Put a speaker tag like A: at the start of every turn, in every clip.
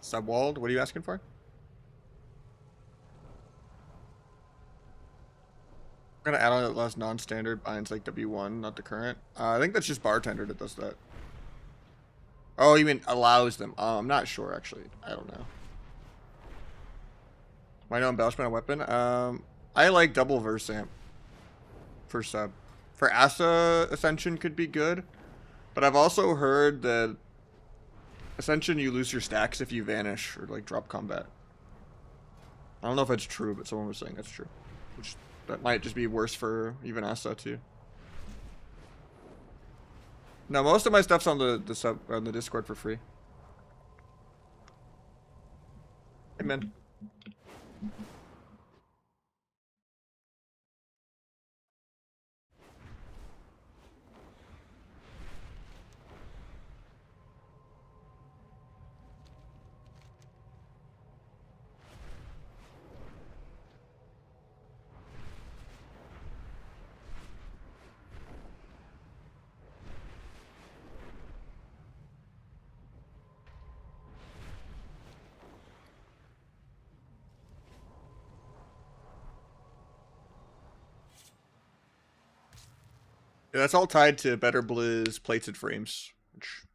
A: Subwalled? What are you asking for? I'm gonna add on that last non-standard binds like W1, not the current. I think that's just bartender that does that. Oh, you mean allows them? I'm not sure actually. I don't know. Why no embellishment on weapon? I like double verse amp for sub. For Asa, Ascension could be good, but I've also heard that Ascension you lose your stacks if you vanish or like drop combat. I don't know if that's true, but someone was saying that's true. Which that might just be worse for even Asa too. No, most of my stuff's on the sub on the Discord for free. Amen. Yeah, that's all tied to better Blizz plated frames. Which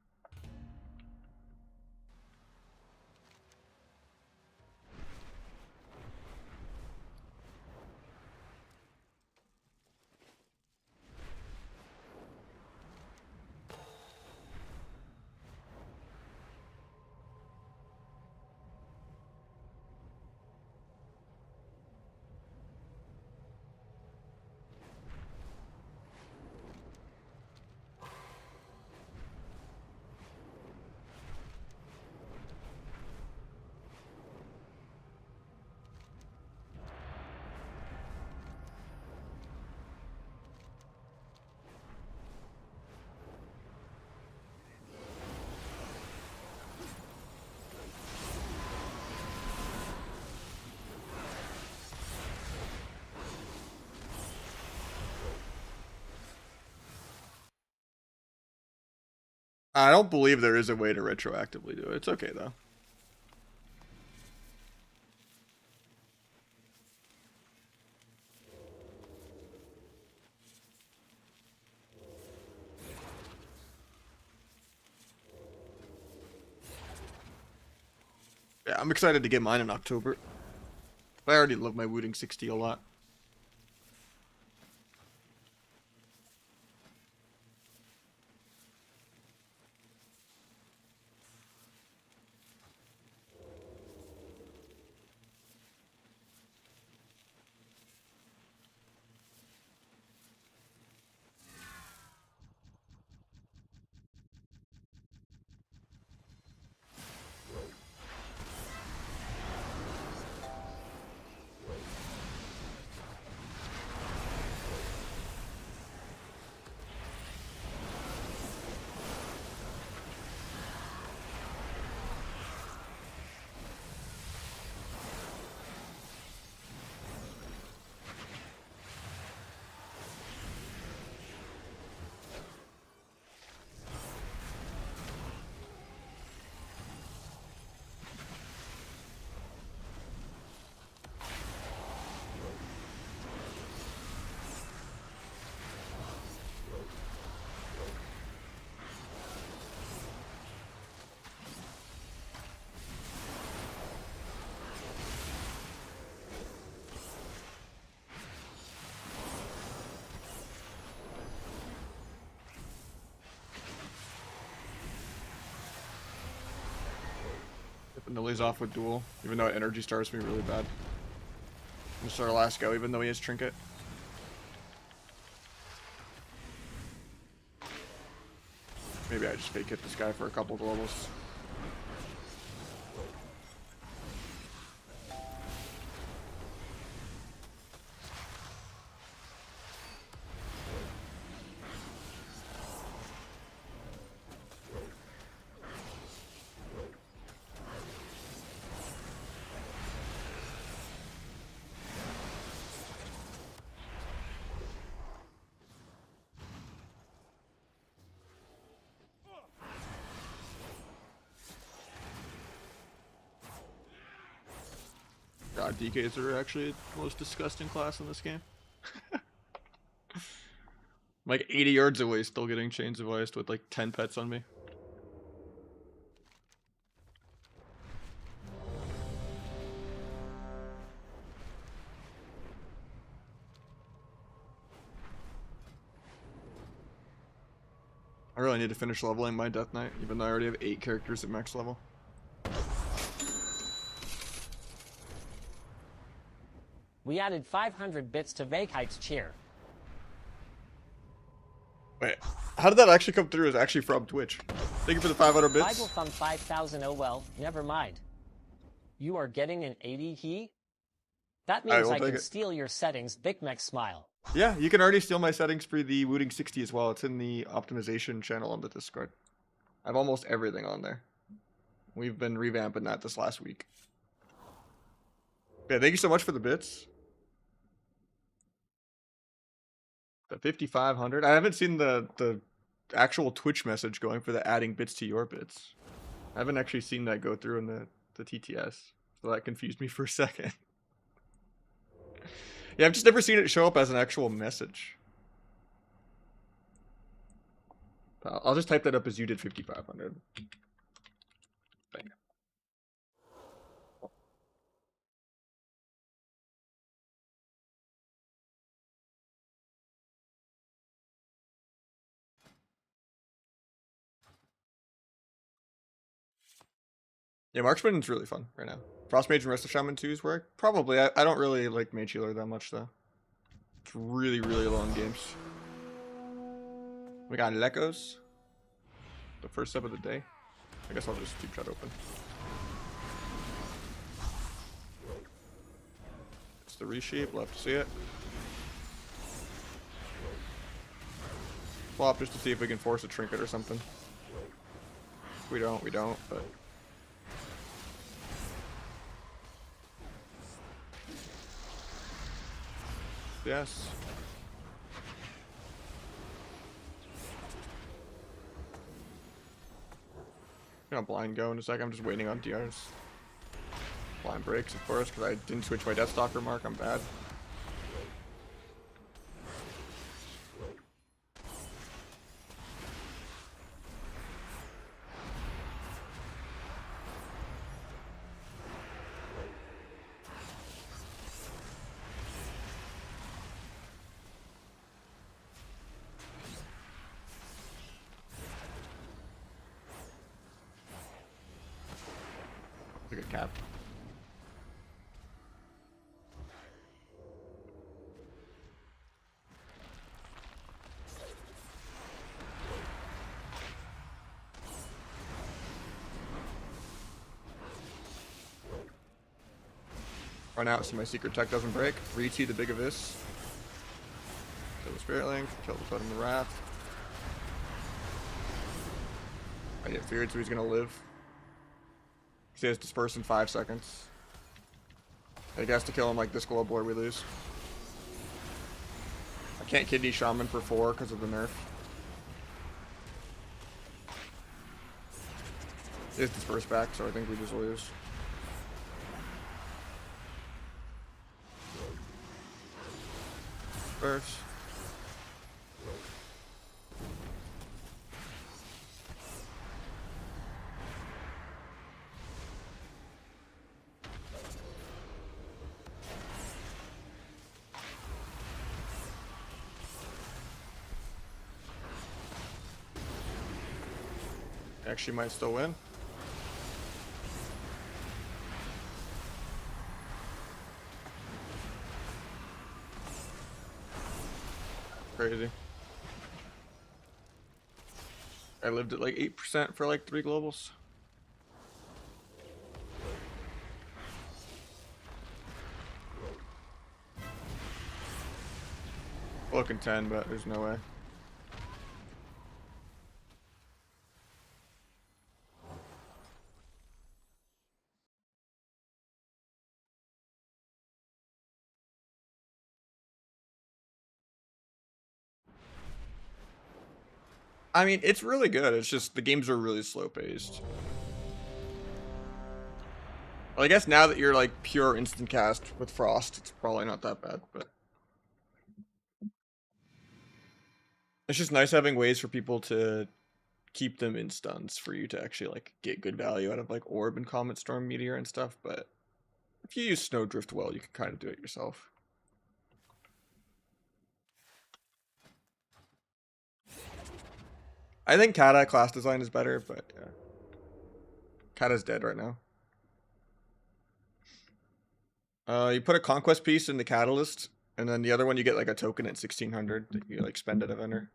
A: I don't believe there is a way to retroactively do it. It's okay though. Yeah, I'm excited to get mine in October. I already love my Wooting 60 a lot. Vanilli's off with duel, even though energy stars me really bad. Mr. Alaska, even though he has trinket. Maybe I just fake hit this guy for a couple globals. DKs are actually the most disgusting class in this game. I'm like 80 yards away, still getting chains of ice with like 10 pets on me. I really need to finish leveling my Death Knight, even though I already have 8 characters at max level.
B: We added 500 bits to Vacite's cheer.
A: Wait, how did that actually come through? Is actually from Twitch. Thank you for the 500 bits.
B: Bible thumb 5,000. Oh well, never mind. You are getting an 80 he? That means I can steal your settings. Big Mac smile.
A: Yeah, you can already steal my settings for the Wooting 60 as well. It's in the optimization channel on the Discord. I have almost everything on there. We've been revamping that this last week. Yeah, thank you so much for the bits. The 5,500. I haven't seen the actual Twitch message going for the adding bits to your bits. I haven't actually seen that go through in the TTS. So that confused me for a second. Yeah, I've just never seen it show up as an actual message. I'll just type that up as you did 5,500. Bang. Yeah, Marksman's really fun right now. Frost Mage and Rest of Shaman 2's work? Probably. I don't really like Mage Healer that much, though. It's really, really long games. We got Lekos. The first step of the day. I guess I'll just keep that open. It's the reshape. Love to see it. Flop just to see if we can force a trinket or something. If we don't, but... Yes. I'm gonna blind go in a sec. I'm just waiting on DRs. Blind breaks, of course, because I didn't switch my Deathstalker mark. I'm bad. Good cap. Run out so my secret tech doesn't break. Re-T the Big Abyss. Kill the Spirit Link. Kill the Totem of Wrath. I get feared, so he's gonna live. He has disperse in 5 seconds. I guess to kill him like this globe or we lose. I can't kidney Shaman for 4 because of the nerf. He has disperse back, so I think we just lose. Disperse. Actually might still win. Crazy. I lived at like 8% for like 3 globals. Looking 10, but there's no way. I mean, it's really good. It's just the games are really slow paced. Well, I guess now that you're like pure instant cast with Frost, it's probably not that bad, but it's just nice having ways for people to keep them in stuns for you to actually like get good value out of like Orb and Comet Storm Meteor and stuff, but if you use Snowdrift well, you can kind of do it yourself. I think Kata class design is better, but yeah. Kata's dead right now. You put a conquest piece in the catalyst, and then the other one you get like a token at 1600 that you like spend at a vendor.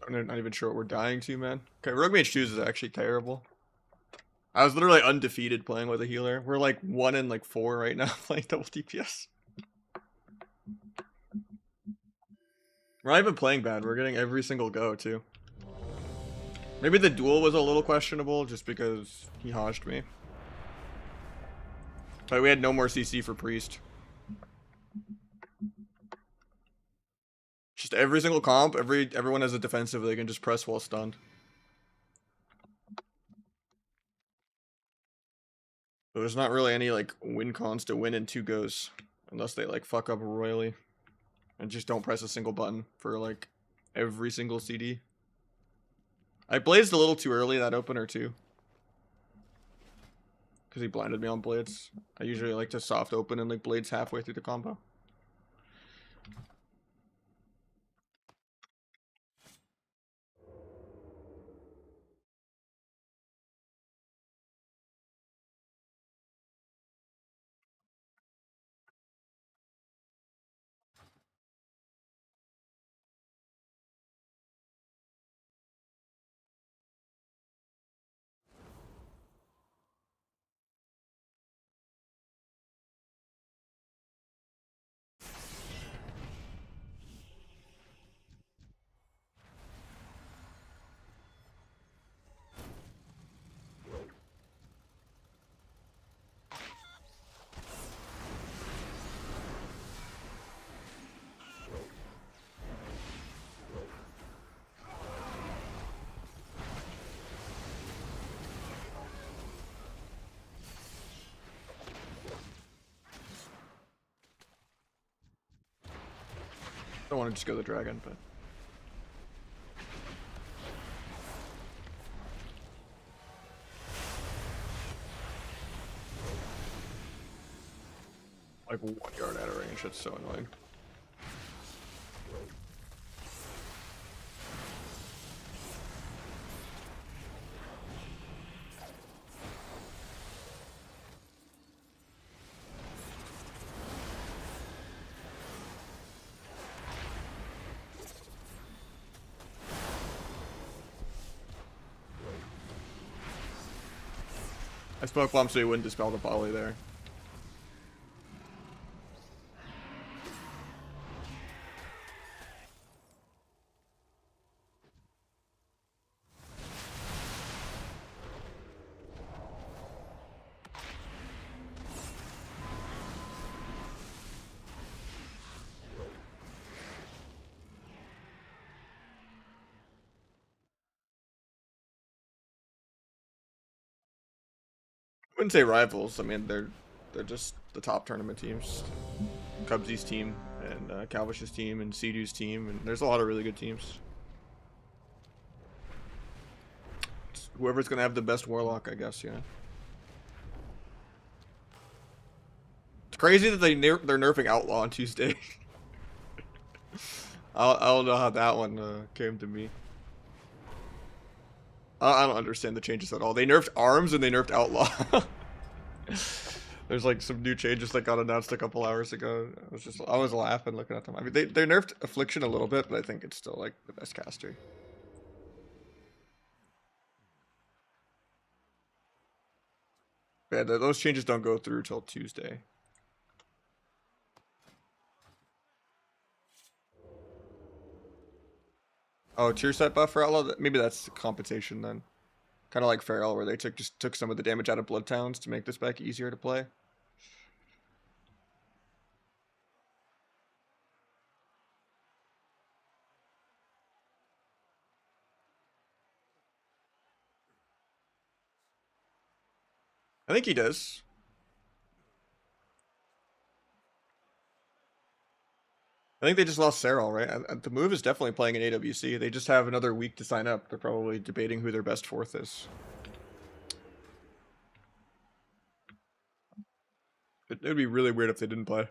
A: I'm not even sure what we're dying to, man. Okay, Rogue Mage 2 is actually terrible. I was literally undefeated playing with a healer. We're like 1 in like 4 right now playing double DPS. We're not even playing bad. We're getting every single go, too. Maybe the duel was a little questionable just because he hodged me. But we had no more CC for Priest. Just every single comp, everyone has a defensive they can just press while stunned. But there's not really any like win cons to win in 2 goes. Unless they like fuck up royally. And just don't press a single button for like every single CD. I blazed a little too early that opener too. Because he blinded me on blades. I usually like to soft open and like blades halfway through the combo. I don't want to just go the dragon, but like 1 yard out of range, that's so annoying. I spoke bomb so he wouldn't dispel the poly there. I wouldn't say rivals. I mean, they're just the top tournament teams. Cubsy's team and Calvish's team and Sea-Doo's team, and there's a lot of really good teams. It's whoever's gonna have the best warlock, I guess. Yeah. It's crazy that they're nerfing Outlaw on Tuesday. I don't know how that one came to me. I don't understand the changes at all. They nerfed Arms and they nerfed Outlaw. There's like some new changes that got announced a couple hours ago. I was laughing looking at them. I mean, they nerfed Affliction a little bit, but I think it's still like the best caster. Yeah, those changes don't go through till Tuesday. Oh, tier set buff for Outlaw? Maybe that's compensation then. Kind of like Feral, where they just took some of the damage out of Bloodtowns to make this spec easier to play. I think he does. I think they just lost Serral, right? The move is definitely playing in AWC. They just have another week to sign up. They're probably debating who their best fourth is. It would be really weird if they didn't play.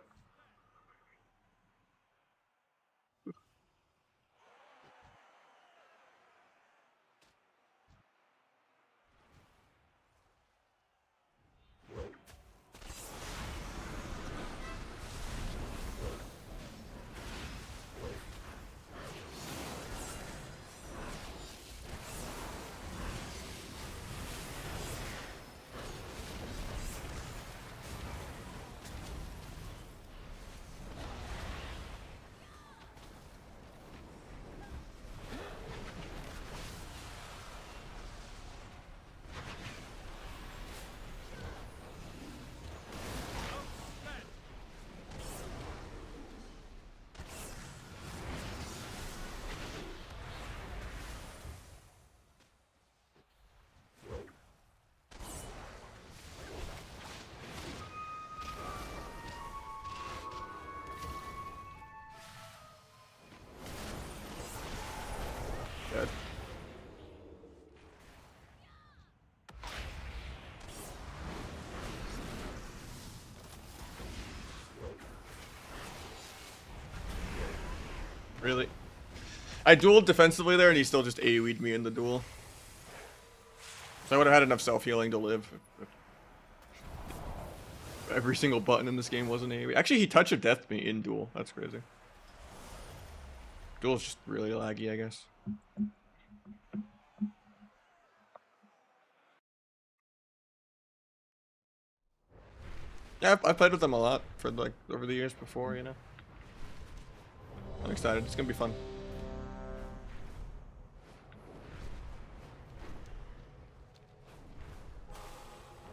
A: Dead. Really? I dueled defensively there and he still just AoE'd me in the duel. So I would have had enough self-healing to live. If every single button in this game wasn't AoE. Actually, he touch of death me in duel. That's crazy. Duel's just really laggy, I guess. Yeah, I've played with them a lot for like over the years before, you know. I'm excited. It's gonna be fun.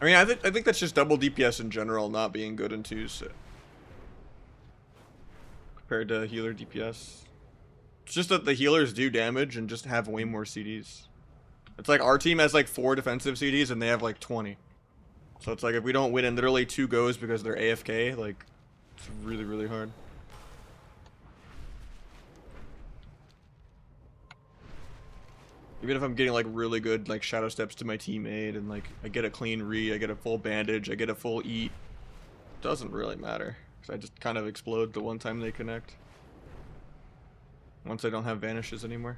A: I mean, I think that's just double DPS in general not being good in twos compared to healer DPS. It's just that the healers do damage and just have way more CDs. It's like our team has like 4 defensive CDs and they have like 20. So it's like if we don't win in literally 2 goes because they're AFK, like it's really, really hard. Even if I'm getting like really good like shadow steps to my teammate and like I get a clean re, I get a full bandage, I get a full eat, doesn't really matter because I just kind of explode the one time they connect. Once I don't have vanishes anymore.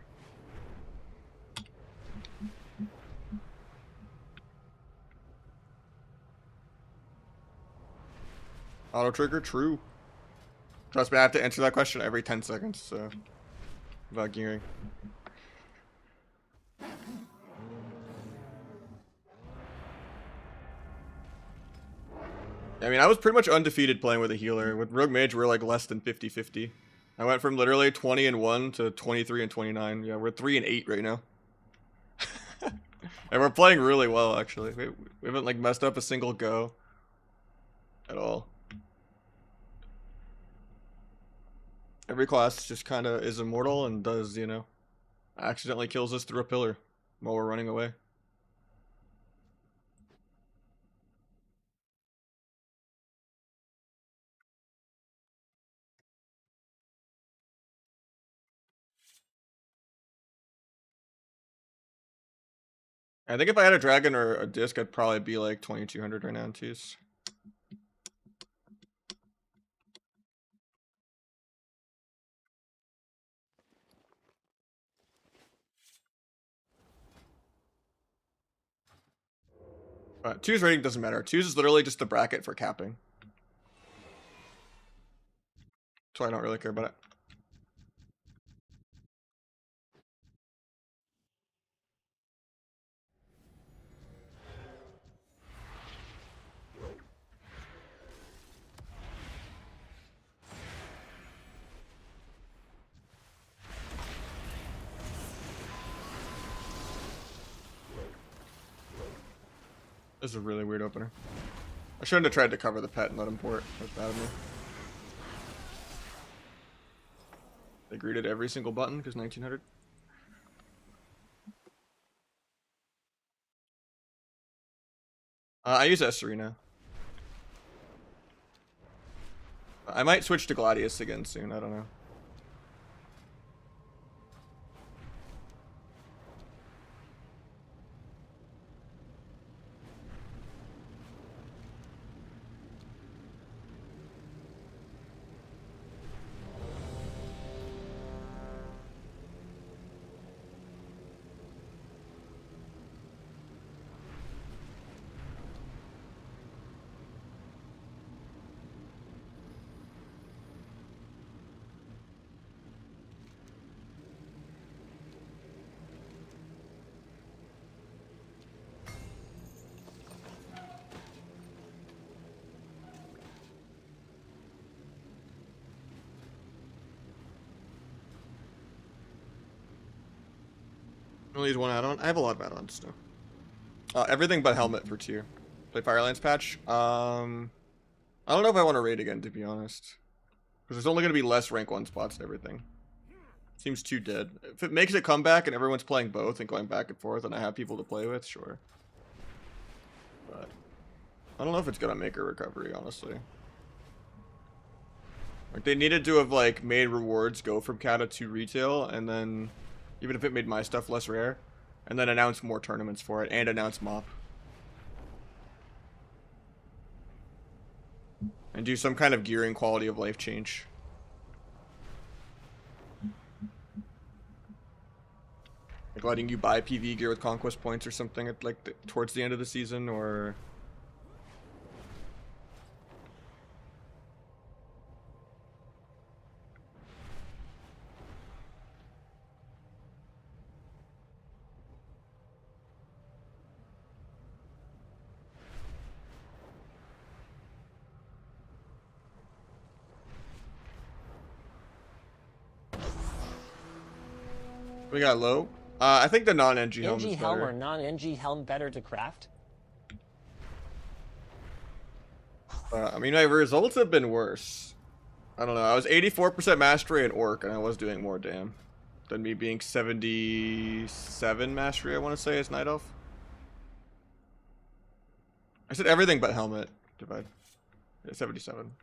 A: Auto trigger, true. Trust me, I have to answer that question every 10 seconds, so without gearing. I mean, I was pretty much undefeated playing with a healer. With Rogue Mage, we're like less than 50-50. I went from literally 20-1 to 23-29. Yeah, we're 3-8 right now. And we're playing really well, actually. We haven't like messed up a single go at all. Every class just kind of is immortal and does, you know, accidentally kills us through a pillar while we're running away. I think if I had a dragon or a disc, I'd probably be like 2200 right now in twos. Twos rating doesn't matter. Twos is literally just the bracket for capping. So I don't really care about it. This is a really weird opener. I shouldn't have tried to cover the pet and let him port. That was bad of me. They greeted every single button because 1900. I use Serena. I might switch to Gladius again soon. I don't know. Only use one add-on. I have a lot of add-ons now. Everything but helmet for tier. Play Firelines patch. I don't know if I want to raid again, to be honest. Because there's only going to be less rank 1 spots and everything. Seems too dead. If it makes a comeback and everyone's playing both and going back and forth and I have people to play with, sure. But I don't know if it's going to make a recovery, honestly. Like, they needed to have, like, made rewards go from Kata to retail, and then, even if it made my stuff less rare, and then announce more tournaments for it, and announce MOP. And do some kind of gearing quality of life change. Like letting you buy PV gear with conquest points or something at, like, towards the end of the season, or... We got low. I think the non-NG helm is better.
B: NG helm or non-NG helm better to craft?
A: I mean, my results have been worse. I don't know. I was 84% mastery in Orc, and I was doing more damn than me being 77 mastery, I want to say, as Night Elf. I said everything but helmet. Divide. Yeah, 77.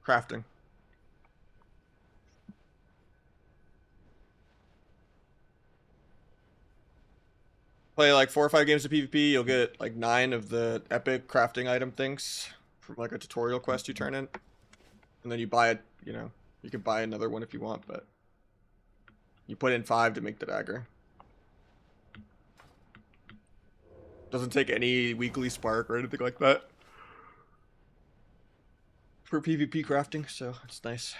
A: Crafting. Play like 4 or 5 games of PvP, you'll get like 9 of the epic crafting item things from like a tutorial quest you turn in. And then you buy it, you know, you can buy another one if you want, but you put in 5 to make the dagger. Doesn't take any weekly spark or anything like that for PvP crafting, so it's nice.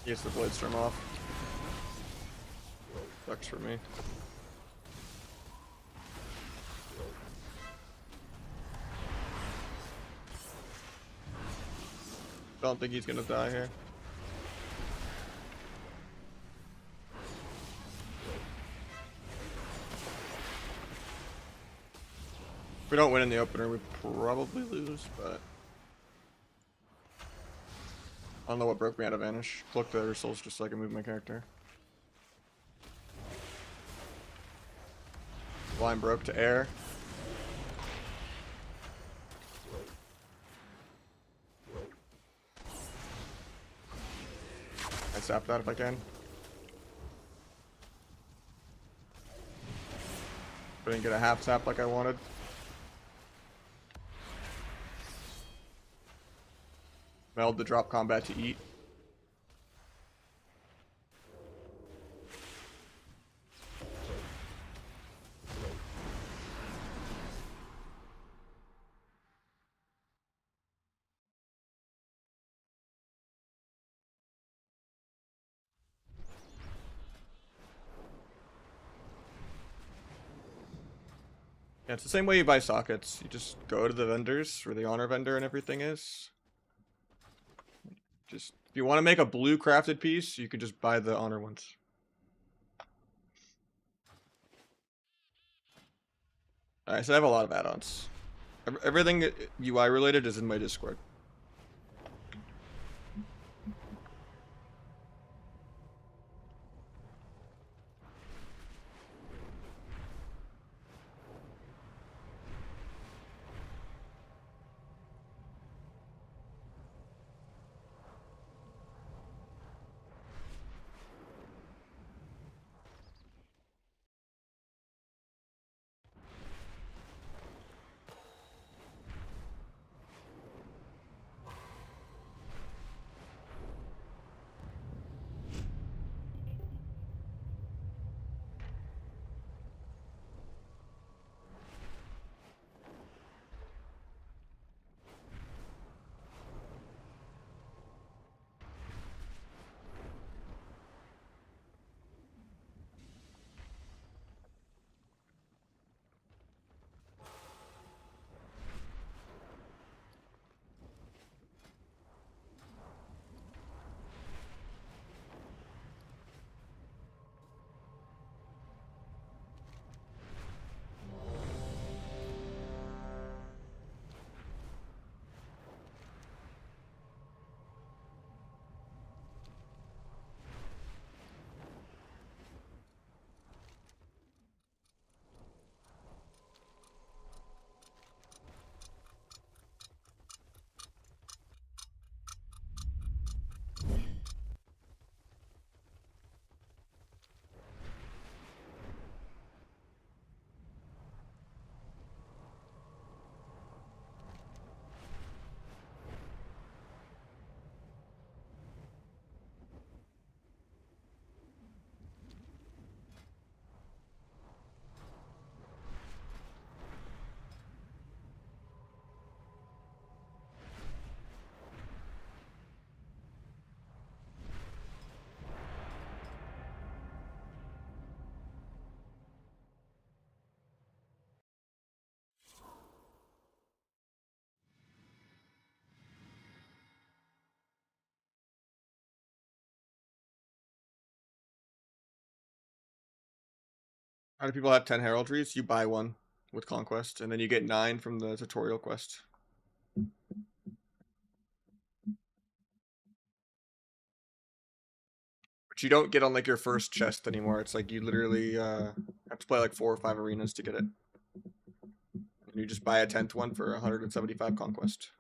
A: Gets the blade storm off. Sucks for me. Don't think he's gonna die here. If we don't win in the opener, we probably lose, but I don't know what broke me out of Vanish. Cloak the other souls just so I can move my character. Line broke to air. I sap that if I can. But I didn't get a half sap like I wanted. Meld the drop combat to eat. Yeah, it's the same way you buy sockets. You just go to the vendors where the honor vendor and everything is. Just if you want to make a blue crafted piece, you could just buy the honor ones. Alright, so I have a lot of add-ons. Everything UI related is in my Discord. How do people have 10 heraldries? You buy one with Conquest, and then you get 9 from the tutorial quest. But you don't get on like your first chest anymore. It's like you literally have to play like 4 or 5 arenas to get it. And you just buy a 10th one for 175 Conquest.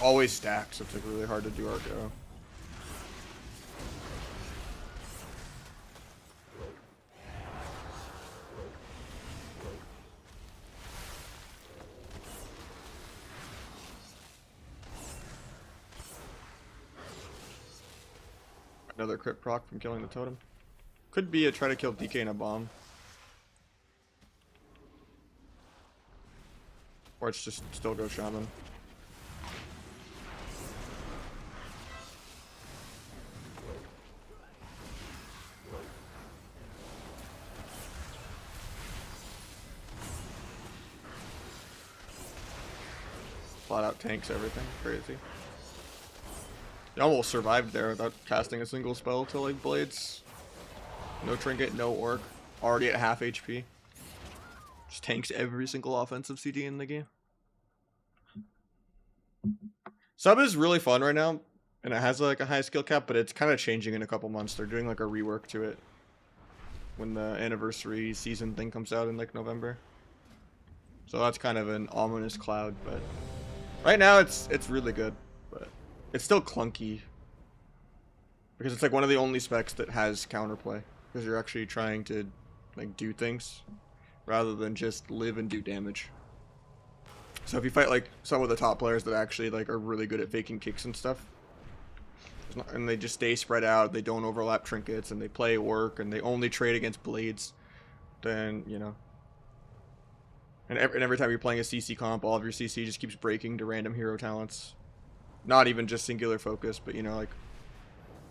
A: always stacked, so it's like really hard to do Argo. Another crit proc from killing the totem. Could be a try to kill DK in a bomb. Or it's just still go shaman. Flat out tanks everything. Crazy. He almost survived there without casting a single spell to like blades. No trinket, no orc. Already at half HP. Just tanks every single offensive CD in the game. Sub is really fun right now, and it has like a high skill cap, but it's kind of changing in a couple months. They're doing like a rework to it when the anniversary season thing comes out in like November. So that's kind of an ominous cloud, but right now it's really good, but it's still clunky because it's like one of the only specs that has counterplay because you're actually trying to like do things rather than just live and do damage. So if you fight like some of the top players that actually like are really good at faking kicks and stuff, and they just stay spread out, they don't overlap trinkets, and they play orc, and they only trade against blades, then you know. And every time you're playing a CC comp, all of your CC just keeps breaking to random hero talents. Not even just singular focus, but you know, like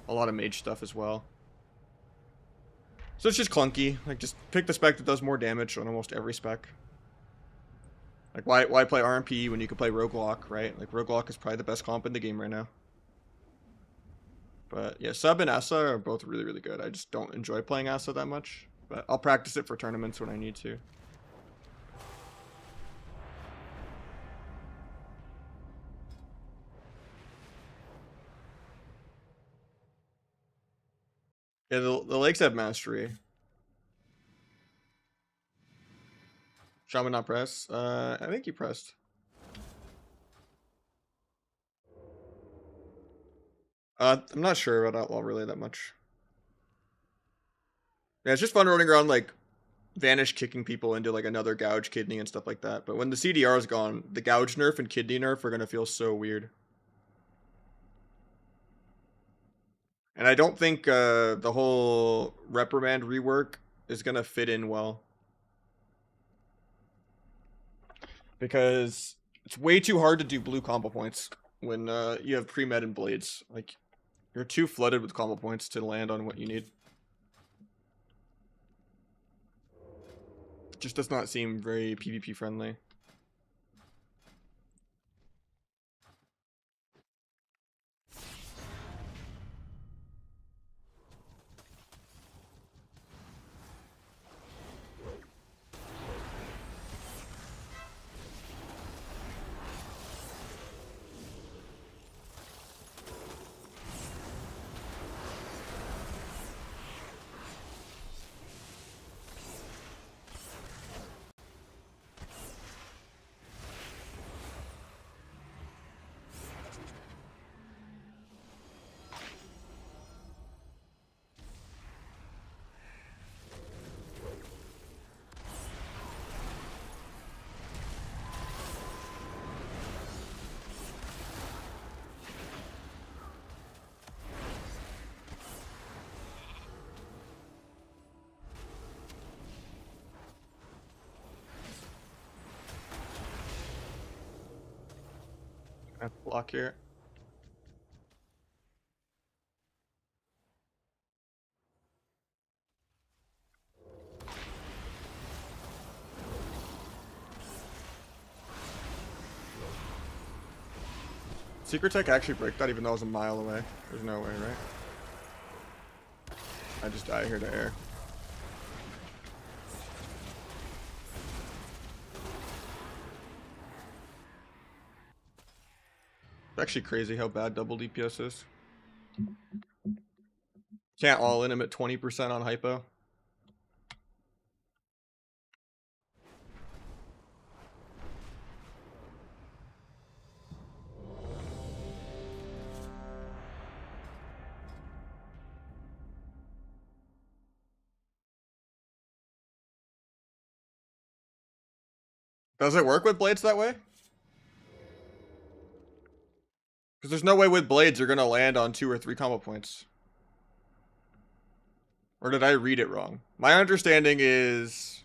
A: a lot of mage stuff as well. So it's just clunky. Like just pick the spec that does more damage on almost every spec. Like why play RMP when you can play Roguelock, right? Like Roguelock is probably the best comp in the game right now. But yeah, Sub and Asa are both really, really good. I just don't enjoy playing Asa that much. But I'll practice it for tournaments when I need to. Yeah, the Lakes have mastery. Shaman not press. I think he pressed. I'm not sure about Outlaw really that much. Yeah, it's just fun running around like Vanish kicking people into like another Gouge Kidney and stuff like that. But when the CDR is gone, the Gouge nerf and Kidney nerf are gonna feel so weird. And I don't think the whole reprimand rework is gonna fit in well. Because it's way too hard to do blue combo points when you have pre-med and blades. Like, you're too flooded with combo points to land on what you need. It just does not seem very PvP friendly. I have to block here. Secret Tech actually break that even though I was a mile away. There's no way, right? I just die here to air. It's actually crazy how bad double DPS is. Can't all in him at 20% on hypo. Does it work with blades that way? Because there's no way with blades you're going to land on 2 or 3 combo points. Or did I read it wrong? My understanding is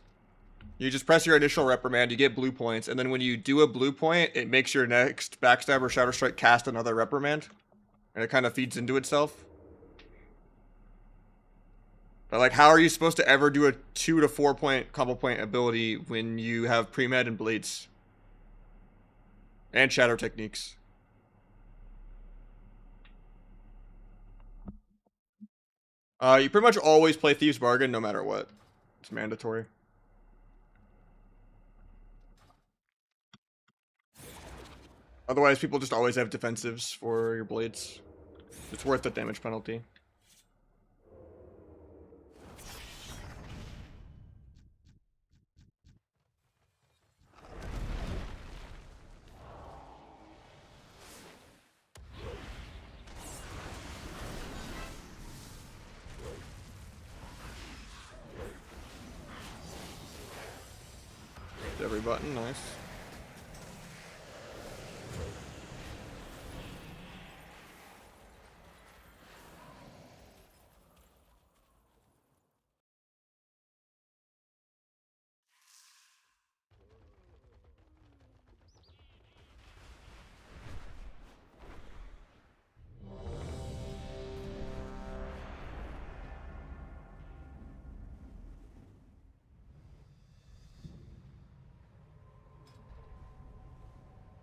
A: you just press your initial reprimand, you get blue points, and then when you do a blue point, it makes your next backstab or shadow strike cast another reprimand. And it kind of feeds into itself. But like, how are you supposed to ever do a 2 to 4 point combo point ability when you have pre-med and blades? And shadow techniques. You pretty much always play Thieves Bargain no matter what. It's mandatory. Otherwise, people just always have defensives for your blades. It's worth the damage penalty. Every button, nice.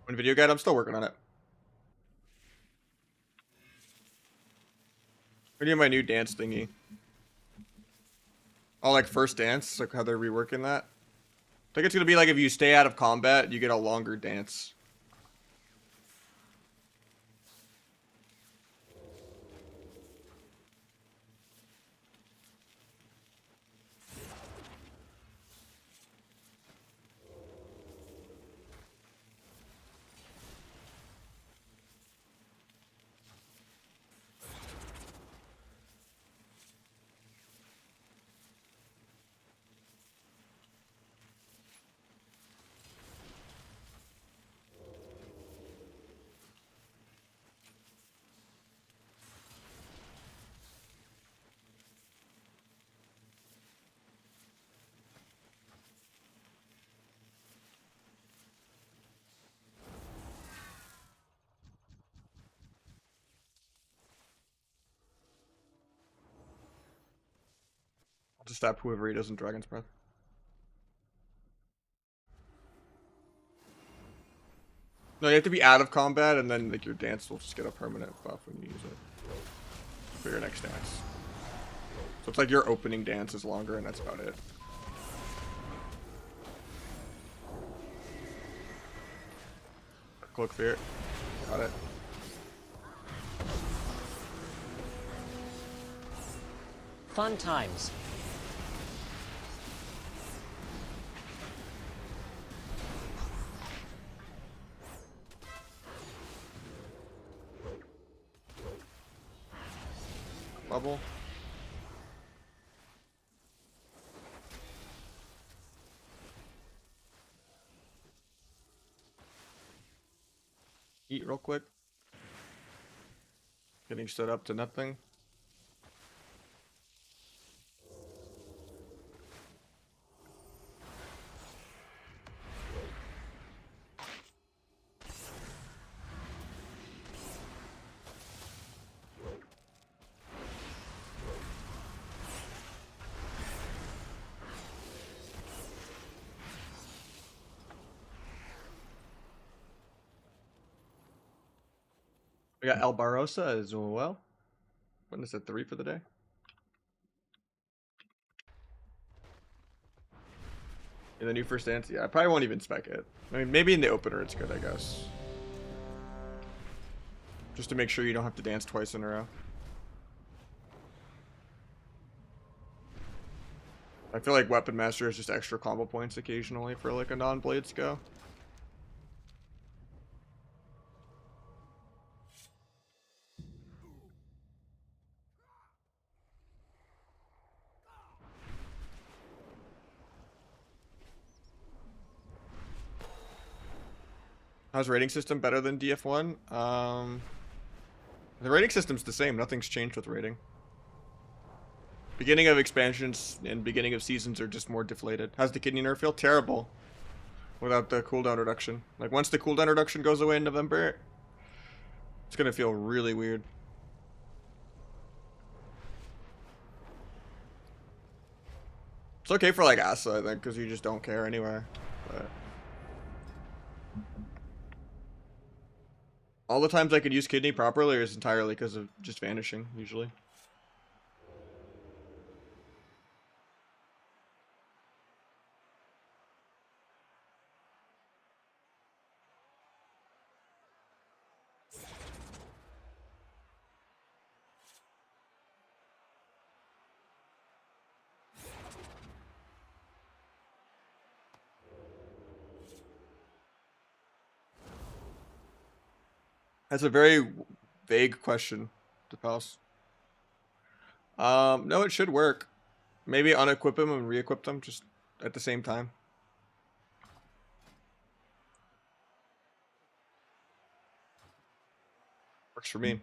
A: One video guide, I'm still working on it. I need my new dance thingy. Oh, like first dance, like how they're reworking that. I think it's gonna be like if you stay out of combat, you get a longer dance. I'll just stab whoever he does in Dragon's Breath. No, you have to be out of combat, and then like your dance will just get a permanent buff when you use it for your next dance. So it's like your opening dance is longer, and that's about it. Cloak Fear. Got it.
B: Fun times.
A: Bubble. Eat real quick. Getting stood up to nothing. We got El Barossa as well. When is it? 3 for the day? In the new first dance? Yeah, I probably won't even spec it. I mean, maybe in the opener it's good, I guess. Just to make sure you don't have to dance twice in a row. I feel like Weapon Master is just extra combo points occasionally for like a non-blades go. How's rating system better than DF1? The rating system's the same. Nothing's changed with rating. Beginning of expansions and beginning of seasons are just more deflated. How's the kidney nerf feel? Terrible. Without the cooldown reduction. Like, once the cooldown reduction goes away in November, it's gonna feel really weird. It's okay for, like, Asa, I think, because you just don't care anyway. But all the times I could use kidney properly is entirely because of just vanishing, usually. That's a very vague question to pass. No, it should work. Maybe unequip them and re-equip them just at the same time. Works for me.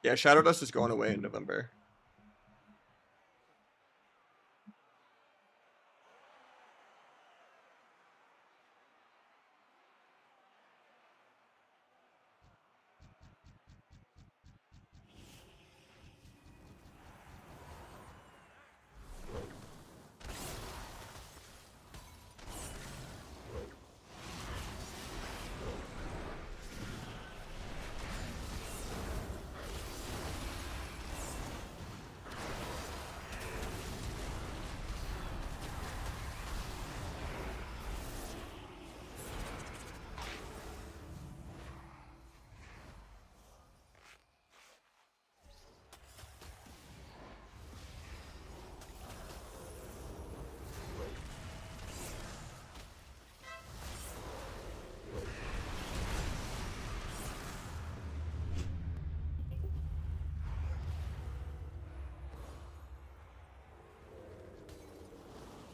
A: Yeah, Shadow Dust is going away in November.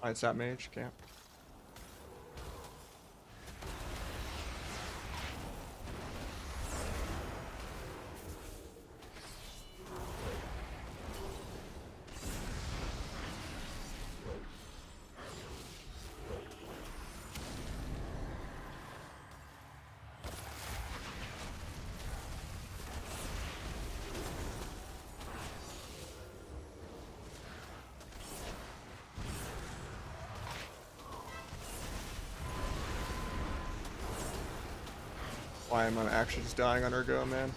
A: It's that mage camp. Why am I actually just dying on her go, man?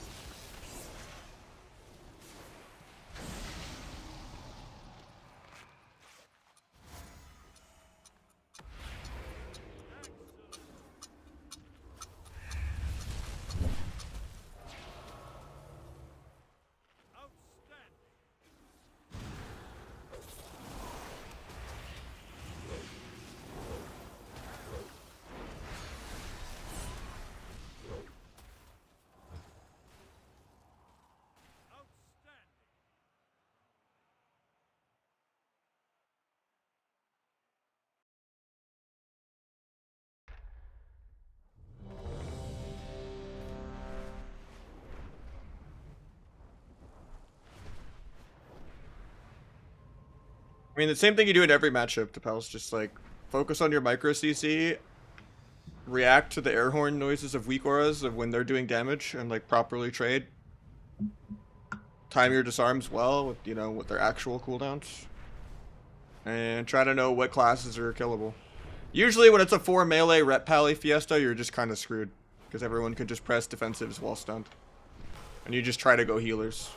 A: I mean, the same thing you do in every matchup, Tapels. Just, like, focus on your micro CC, react to the air horn noises of weak auras of when they're doing damage, and, like, properly trade. Time your disarms well with, you know, with their actual cooldowns. And try to know what classes are killable. Usually when it's a 4 melee rep pally fiesta, you're just kind of screwed. Because everyone can just press defensives while stunned. And you just try to go healers.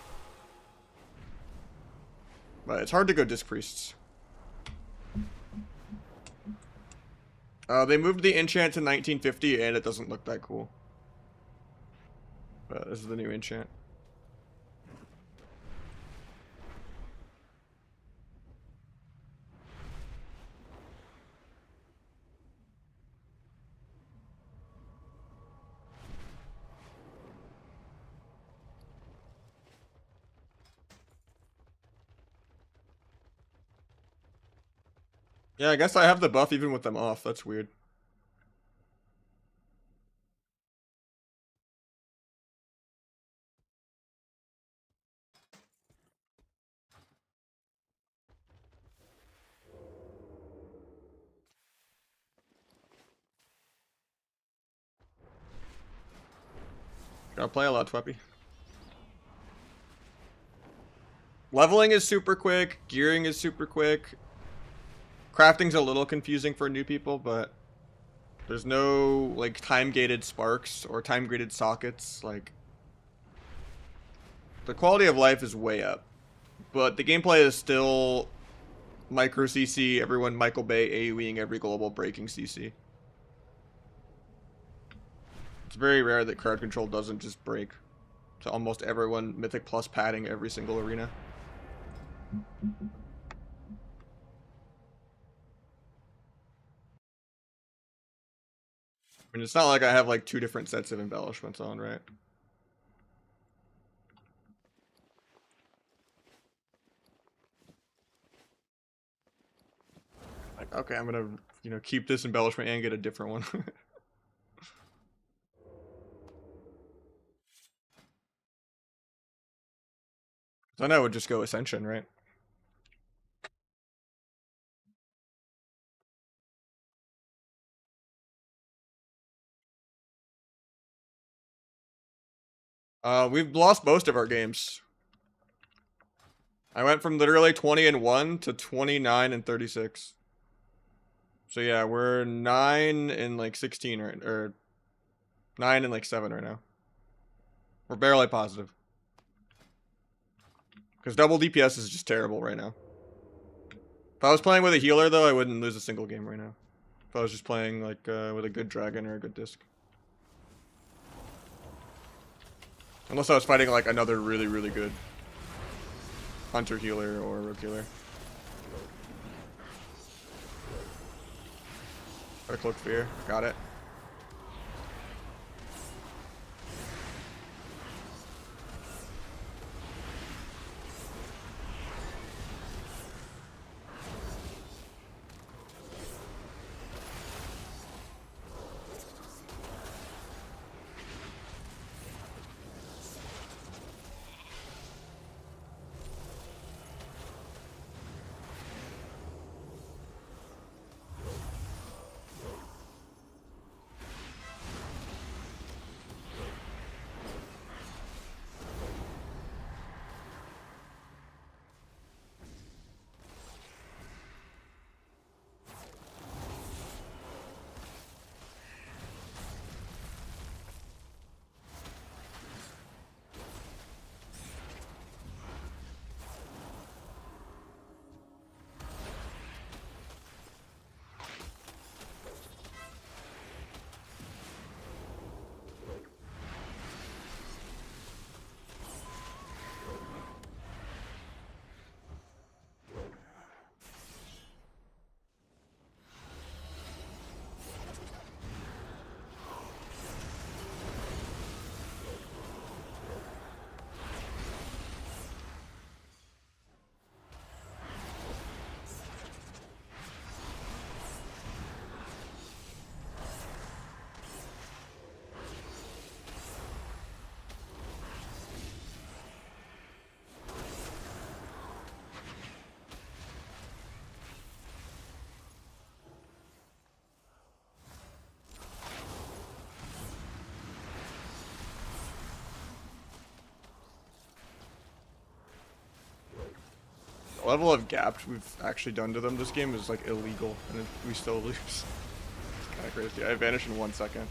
A: But it's hard to go disc priests. They moved the enchant to 1950 and it doesn't look that cool. But this is the new enchant. Yeah, I guess I have the buff even with them off. That's weird. Gotta play a lot, Tweppy. Leveling is super quick. Gearing is super quick. Crafting's a little confusing for new people, but there's no like time-gated sparks or time-gated sockets. Like, the quality of life is way up, but the gameplay is still micro CC. Everyone Michael Bay AoEing every global, breaking CC. It's very rare that crowd control doesn't just break to almost everyone Mythic Plus padding every single arena. I mean, it's not like I have like 2 different sets of embellishments on, right? Like, okay, I'm gonna, you know, keep this embellishment and get a different one. Then I would just go Ascension, right? We've lost most of our games. I went from literally 20-1 to 29-36. So yeah, we're 9-16 right, or 9-7 right now. We're barely positive. Because double DPS is just terrible right now. If I was playing with a healer though, I wouldn't lose a single game right now. If I was just playing like with a good dragon or a good disc. Unless I was fighting like another really, really good hunter healer or rogue healer. Got a cloak fear. Got it. The level of gapped we've actually done to them this game is like illegal, and we still lose. It's kind of crazy. I vanished in 1 second.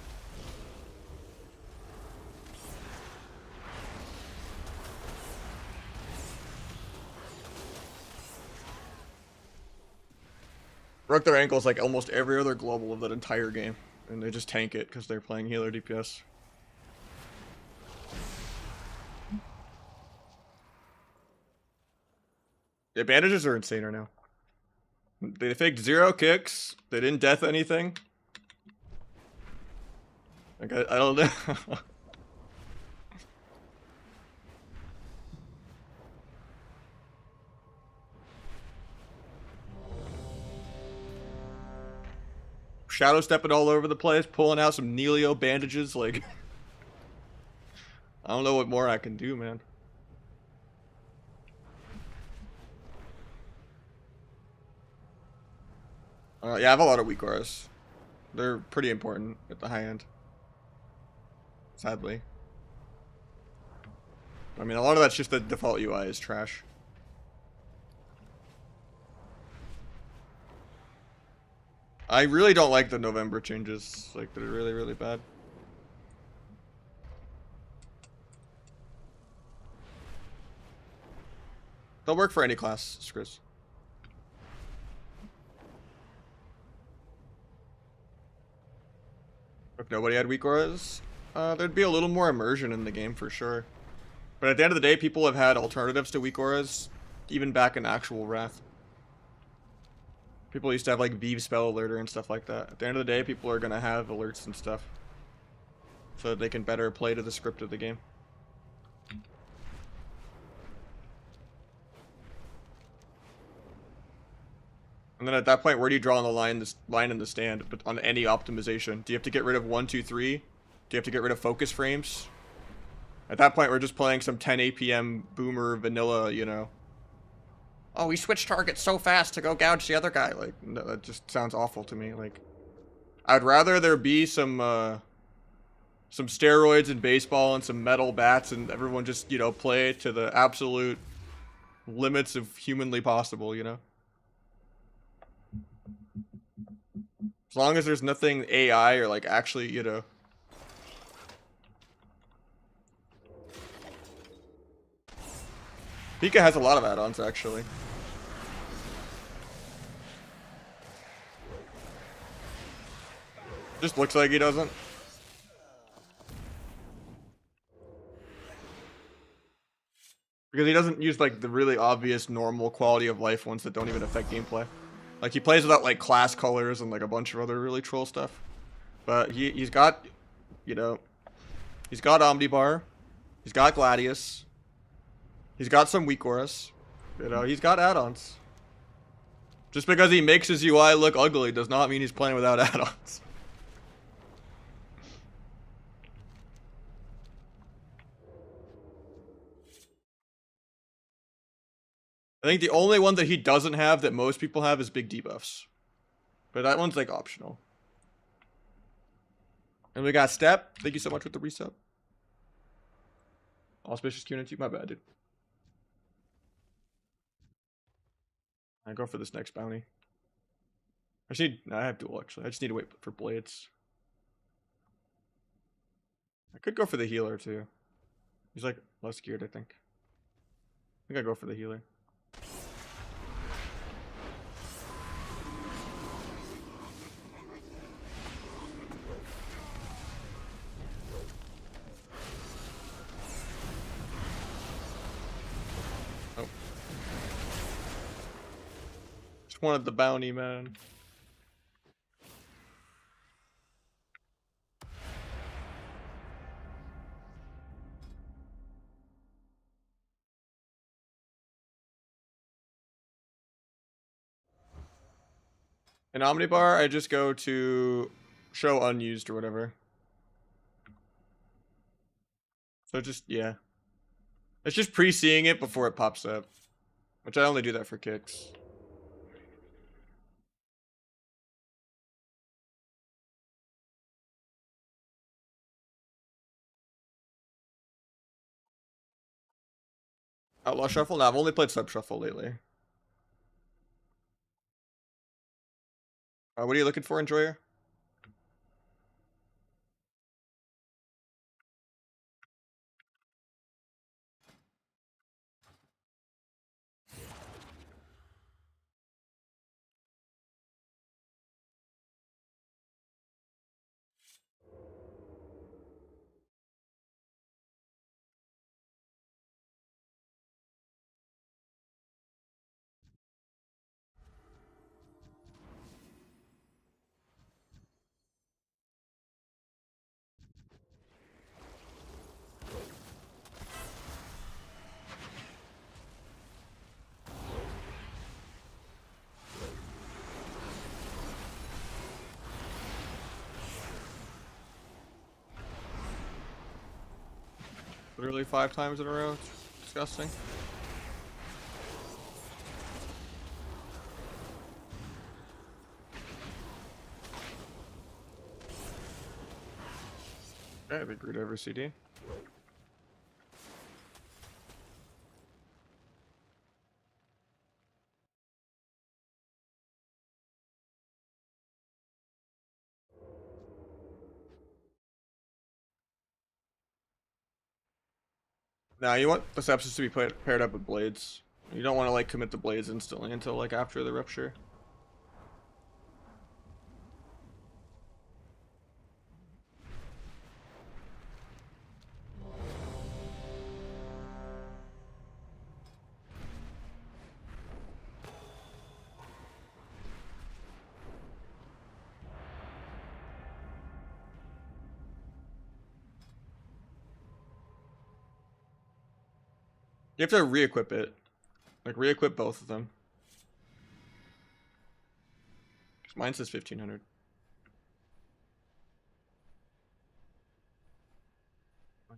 A: Broke their ankles like almost every other global of that entire game, and they just tank it because they're playing healer DPS. The bandages are insane right now. They faked 0 kicks. They didn't death anything. Like, I don't know. Shadow stepping all over the place, pulling out some Nelio bandages. Like, I don't know what more I can do, man. Yeah, I have a lot of weak auras. They're pretty important at the high end. Sadly. I mean, a lot of that's just the default UI is trash. I really don't like the November changes. Like, they're really, really bad. They'll work for any class, Chris. If nobody had weak auras, there'd be a little more immersion in the game for sure. But at the end of the day, people have had alternatives to weak auras, even back in actual Wrath. People used to have like Vive spell alerter and stuff like that. At the end of the day, people are gonna have alerts and stuff, so that they can better play to the script of the game. And then at that point, where do you draw on the line in the sand? But on any optimization, do you have to get rid of 1, 2, 3? Do you have to get rid of focus frames? At that point, we're just playing some 10 APM boomer vanilla, you know. Oh, we switched targets so fast to go gouge the other guy. Like, no, that just sounds awful to me. Like, I'd rather there be some steroids in baseball and some metal bats and everyone just, you know, play to the absolute limits of humanly possible, you know. As long as there's nothing AI or like actually, you know. Pika has a lot of add-ons actually. Just looks like he doesn't. Because he doesn't use like the really obvious normal quality of life ones that don't even affect gameplay. Like he plays without like class colors and like a bunch of other really troll stuff. But he's got, you know, he's got Omnibar, he's got Gladius, he's got some weak auras, you know, he's got add-ons. Just because he makes his UI look ugly does not mean he's playing without add-ons. I think the only one that he doesn't have that most people have is big debuffs. But that one's like optional. And we got Step. Thank you so much for the resub. Auspicious community. My bad, dude. I go for this next bounty. I have dual actually. I just need to wait for blades. I could go for the healer too. He's like less geared, I think. I think I go for the healer. Oh. Just wanted the bounty, man. In Omnibar, I just go to show unused or whatever. So just, yeah. It's just pre-seeing it before it pops up. Which I only do that for kicks. Outlaw Shuffle? No, I've only played Sub Shuffle lately. What are you looking for, Enjoyer? Literally 5 times in a row. It's disgusting. Okay, big root over CD. Now you want the sepsis to be paired up with blades. You don't want to like commit the blades instantly until like after the rupture. You have to re-equip it. Like, re-equip both of them. Mine says 1500.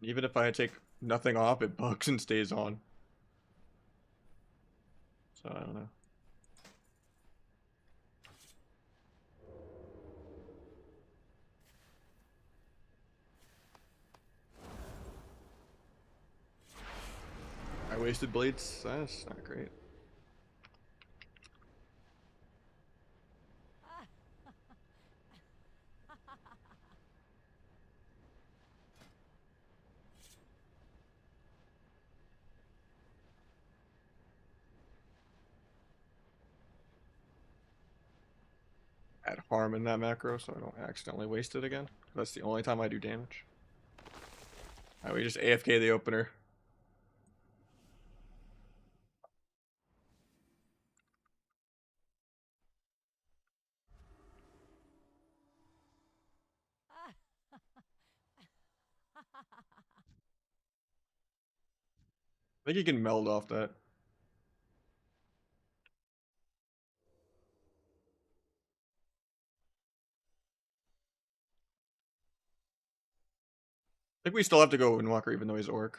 A: Even if I take nothing off, it bugs and stays on. So, I don't know. I wasted blades. That's not great. Add harm in that macro so I don't accidentally waste it again. That's the only time I do damage. Alright, we just AFK the opener. I think you can meld off that. I think we still have to go Windwalker even though he's Orc.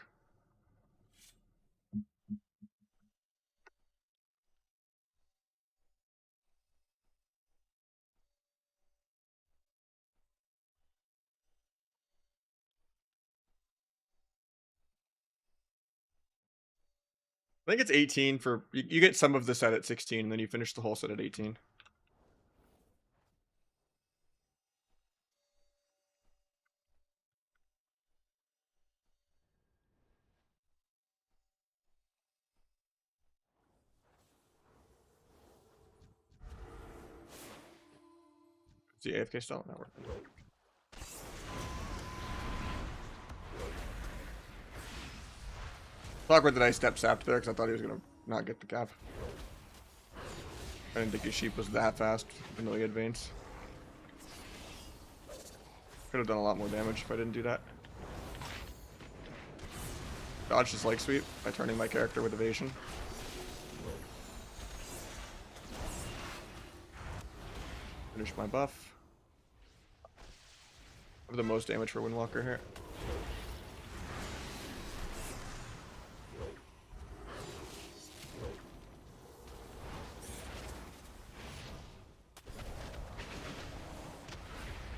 A: I think it's 18 for... You get some of the set at 16 and then you finish the whole set at 18. Is the AFK still not working? It's awkward that I step sapped there because I thought he was going to not get the cap. I didn't think his sheep was that fast in the advance. Could have done a lot more damage if I didn't do that. Dodged his leg sweep by turning my character with evasion. Finish my buff. I have the most damage for Windwalker here.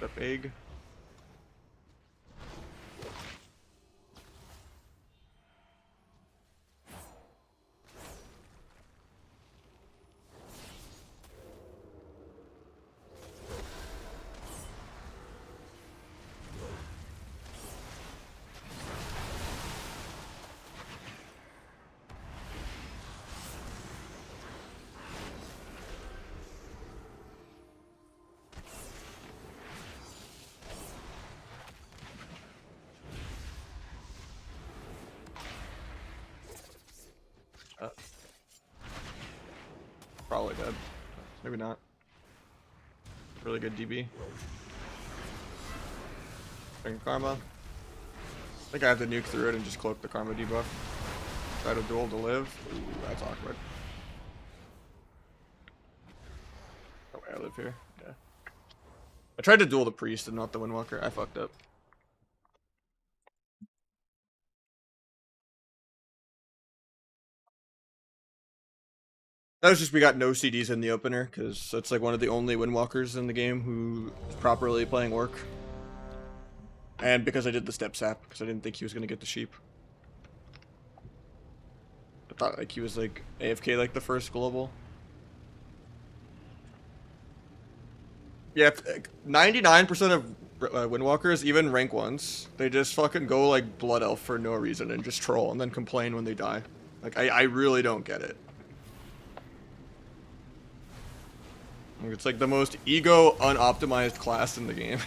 A: Up egg. Probably dead. Maybe not. Really good DB. Bring Karma. I think I have to nuke through it and just cloak the Karma debuff. Try to duel to live. Ooh, that's awkward. Oh, wait, I live here. Yeah. I tried to duel the priest and not the Windwalker. I fucked up. That was just we got no CDs in the opener because it's like one of the only Windwalkers in the game who is properly playing Orc. And because I did the step sap because I didn't think he was gonna get the sheep. I thought like he was like AFK like the first global. Yeah, 99% of Windwalkers, even rank 1s, they just fucking go like Blood Elf for no reason and just troll and then complain when they die. Like, I really don't get it. It's like the most ego unoptimized class in the game.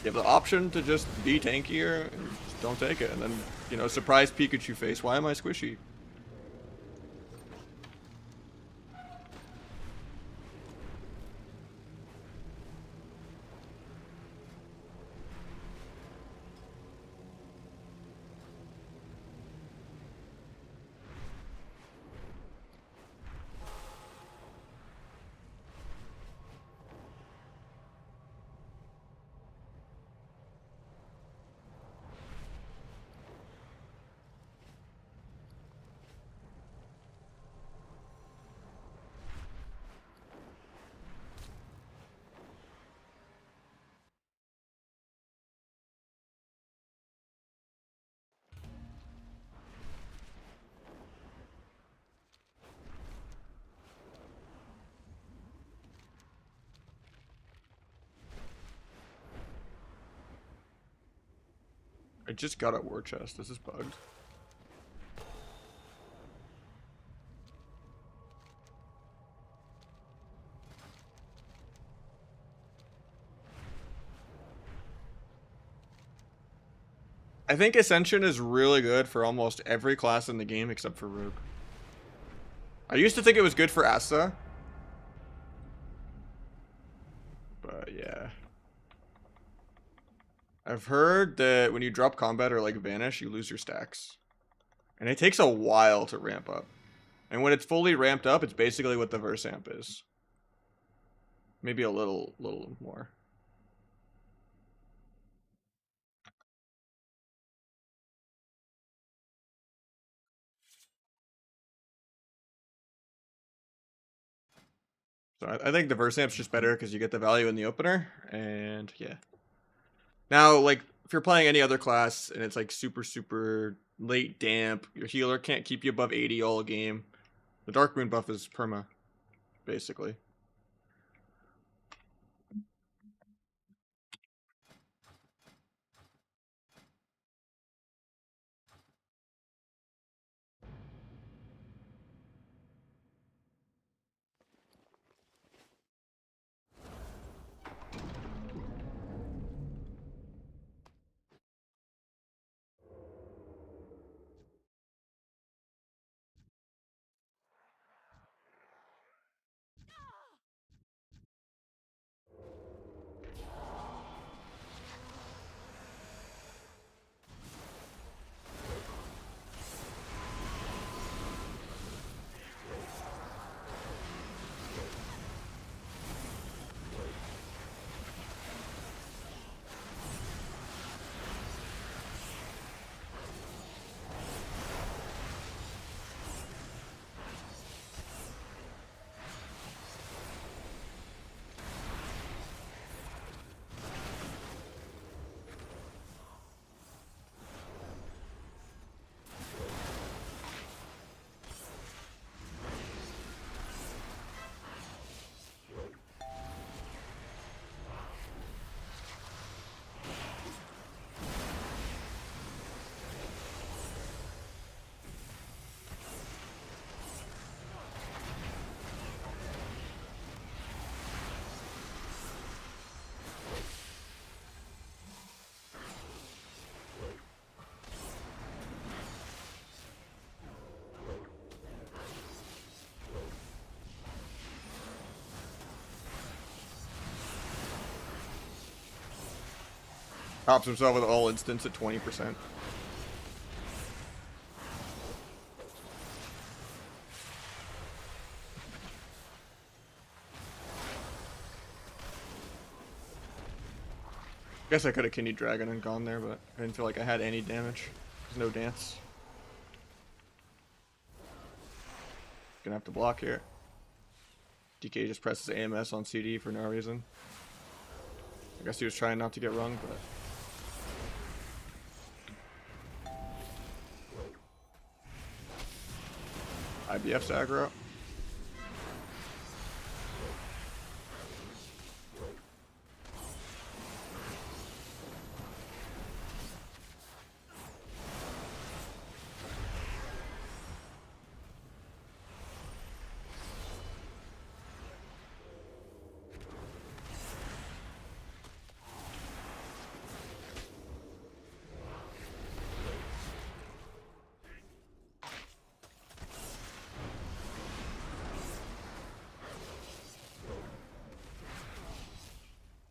A: You have the option to just be tankier and just don't take it. And then, you know, surprise Pikachu face. Why am I squishy? I just got a war chest. This is bugged. I think Ascension is really good for almost every class in the game except for Rogue. I used to think it was good for Asa. But yeah. I've heard that when you drop combat or like vanish, you lose your stacks. And it takes a while to ramp up. And when it's fully ramped up, it's basically what the Versamp is. Maybe a little more. So I think the Versamp's just better because you get the value in the opener. And yeah. Now, like, if you're playing any other class and it's like super late damp, your healer can't keep you above 80 all game, the Dark Moon buff is perma, basically. Pops himself with all instants at 20%. Guess I could have Kidney Dragon and gone there, but I didn't feel like I had any damage. There's no dance. Gonna have to block here. DK just presses AMS on CD for no reason. I guess he was trying not to get rung, but IBF's aggro.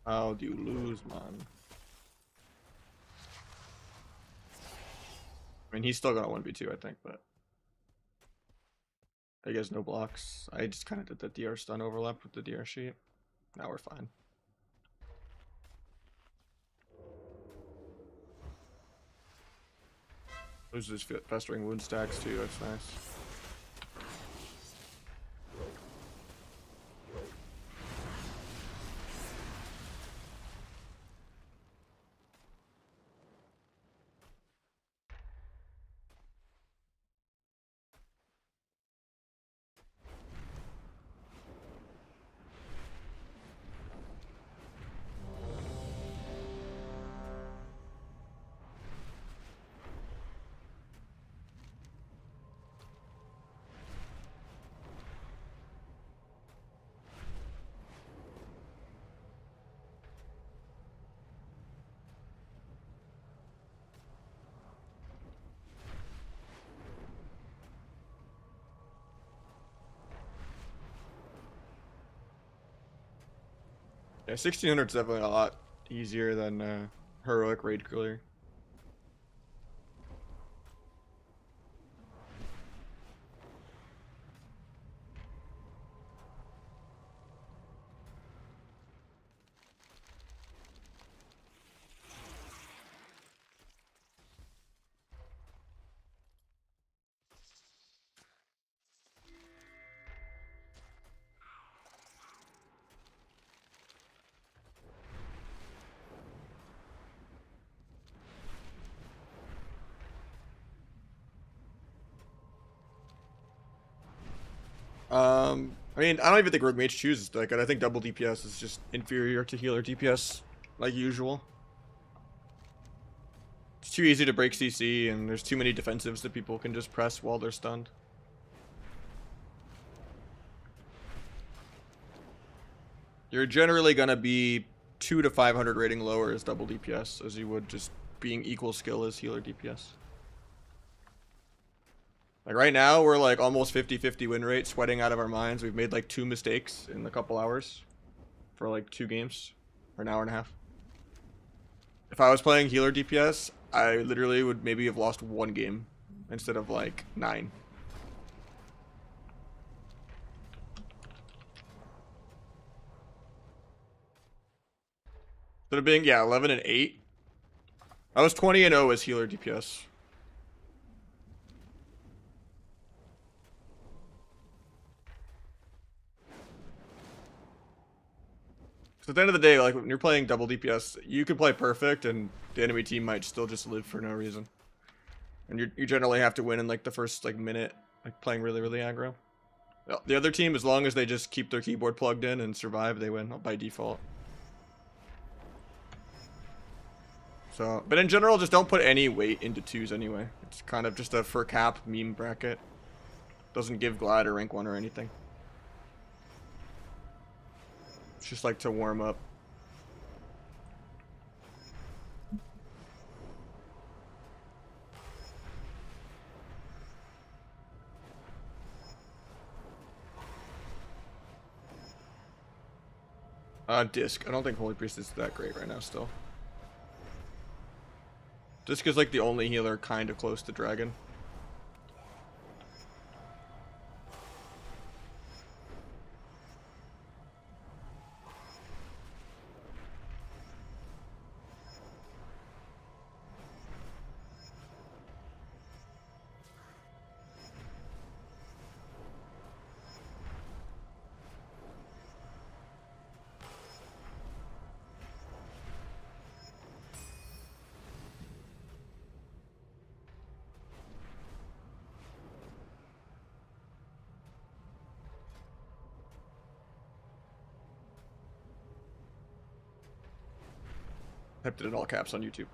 A: How do you lose, man? I mean, he's still gonna 1v2, I think, but he has no blocks. I just kind of did the DR stun overlap with the DR sheet. Now we're fine. Loses festering wound stacks too. That's nice. Yeah, 1600 is definitely a lot easier than heroic raid clear. I mean, I don't even think Rogue Mage chooses that good. I think double DPS is just inferior to healer DPS, like usual. It's too easy to break CC, and there's too many defensives that people can just press while they're stunned. You're generally gonna be 200 to 500 rating lower as double DPS, as you would just being equal skill as healer DPS. Like right now, we're like almost 50-50 win rate, sweating out of our minds. We've made like 2 mistakes in a couple hours for like 2 games, or an hour and a half. If I was playing healer DPS, I literally would maybe have lost 1 game instead of like 9. Instead of being, yeah, 11 and 8. I was 20 and 0 as healer DPS. So at the end of the day, like when you're playing double DPS, you can play perfect and the enemy team might still just live for no reason. And you generally have to win in like the first like minute, like playing really, really aggro. The other team, as long as they just keep their keyboard plugged in and survive, they win by default. So, but in general, just don't put any weight into 2s anyway. It's kind of just a for cap meme bracket. Doesn't give glide or rank 1 or anything. It's just like to warm up. Disc. I don't think Holy Priest is that great right now still. Disc is like the only healer kind of close to Dragon. Typed it in all caps on YouTube.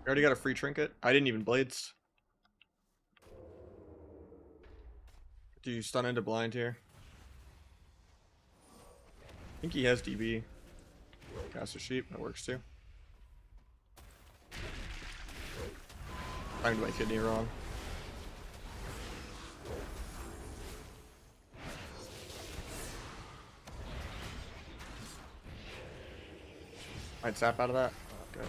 A: I already got a free trinket. I didn't even blades. Do you stun into blind here? I think he has DB. Cast a sheep, that works too. Timed my kidney wrong. Might sap out of that. Okay.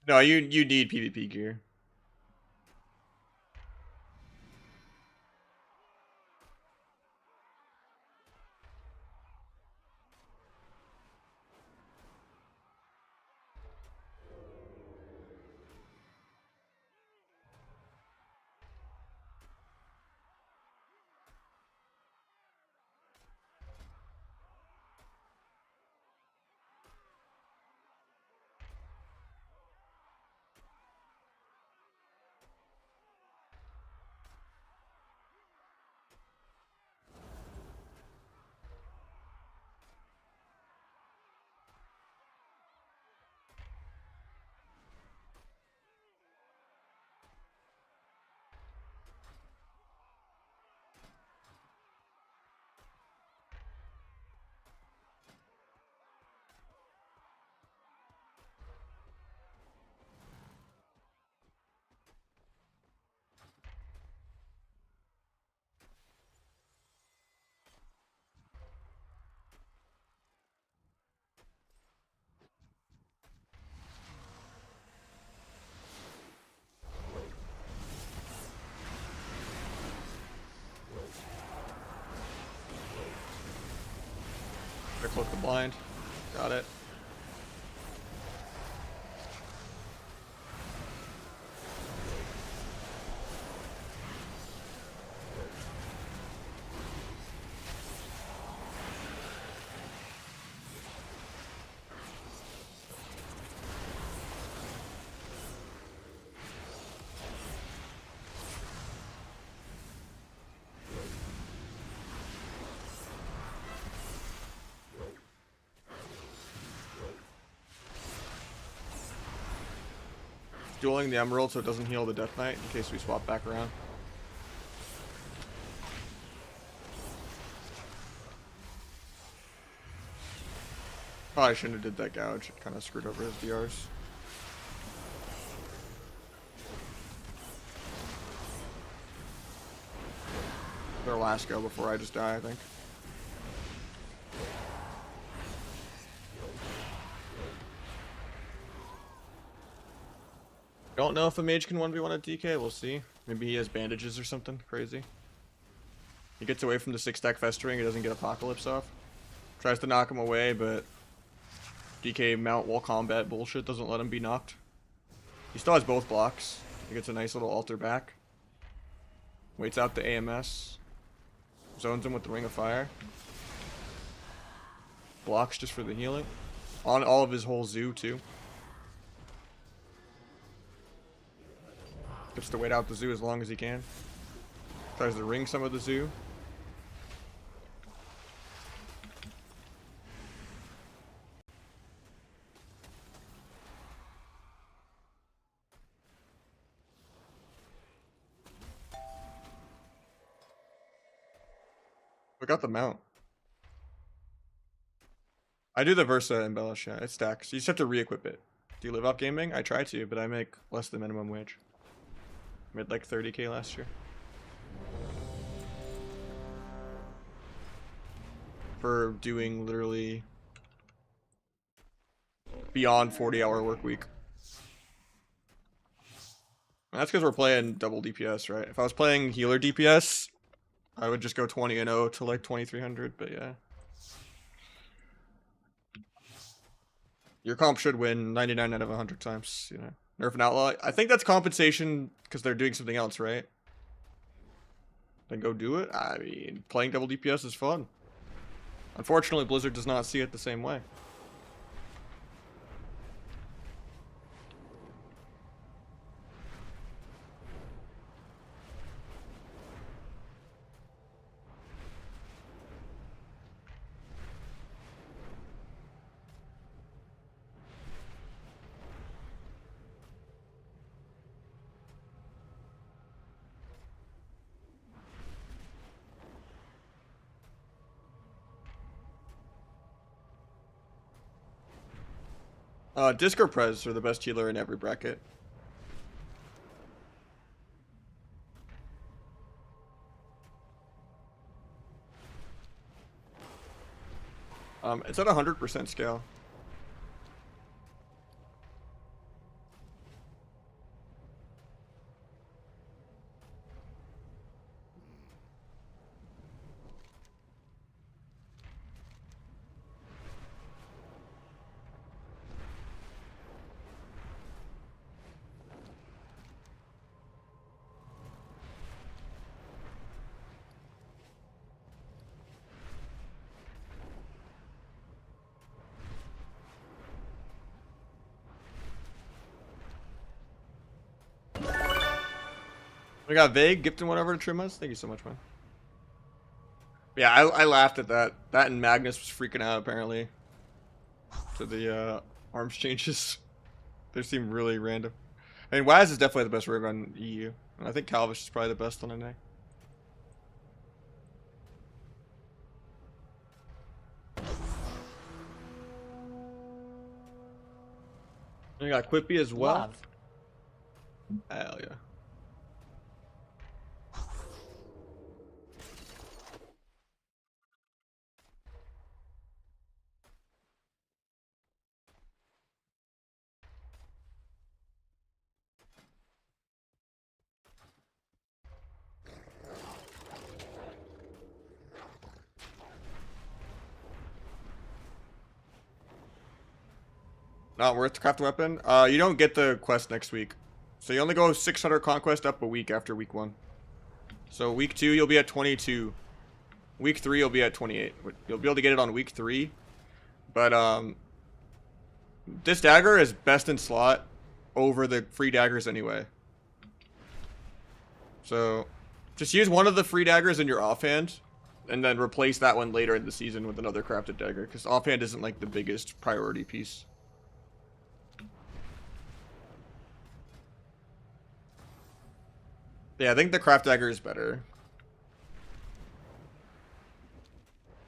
A: No, you need PvP gear. Gotta cloak the blind. Got it. Dueling the emerald so it doesn't heal the death knight in case we swap back around. Probably shouldn't have did that gouge. It kind of screwed over his DRs. Their last go before I just die, I think. Don't know if a mage can 1v1 at DK, we'll see. Maybe he has bandages or something crazy. He gets away from the 6-stack festering, he doesn't get Apocalypse off. Tries to knock him away, but DK mount wall combat bullshit doesn't let him be knocked. He still has both blocks. He gets a nice little altar back. Waits out the AMS. Zones him with the Ring of Fire. Blocks just for the healing. On all of his whole zoo too. Gets to wait out the zoo as long as he can. Tries to ring some of the zoo. We got the mount. I do the Versa embellish, yeah. It stacks. You just have to re-equip it. Do you live off gaming? I try to, but I make less than minimum wage. Made like 30k last year. For doing literally beyond 40-hour work week. And that's because we're playing double DPS, right? If I was playing healer DPS, I would just go 20-0 to like 2300, but yeah. Your comp should win 99 out of 100 times, you know. Nerf an outlaw. I think that's compensation because they're doing something else, right? Then go do it. I mean, playing double DPS is fun. Unfortunately, Blizzard does not see it the same way. Disc or Prez are the best healer in every bracket. It's at 100% scale. We got Vague, Gipton went over to trim us. Thank you so much, man. Yeah, I laughed at that. That and Magnus was freaking out, apparently. To the arms changes. They seem really random. I mean, Waz is definitely the best rogue on EU. And I think Calvish is probably the best on NA. We got Quippy as well.
B: Love.
A: Hell yeah. Not worth to craft a weapon. You don't get the quest next week. So you only go 600 conquest up a week after week 1. So week 2 you'll be at 22. Week 3 you'll be at 28. You'll be able to get it on week 3. But this dagger is best in slot over the free daggers anyway. So just use one of the free daggers in your offhand, and then replace that one later in the season with another crafted dagger, because offhand isn't like the biggest priority piece. Yeah, I think the craft dagger is better.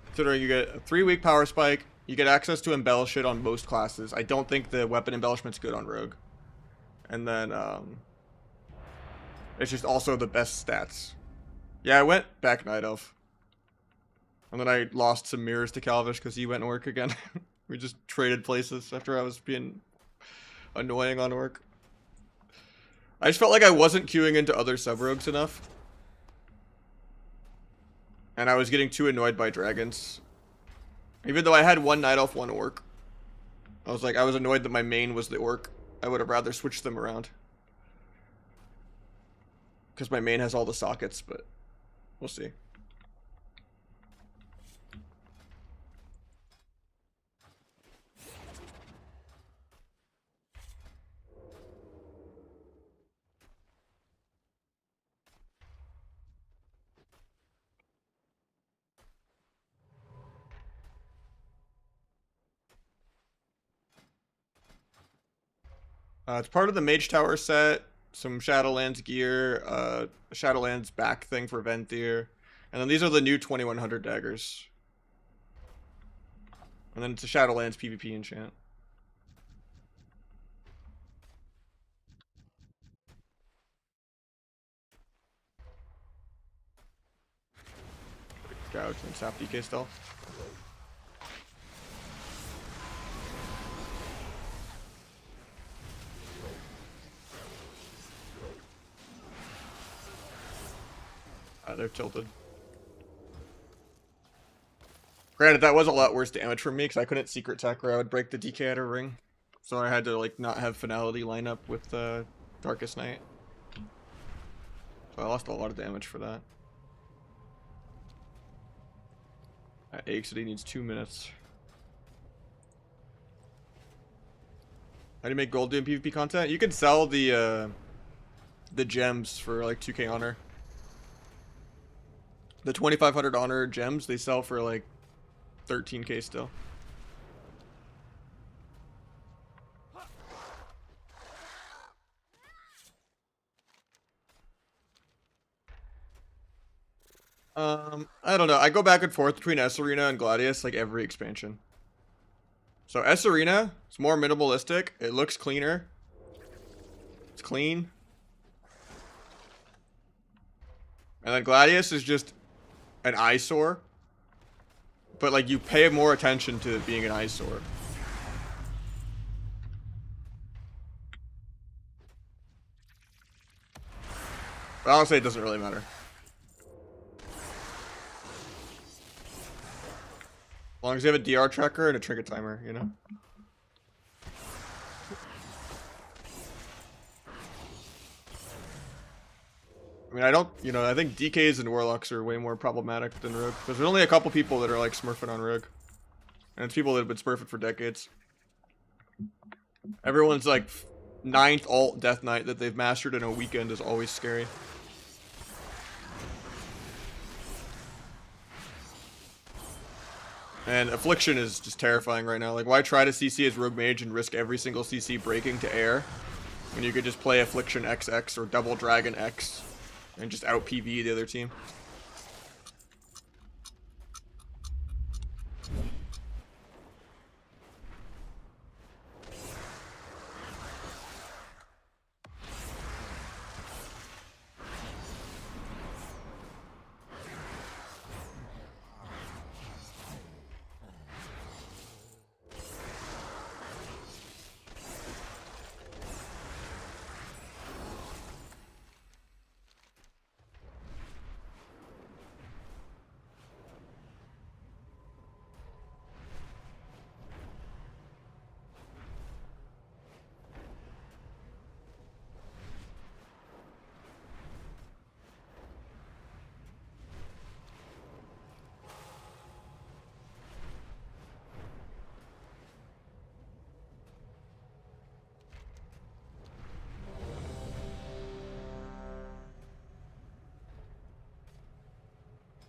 A: Considering you get a 3-week power spike, you get access to embellish it on most classes. I don't think the weapon embellishment's good on rogue. And then, it's just also the best stats. Yeah, I went back Night Elf. And then I lost some mirrors to Calvish because he went Orc again. We just traded places after I was being annoying on Orc. I just felt like I wasn't queuing into other sub-rogues enough. And I was getting too annoyed by dragons. Even though I had one Night Elf, one Orc. I was annoyed that my main was the Orc. I would have rather switched them around. Because my main has all the sockets, but we'll see. It's part of the Mage Tower set, some Shadowlands gear, Shadowlands back thing for Venthyr, and then these are the new 2100 daggers. And then it's a Shadowlands PvP enchant. Gouge and Sap DK still. They're tilted. Granted, that was a lot worse damage for me because I couldn't secret attack where I would break the DK at a ring. So I had to like not have finality line up with Darkest Night. So I lost a lot of damage for that. Egg City needs 2 minutes. How do you make gold doing PvP content? You can sell the gems for like 2k honor. The 2500 honor gems, they sell for like 13k still. I don't know. I go back and forth between S Arena and Gladius like every expansion. So S Arena, it's more minimalistic. It looks cleaner. It's clean. And then Gladius is just an eyesore. But like you pay more attention to it being an eyesore. But honestly, it doesn't really matter. As long as you have a DR tracker and a trinket timer, you know? I mean, I think DKs and Warlocks are way more problematic than Rogue. Because there's only a couple people that are like smurfing on Rogue. And it's people that have been smurfing for decades. Everyone's like 9th alt Death Knight that they've mastered in a weekend is always scary. And Affliction is just terrifying right now. Like, why try to CC as Rogue Mage and risk every single CC breaking to air when you could just play Affliction XX or Double Dragon X and just out PV the other team?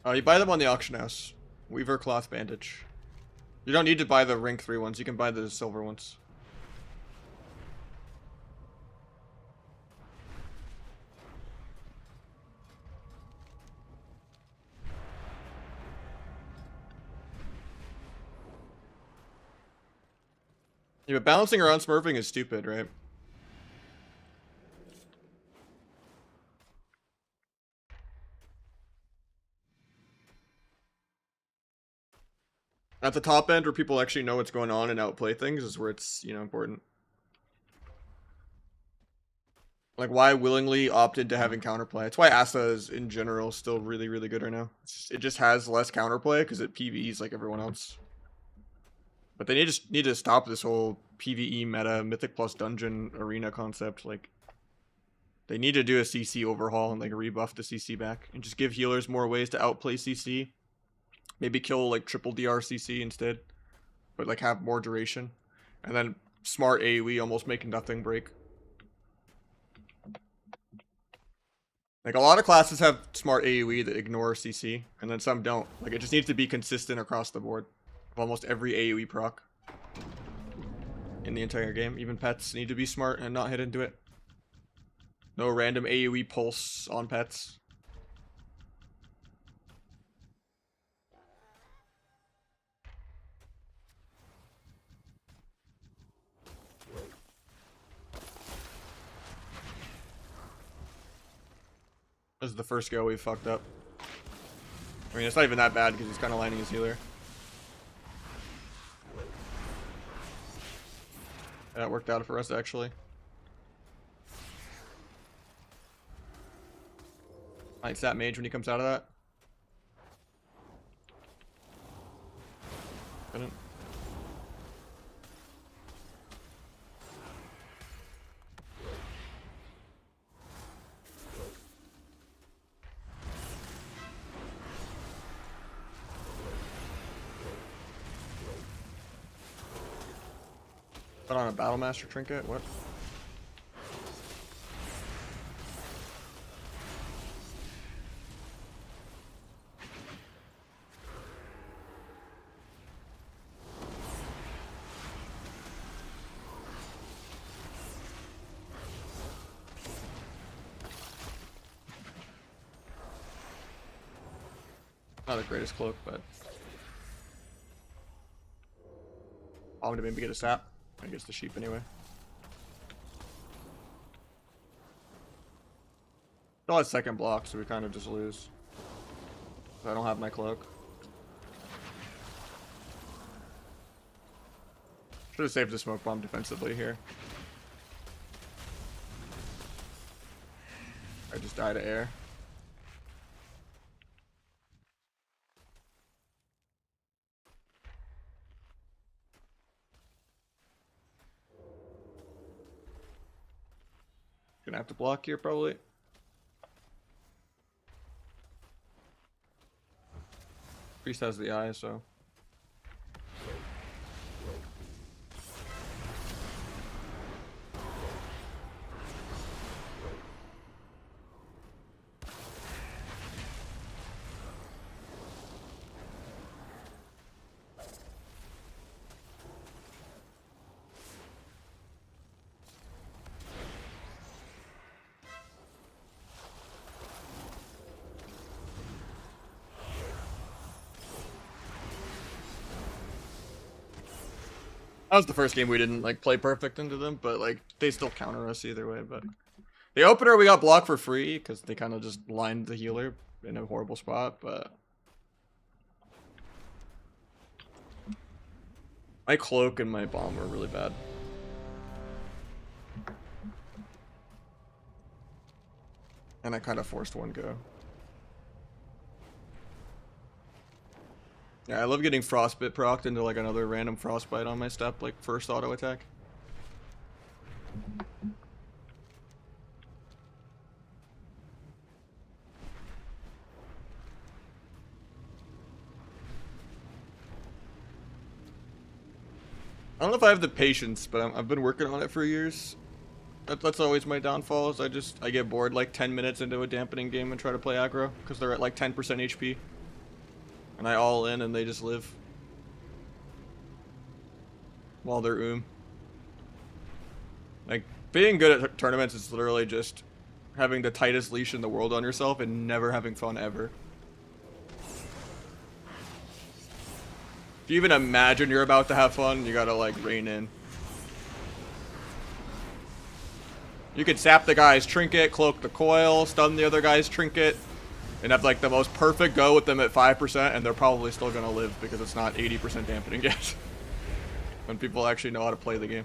A: Oh, you buy them on the auction house. Weaver cloth bandage. You don't need to buy the rank 3 ones. You can buy the silver ones. Yeah, but balancing around smurfing is stupid, right? At the top end, where people actually know what's going on and outplay things, is where it's, you know, important. Like, why willingly opt into having counterplay? That's why Asa is, in general, still really, really good right now. It just has less counterplay, because it PvEs like everyone else. But they need to stop this whole PvE meta, Mythic plus Dungeon arena concept. Like, they need to do a CC overhaul and like rebuff the CC back, and just give healers more ways to outplay CC. Maybe kill like triple DR CC instead, but like have more duration, and then smart AoE almost make nothing break. Like a lot of classes have smart AoE that ignore CC, and then some don't. Like it just needs to be consistent across the board. Almost every AoE proc in the entire game. Even pets need to be smart and not hit into it. No random AoE pulse on pets. This is the first go we've fucked up. I mean, it's not even that bad because he's kind of lining his healer. That worked out for us, actually. Lights that mage when he comes out of that. Couldn't. Put on a Battlemaster trinket? What? Not the greatest cloak, but I'm gonna maybe get a sap. I guess the sheep anyway. Still has second block, so we kind of just lose. I don't have my cloak. Should have saved the smoke bomb defensively here. I just died to air. Gonna have to block here probably. Priest has the eye, so. That was the first game we didn't like play perfect into them, but like they still counter us either way. But the opener we got blocked for free because they kind of just lined the healer in a horrible spot. But my cloak and my bomb were really bad. And I kind of forced one go. Yeah, I love getting frostbite procced into like another random frostbite on my step, like first auto attack. I don't know if I have the patience, but I've been working on it for years. That's always my downfall, is I get bored like 10 minutes into a dampening game and try to play aggro, because they're at like 10% HP. And I all in and they just live. While they're Like, being good at tournaments is literally just having the tightest leash in the world on yourself and never having fun ever. If you even imagine you're about to have fun, you gotta, like, rein in. You could sap the guy's trinket, cloak the coil, stun the other guy's trinket, and have, like, the most perfect go with them at 5%, and they're probably still gonna live because it's not 80% dampening yet. When people actually know how to play the game.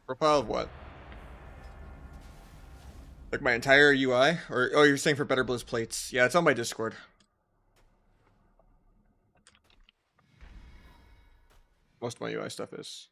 A: Profile of what? Like my entire UI? Or, oh, you're saying for Better Bliss plates. Yeah, it's on my Discord. Most of my UI stuff is.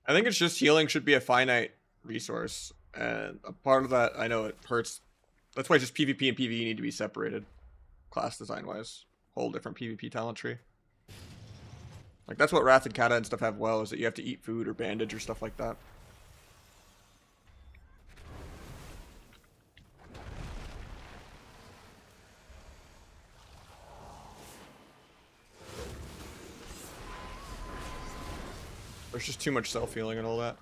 A: I think it's just healing should be a finite resource. And a part of that, I know it hurts. That's why just PvP and PvE need to be separated. Class design wise. Whole different PvP talent tree. Like that's what Wrath and Kata and stuff have well, is that you have to eat food or bandage or stuff like that. There's just too much self-healing and all that.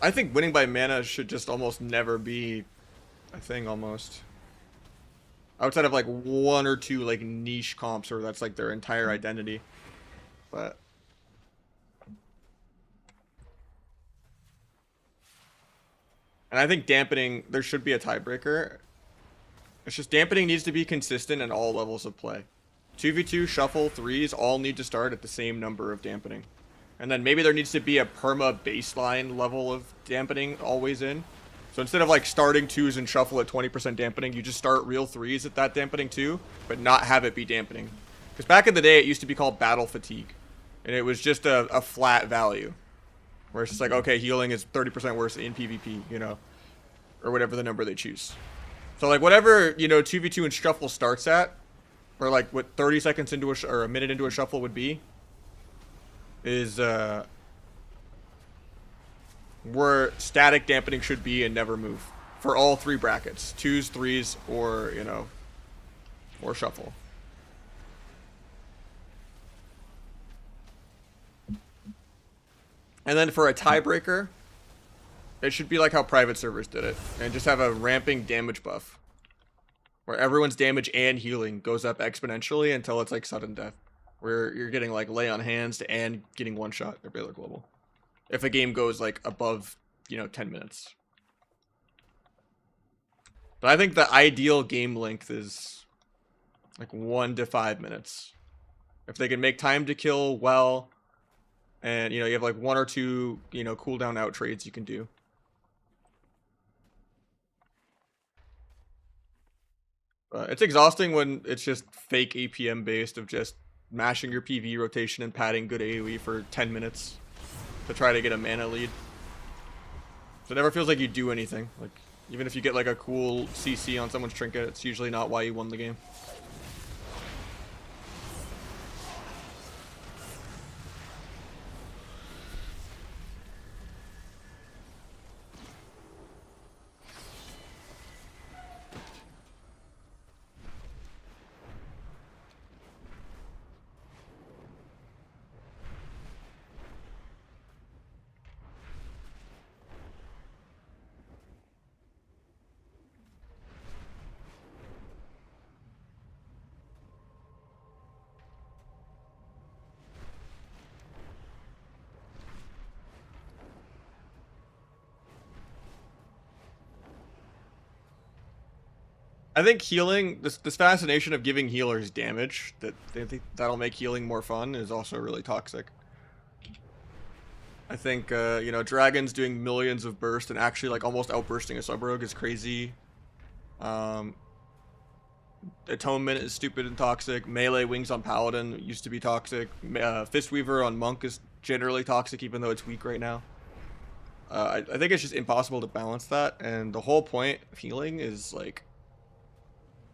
A: I think winning by mana should just almost never be a thing, almost. Outside of like one or two like niche comps where that's like their entire identity. But and I think dampening, there should be a tiebreaker. It's just dampening needs to be consistent in all levels of play. 2v2, shuffle, threes all need to start at the same number of dampening. And then maybe there needs to be a perma baseline level of dampening always in. So instead of like starting twos and shuffle at 20% dampening, you just start real threes at that dampening too, but not have it be dampening. Because back in the day, it used to be called battle fatigue. And it was just a flat value. Where it's just like, okay, healing is 30% worse in PvP, you know, or whatever the number they choose. So like whatever, you know, 2v2 and shuffle starts at, or like what 30 seconds into or a minute into a shuffle would be, is where static dampening should be and never move for all three brackets, twos, threes, or, you know, or shuffle. And then for a tiebreaker, It should be like how private servers did it, and just have a ramping damage buff, where everyone's damage and healing goes up exponentially until it's like sudden death, where you're getting like lay on hands and getting one shot every other global. If a game goes like above, 10 minutes. But I think the ideal game length is like 1 to 5 minutes. If they can make time to kill well, and you have like 1 or 2, cooldown out trades you can do. It's exhausting when it's just fake APM based of just mashing your PV rotation and padding good AoE for 10 minutes to try to get a mana lead. So it never feels like you do anything. Like, even if you get like a cool CC on someone's trinket, it's usually not why you won the game. I think healing, this fascination of giving healers damage, that they think that'll make healing more fun, is also really toxic. I think, dragons doing millions of burst and actually like almost outbursting a sub-rogue is crazy. Atonement is stupid and toxic. Melee wings on paladin used to be toxic. Fistweaver on monk is generally toxic, even though it's weak right now. I think it's just impossible to balance that, and the whole point of healing is like,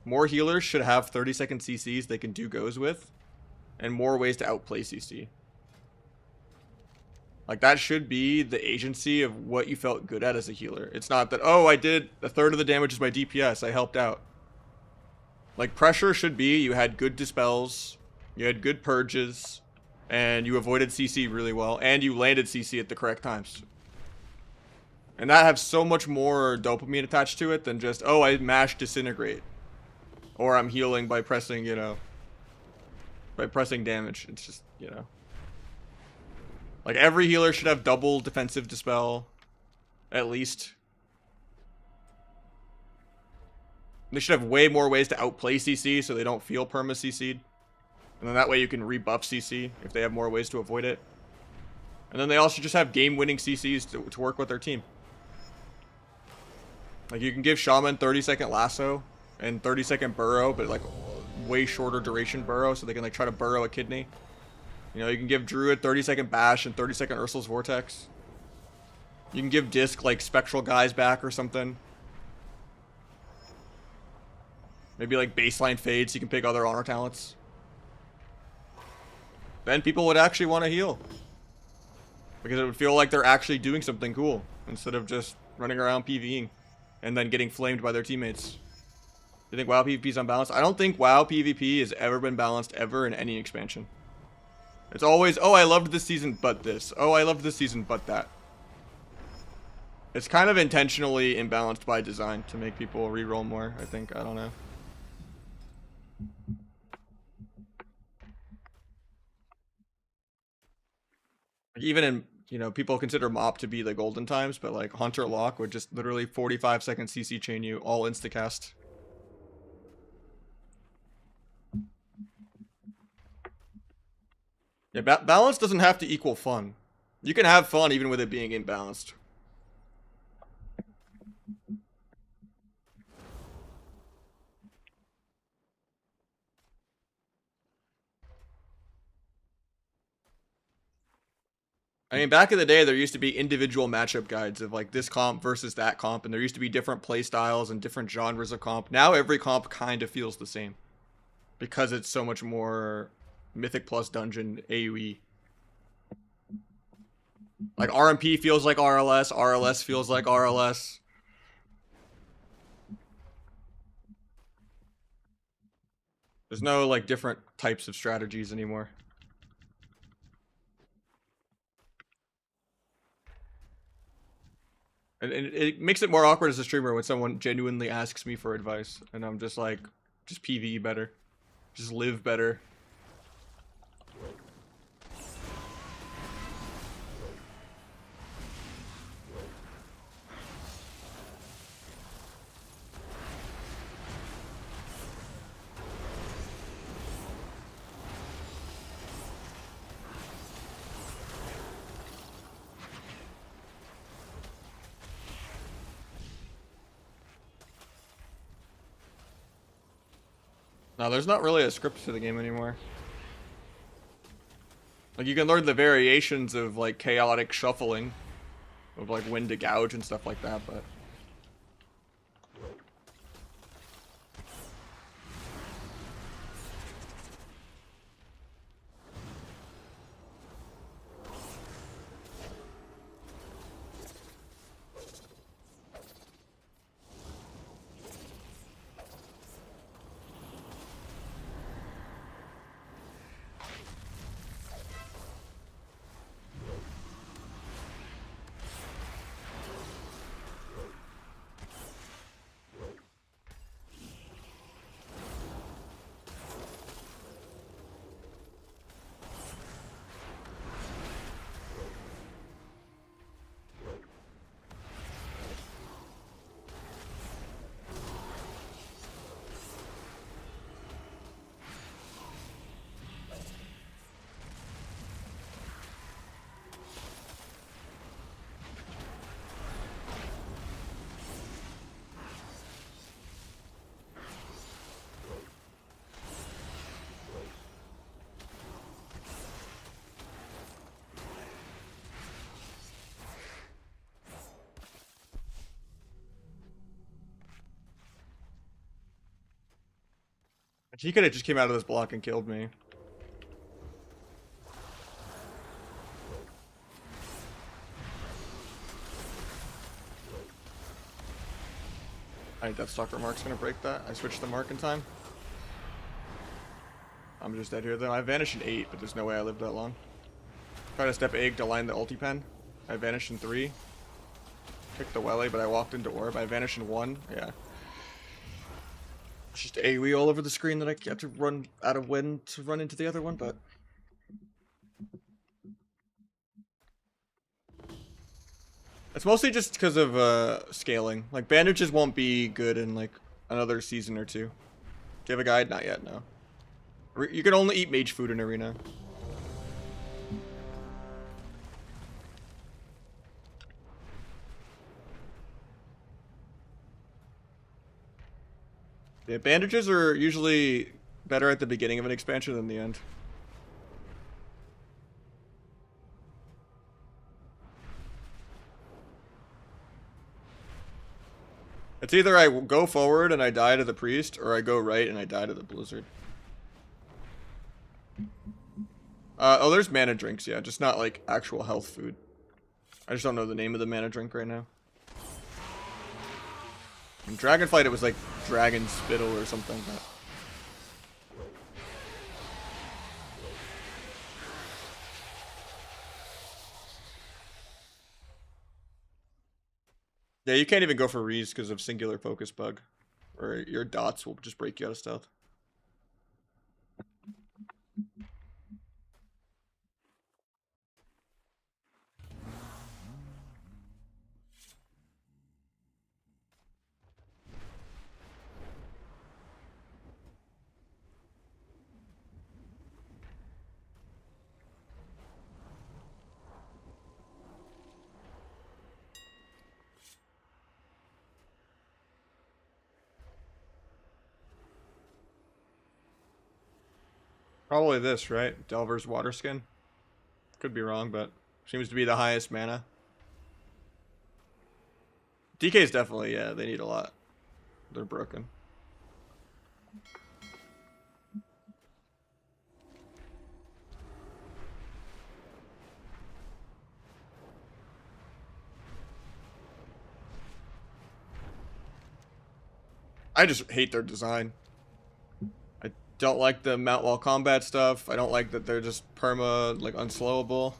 A: more healers should have 30-second CCs they can do goes with, and more ways to outplay CC. Like, that should be the agency of what you felt good at as a healer. It's not that, oh, I did a third of the damage is my DPS, I helped out. Like, pressure should be you had good dispels, you had good purges, and you avoided CC really well, and you landed CC at the correct times. And that has so much more dopamine attached to it than just, oh, I mashed disintegrate. Or I'm healing by pressing, by pressing damage. It's just, like, every healer should have double defensive dispel, at least. They should have way more ways to outplay CC so they don't feel perma CC'd. And then that way you can rebuff CC if they have more ways to avoid it. And then they also just have game-winning CCs to work with their team. Like, you can give Shaman 30-second lasso and 30-second burrow, but like way shorter duration burrow, so they can like try to burrow a kidney. You can give Druid 30-second bash and 30-second Ursul's Vortex. You can give Disc like spectral guys back or something. Maybe like baseline fade so you can pick other honor talents. Then people would actually want to heal, because it would feel like they're actually doing something cool instead of just running around PvEing and then getting flamed by their teammates. You think WoW PvP is unbalanced? I don't think WoW PvP has ever been balanced ever in any expansion. It's always, oh, I loved this season but this. Oh, I loved this season but that. It's kind of intentionally imbalanced by design to make people reroll more, I think. I don't know. Even in, people consider MOP to be the golden times, but like Hunter Lock would just literally 45-second CC chain you all instacast. Yeah, balance doesn't have to equal fun. You can have fun even with it being imbalanced. I mean, back in the day, there used to be individual matchup guides of like this comp versus that comp, and there used to be different play styles and different genres of comp. Now every comp kind of feels the same, because it's so much more Mythic plus Dungeon AoE. Like RMP feels like RLS, RLS feels like RLS. There's no like different types of strategies anymore. And it makes it more awkward as a streamer when someone genuinely asks me for advice, and I'm just like, just PvE better, just live better. No, there's not really a script to the game anymore. Like, you can learn the variations of, like, chaotic shuffling. Of, like, when to gouge and stuff like that, but... He could have just came out of this block and killed me. I think Deathstalker Mark's gonna break that. I switched the mark in time. I'm just dead here then. I vanished in 8, but there's no way I lived that long. Tried to step egg to line the ulti pen. I vanished in 3. Kicked the welly, but I walked into orb. I vanished in 1. Yeah. It's just AoE all over the screen that I have to run out of wind to run into the other one, but... It's mostly just because of scaling. Like, bandages won't be good in, like, another season or 2. Do you have a guide? Not yet, no. You can only eat mage food in Arena. Yeah, bandages are usually better at the beginning of an expansion than the end. It's either I go forward and I die to the priest, or I go right and I die to the blizzard. Oh, there's mana drinks, yeah, just not like actual health food. I just don't know the name of the mana drink right now. In Dragonflight, it was like Dragon Spittle or something. But... yeah, you can't even go for Reese because of singular focus bug. Or your dots will just break you out of stealth. Probably this, right? Delver's water skin. Could be wrong, but seems to be the highest mana. DK's definitely, yeah, they need a lot. They're broken. I just hate their design. I don't like the mount while combat stuff. I don't like that they're just perma, like, unslowable.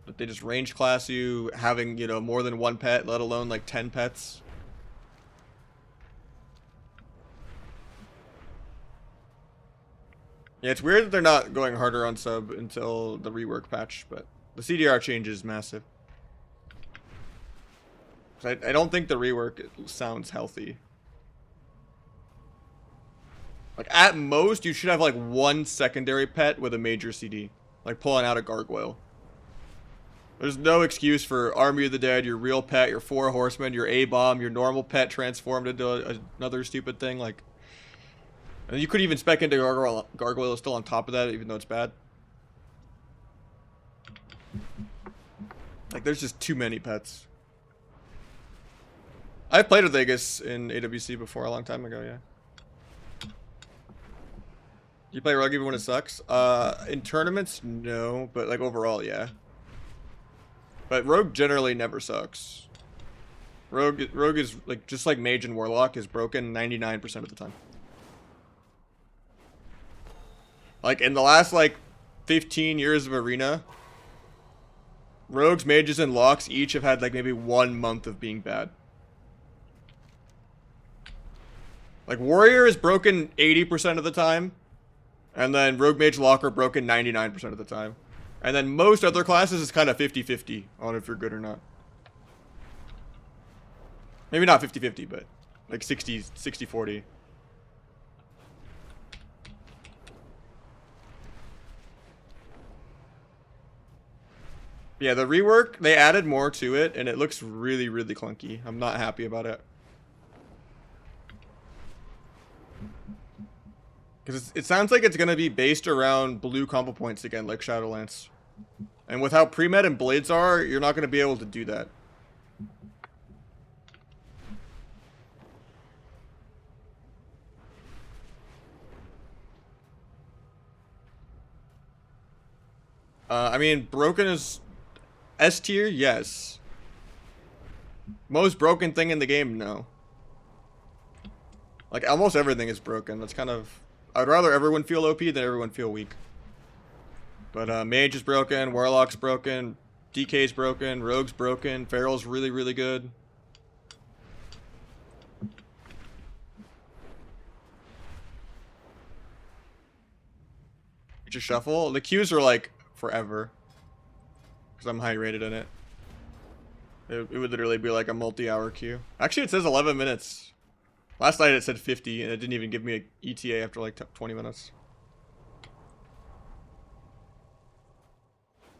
A: That they just range class you, having, you know, more than one pet, let alone like 10 pets. Yeah, it's weird that they're not going harder on sub until the rework patch, but the CDR change is massive. I don't think the rework sounds healthy. Like, at most, you should have like one secondary pet with a major CD. Like pulling out a gargoyle. There's no excuse for Army of the Dead, your real pet, your 4 horsemen, your A-bomb, your normal pet transformed into another stupid thing. Like, and you could even spec into gargoyle still on top of that, even though it's bad. Like, there's just too many pets. I've played with Aegis in AWC before a long time ago, yeah. You play Rogue even when it sucks? In tournaments, no, but like overall, yeah. But Rogue generally never sucks. Rogue is like, just like Mage and Warlock, is broken 99% of the time. Like in the last like 15 years of Arena, Rogues, Mages, and Locks each have had like maybe 1 month of being bad. Like Warrior is broken 80% of the time. And then Rogue, Mage, Lock are broken 99% of the time. And then most other classes is kind of 50-50 on if you're good or not. Maybe not 50-50, but like 60-40. Yeah, the rework, they added more to it, and it looks really, really clunky. I'm not happy about it. Because it sounds like it's going to be based around blue combo points again, like Shadowlance. And with how pre-med and Blades are, you're not going to be able to do that. I mean, broken is S tier, yes. Most broken thing in the game, no. Like, almost everything is broken. That's kind of... I'd rather everyone feel OP than everyone feel weak. But Mage is broken, Warlock's broken, DK's broken, Rogue's broken, Feral's really, really good. You just shuffle. The queues are like forever. Because I'm high rated in it. It would literally be like a multi-hour queue. Actually, it says 11 minutes. Last night it said 50, and it didn't even give me an ETA after like 20 minutes.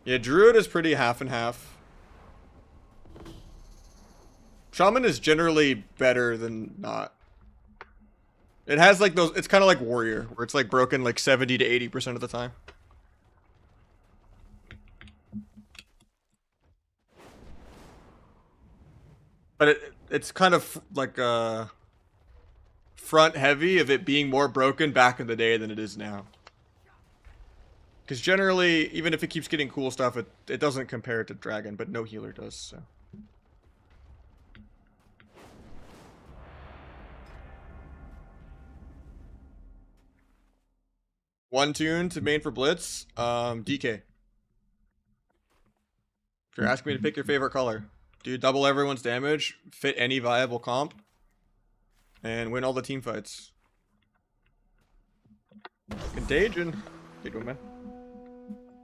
A: Yeah, Druid is pretty half and half. Shaman is generally better than not. It has like those, it's kind of like Warrior, where it's like broken like 70 to 80% of the time. But it's kind of like front heavy of it being more broken back in the day than it is now. Because generally, even if it keeps getting cool stuff, it doesn't compare it to Dragon, but no healer does, so. One tune to main for Blitz, DK. If you're asking me to pick your favorite color, do double everyone's damage, fit any viable comp, and win all the team fights. Contagion. Good one,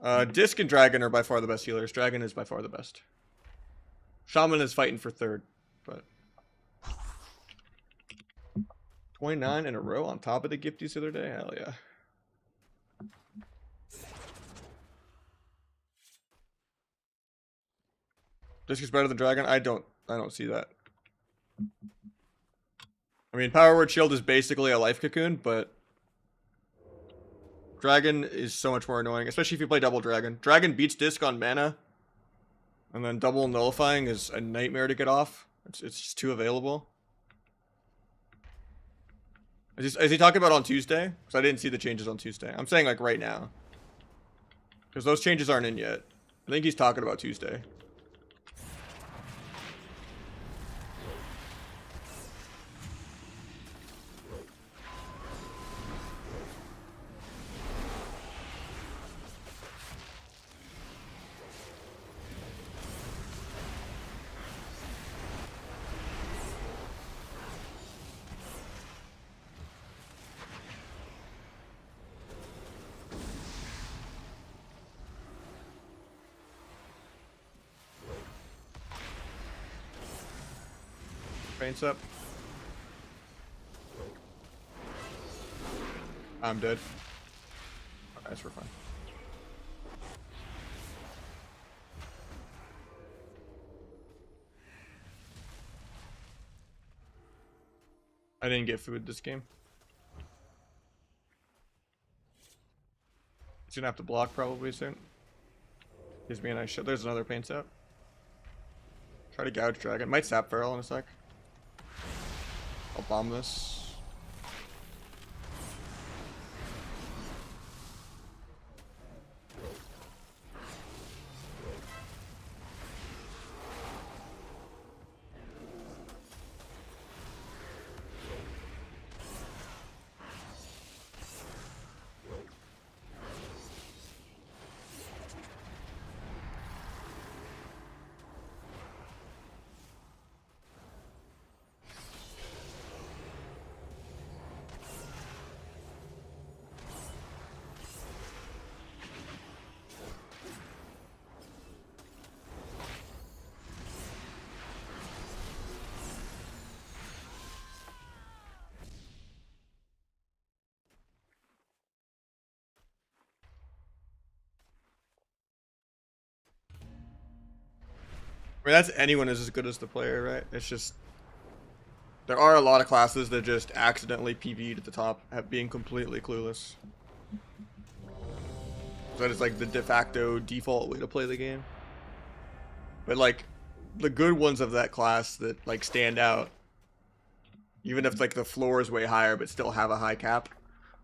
A: man. Disc and Dragon are by far the best healers. Dragon is by far the best. Shaman is fighting for third, but 29 in a row on top of the gifties the other day. Hell yeah. Disc is better than Dragon? I don't see that. I mean, Power Word Shield is basically a life cocoon, but Dragon is so much more annoying, especially if you play double Dragon. Dragon beats Disc on mana, and then double nullifying is a nightmare to get off. It's just too available. Is he talking about on Tuesday? Because I didn't see the changes on Tuesday. I'm saying like right now. Because those changes aren't in yet. I think he's talking about Tuesday. paints up. I'm dead. Oh, nice, we're fine. I didn't get food this game. He's gonna have to block probably soon. Gives me a nice shot. There's another paint set. Try to gouge dragon. Might sap feral in a sec. I'll bomb this. I mean, that's anyone is as good as the player, right? It's just there are a lot of classes that just accidentally PvE'd at the top, being completely clueless. So that is like the de facto default way to play the game. But like the good ones of that class that like stand out, even if like the floor is way higher but still have a high cap,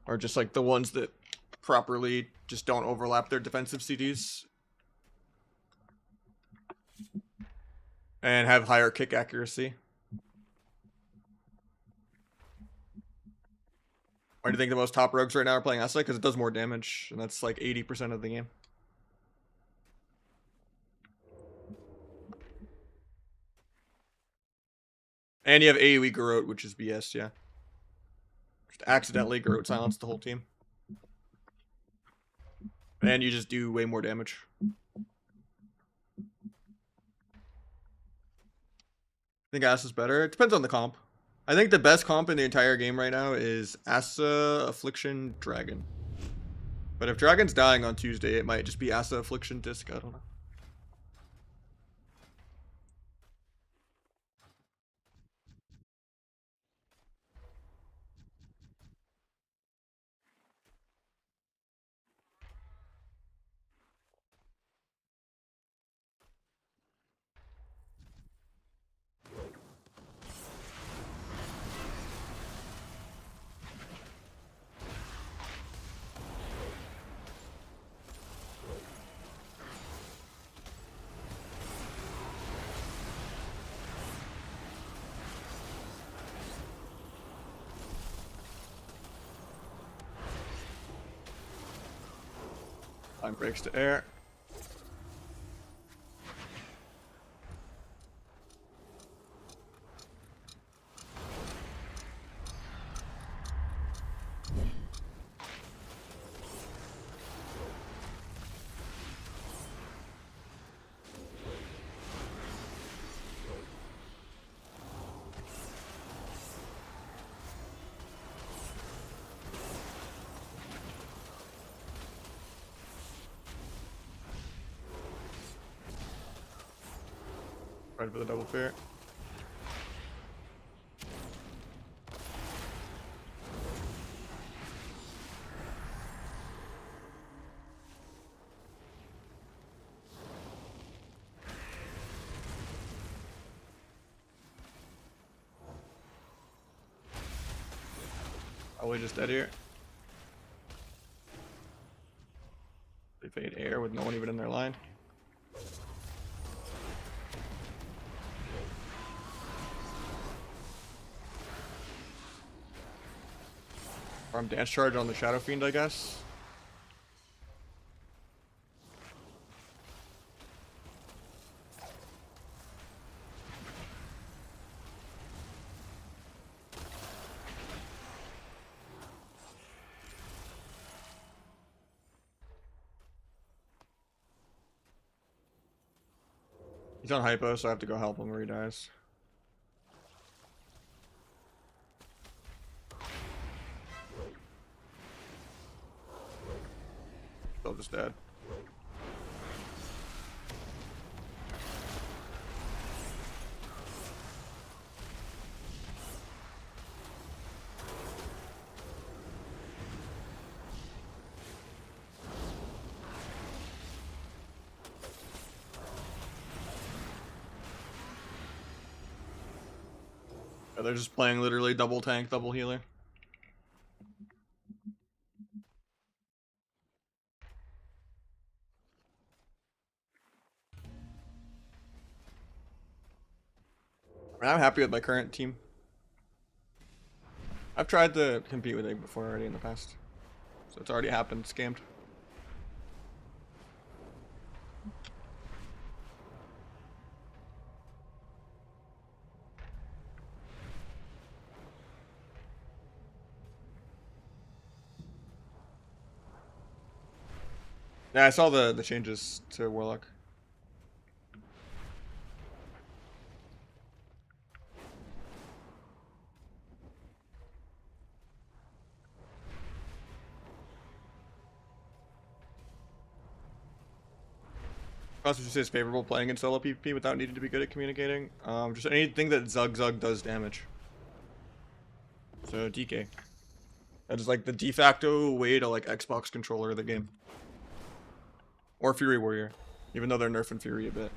A: are just like the ones that properly just don't overlap their defensive CDs. And have higher kick accuracy. Why do you think the most top rogues right now are playing Asa? Because it does more damage, and that's like 80% of the game. And you have AoE Garrote, which is BS, yeah. Just accidentally Garrote silence the whole team. And you just do way more damage. I think Asa's better. It depends on the comp. I think the best comp in the entire game right now is Asa, Affliction, Dragon. But if Dragon's dying on Tuesday, it might just be Asa, Affliction, Disc. I don't know. Time breaks to air. Right for the double fear. Probably just dead here. They fade air with no one even in their line. Farm dance charge on the Shadow Fiend, I guess. He's on hypo, so I have to go help him where he dies. just dead. Yeah, they're just playing literally double tank, double healer. I'm happy with my current team. I've tried to compete with it before already in the past. So it's already happened, scammed. Yeah, I saw the changes to Warlock. Also, just says favorable playing in solo PvP without needing to be good at communicating. Just anything that Zug does damage. So DK. That is like the de facto way to like Xbox controller the game. Or Fury Warrior, even though they're nerfing Fury a bit.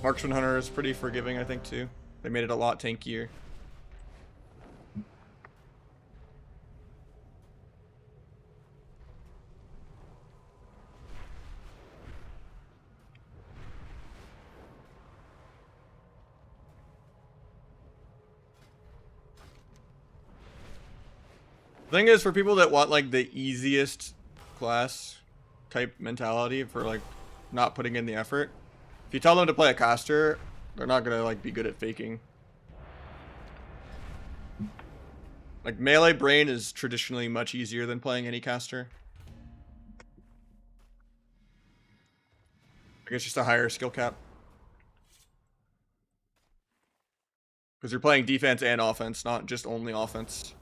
A: Marksman Hunter is pretty forgiving, I think, too. They made it a lot tankier. Thing is, for people that want like the easiest class type mentality for like not putting in the effort, if you tell them to play a caster, they're not gonna like be good at faking. Like melee brain is traditionally much easier than playing any caster. I guess just a higher skill cap. Because you're playing defense and offense, not just only offense.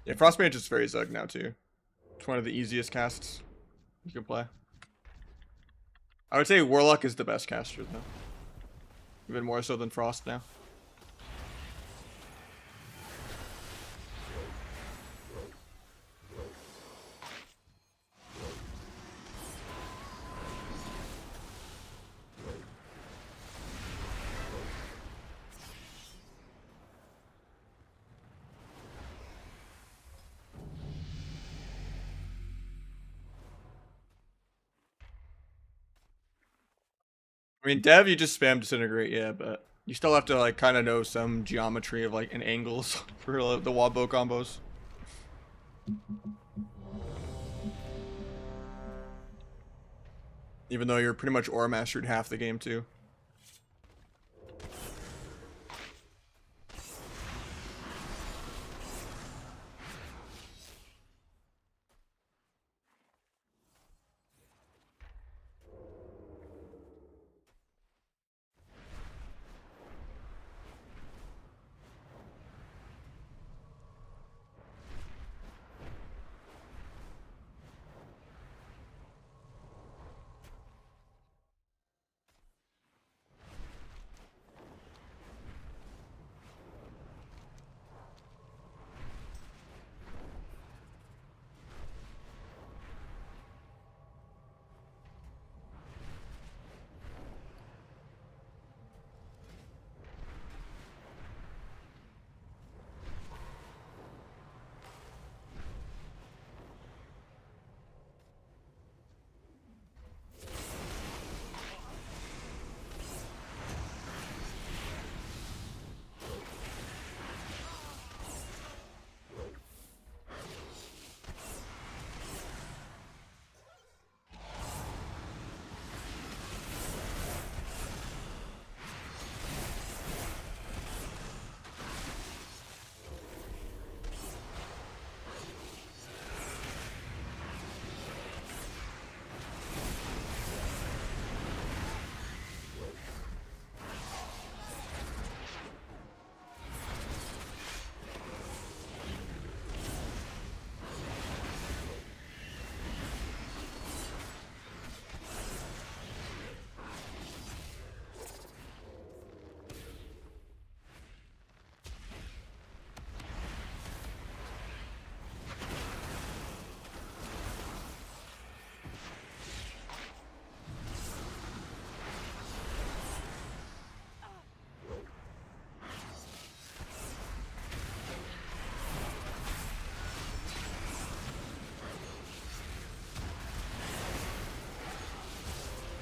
A: Yeah, Frostmage is very Zug now too. It's one of the easiest casts you can play. I would say Warlock is the best caster though. Even more so than Frost now. I mean, Dev, you just spam Disintegrate, yeah, but you still have to like kind of know some geometry of like and angles for the Wabo combos. Even though you're pretty much aura mastered half the game too.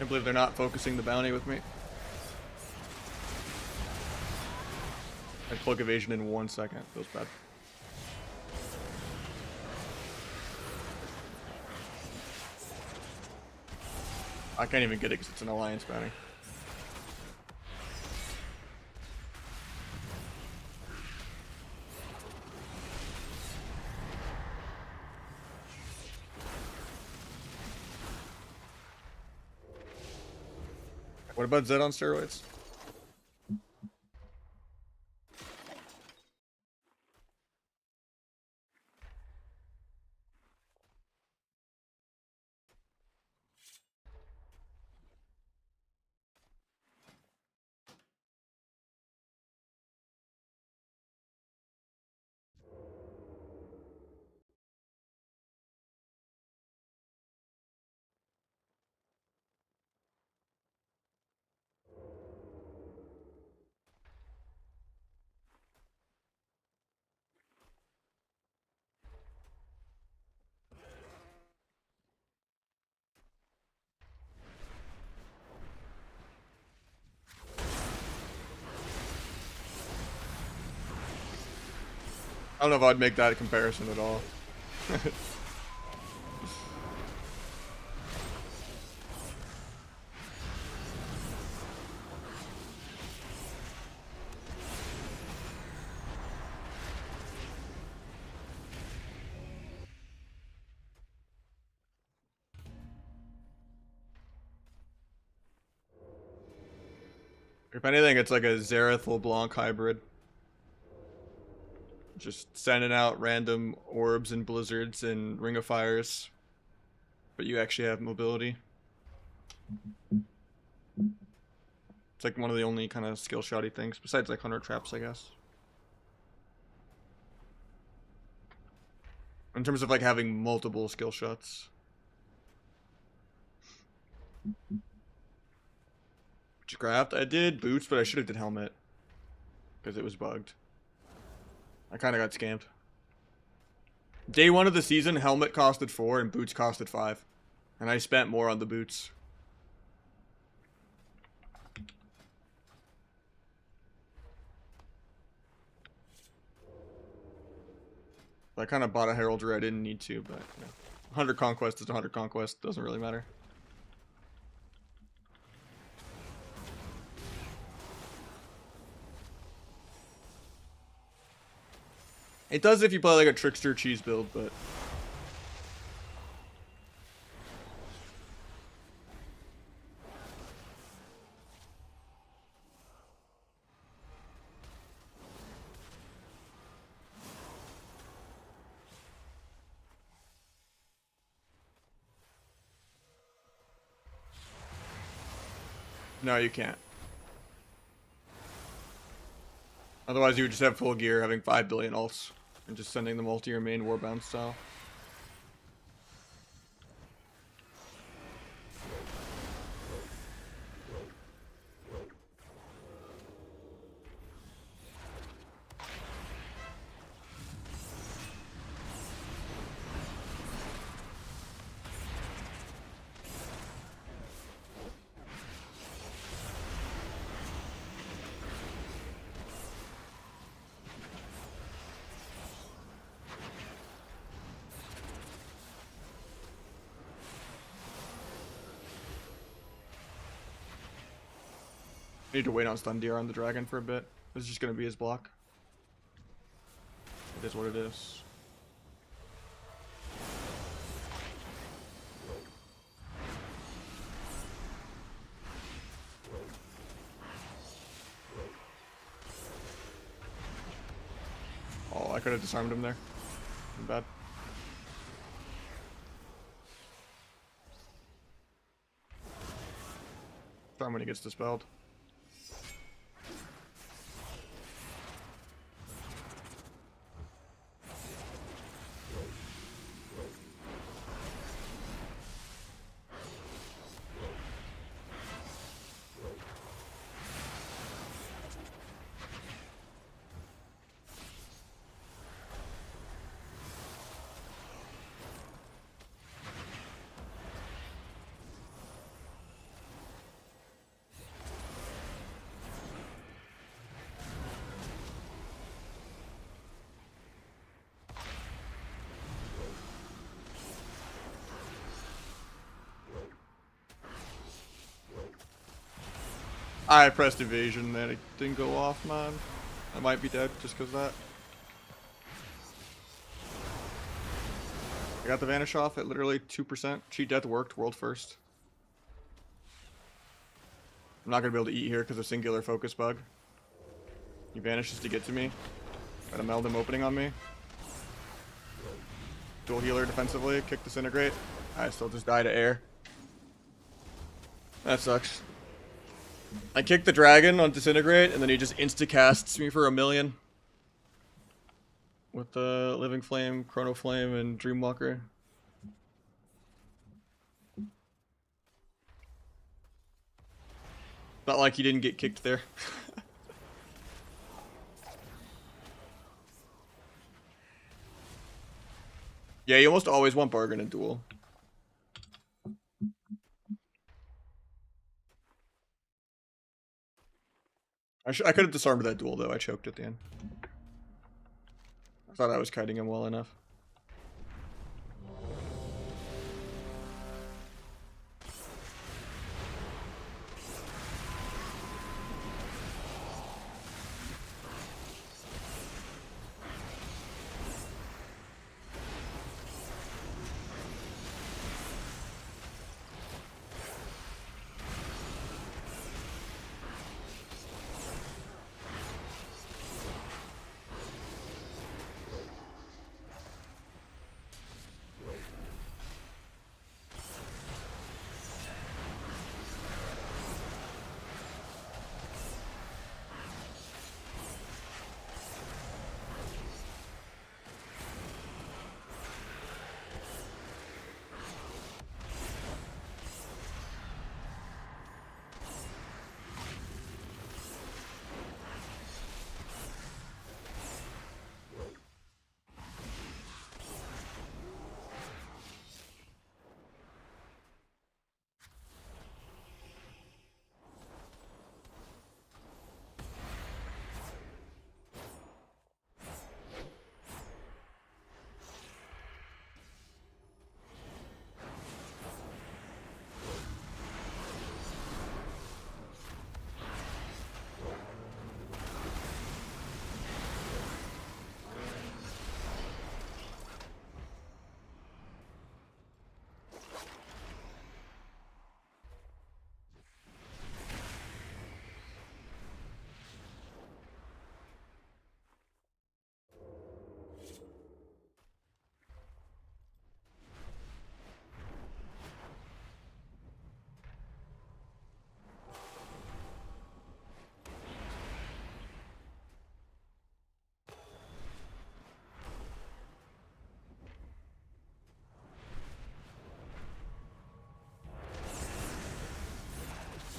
A: Can't believe they're not focusing the bounty with me. I cloak evasion in 1 second. Feels bad. I can't even get it because it's an alliance bounty. What about Zed on steroids? I don't know if I'd make that a comparison at all. If anything, it's like a Xerath LeBlanc hybrid. Just sending out random orbs and blizzards and ring of fires. But you actually have mobility. It's like one of the only kind of skill shotty things, besides like hunter traps, I guess. In terms of like having multiple skill shots. Craft? I did boots, but I should have did helmet. Because it was bugged. I kind of got scammed. Day 1 of the season, helmet costed 4 and boots costed 5. And I spent more on the boots. I kind of bought a heraldry I didn't need to, but you know, 100 conquest is 100 conquest. Doesn't really matter. It does if you play like a trickster cheese build, but no, you can't. Otherwise, you would just have full gear having 5 billion ults and just sending them all to your main warbound style. I need to wait on stun DR on the dragon for a bit. This is just gonna be his block. It is what it is. Oh, I could have disarmed him there. Bad. Disarm when he gets dispelled. I pressed evasion and it didn't go off, man. I might be dead just because of that. I got the vanish off at literally 2%. Cheat death worked, world first. I'm not going to be able to eat here because of singular focus bug. He vanishes to get to me. Got a meld him opening on me. Dual healer defensively, kick disintegrate. I still just die to air. That sucks. I kick the dragon on disintegrate and then he just insta-casts me for 1,000,000. With the Living Flame, Chrono Flame, and Dreamwalker. Not like he didn't get kicked there. Yeah, you almost always want bargain in duel. I could have disarmed that duel though, I choked at the end. I thought I was kiting him well enough.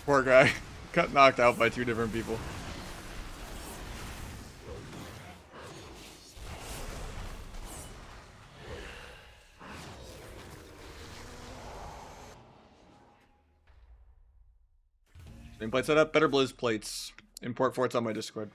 A: Poor guy. Got knocked out by 2 different people. Nameplate setup, better Blizz plates. Import forts on my Discord.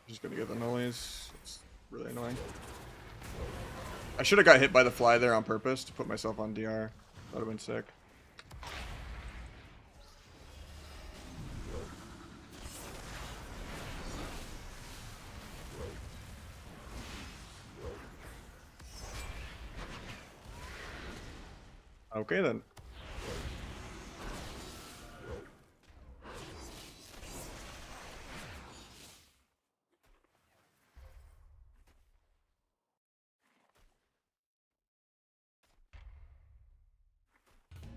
A: Just gonna get the noise. It's really annoying. I should have got hit by the fly there on purpose to put myself on DR. That would have been sick. Okay then.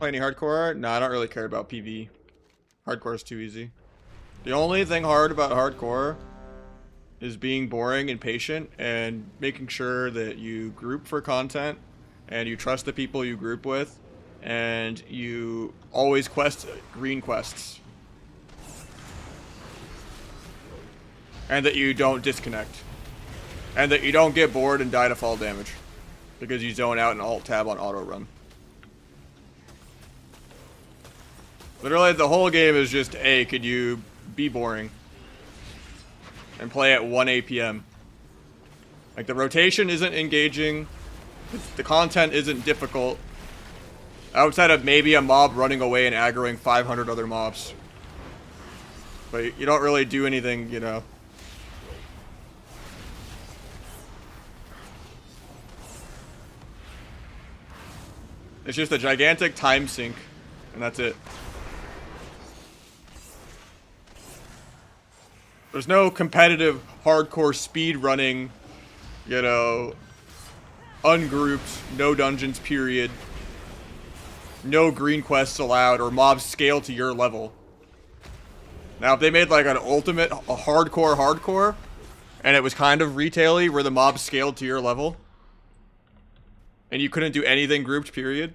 A: Play any hardcore? No, I don't really care about PV. Hardcore is too easy. The only thing hard about hardcore is being boring and patient and making sure that you group for content and you trust the people you group with and you always quest green quests. And that you don't disconnect. And that you don't get bored and die to fall damage. Because you zone out and alt tab on auto run. Literally the whole game is just, hey, could you be boring? And play at 1 APM. Like the rotation isn't engaging. The content isn't difficult. Outside of maybe a mob running away and aggroing 500 other mobs. But you don't really do anything, you know. It's just a gigantic time sink, and that's it. There's no competitive, hardcore speed running, you know, ungrouped, no dungeons period, no green quests allowed, or mobs scale to your level. Now, if they made like an ultimate, a hardcore, and it was kind of retail-y where the mobs scaled to your level, and you couldn't do anything grouped, period.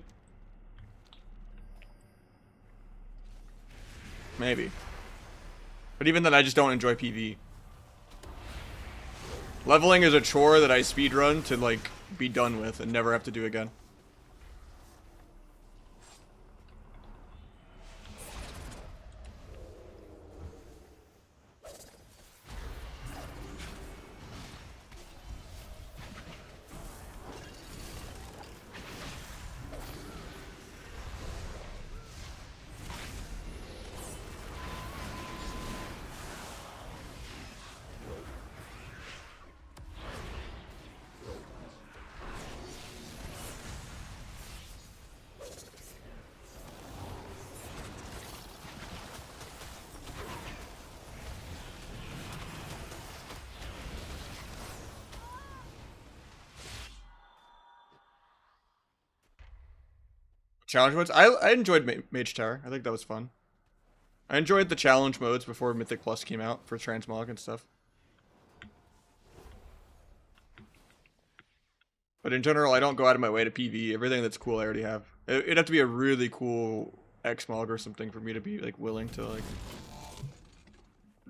A: Maybe. But even then, I just don't enjoy PvE. Leveling is a chore that I speedrun to, like, be done with and never have to do again. Challenge modes? I enjoyed Mage Tower. I think that was fun. I enjoyed the challenge modes before Mythic Plus came out for Transmog and stuff. But in general, I don't go out of my way to PvE. Everything that's cool I already have. It'd have to be a really cool Xmog or something for me to be like willing to like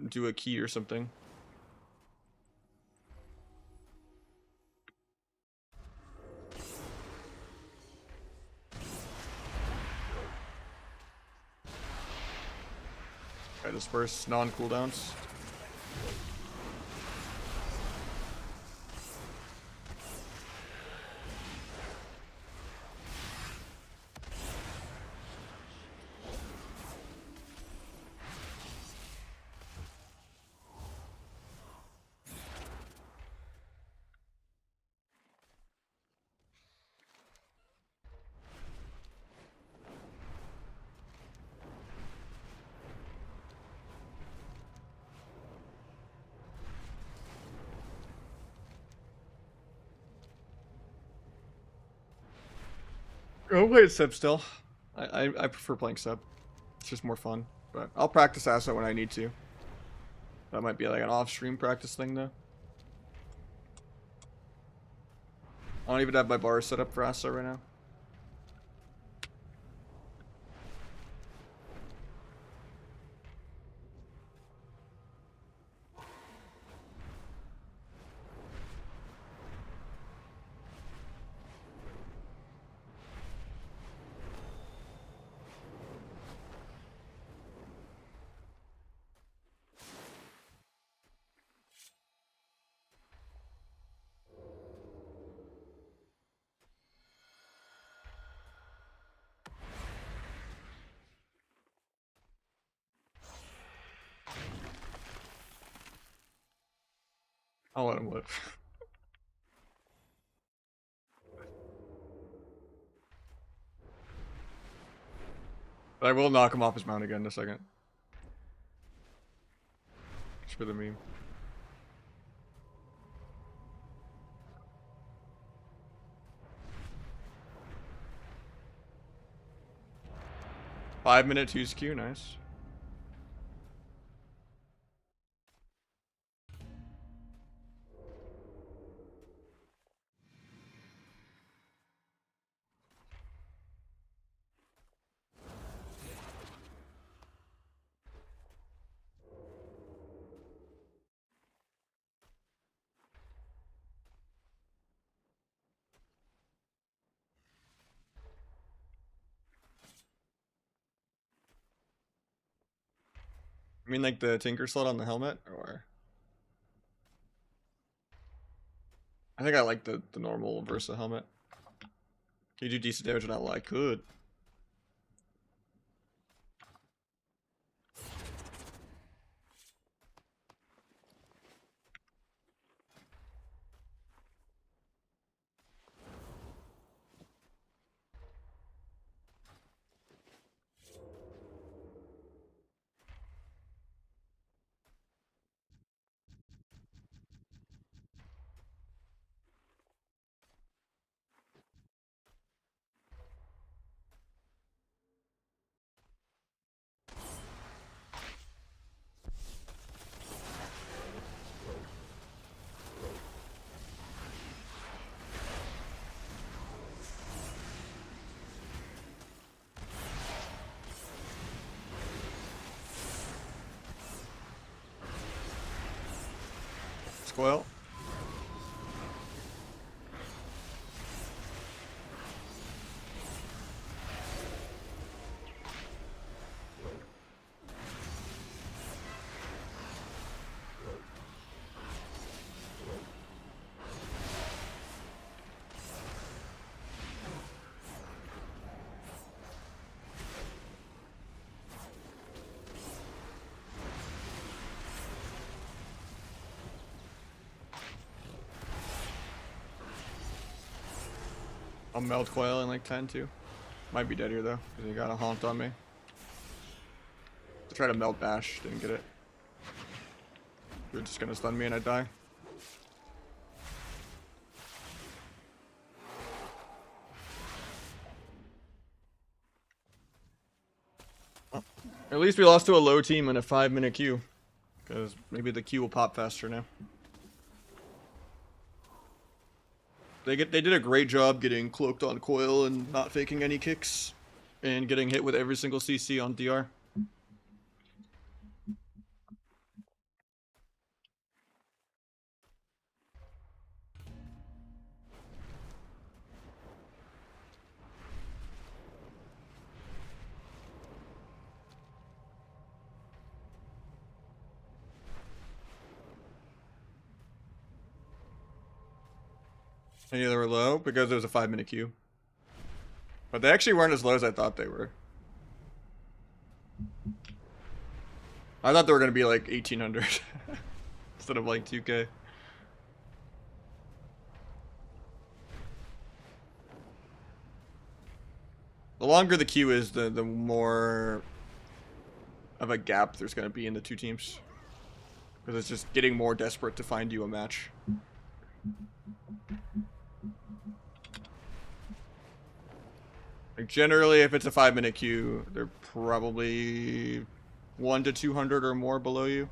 A: do a key or something. I disperse non-cooldowns. I'll play sub still. I prefer playing sub. It's just more fun. But I'll practice asset when I need to. That might be like an off-stream practice thing though. I don't even have my bar set up for asset right now. I'll let him live. But I will knock him off his mount again in a second. Just for the meme. 5-minute 2's Q, nice. I mean, like the Tinker slot on the helmet, or I think I like the normal Versa helmet. Can you do decent damage on that? Well, I could. Squirrel. I'll melt Coil in like 10 too. Might be dead here though, because he got a haunt on me. I tried to melt bash, didn't get it. You're just gonna stun me and I die. Well, at least we lost to a low team in a 5-minute queue. Because maybe the queue will pop faster now. They did a great job getting cloaked on Coil and not faking any kicks. And getting hit with every single CC on DR. And yeah, they were low because it was a 5-minute queue. But they actually weren't as low as I thought they were. I thought they were going to be like 1800 instead of like 2k. The longer the queue is, the more of a gap there's going to be in the two teams. Because it's just getting more desperate to find you a match. Like generally, if it's a 5-minute queue, they're probably 1 to 200 or more below you.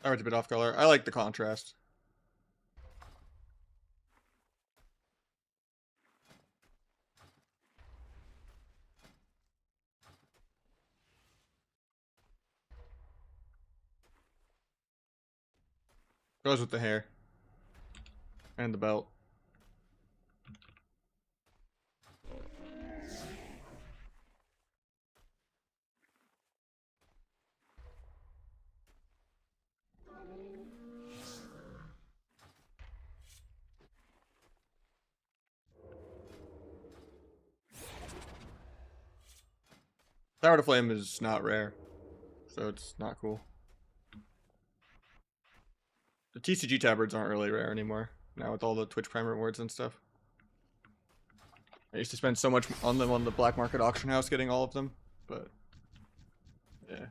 A: I went a bit off color. I like the contrast. Goes with the hair. And the belt. Tower to Flame is not rare, so it's not cool. The TCG tabards aren't really rare anymore, now with all the Twitch Prime rewards and stuff. I used to spend so much on them on the black market auction house getting all of them, but yeah.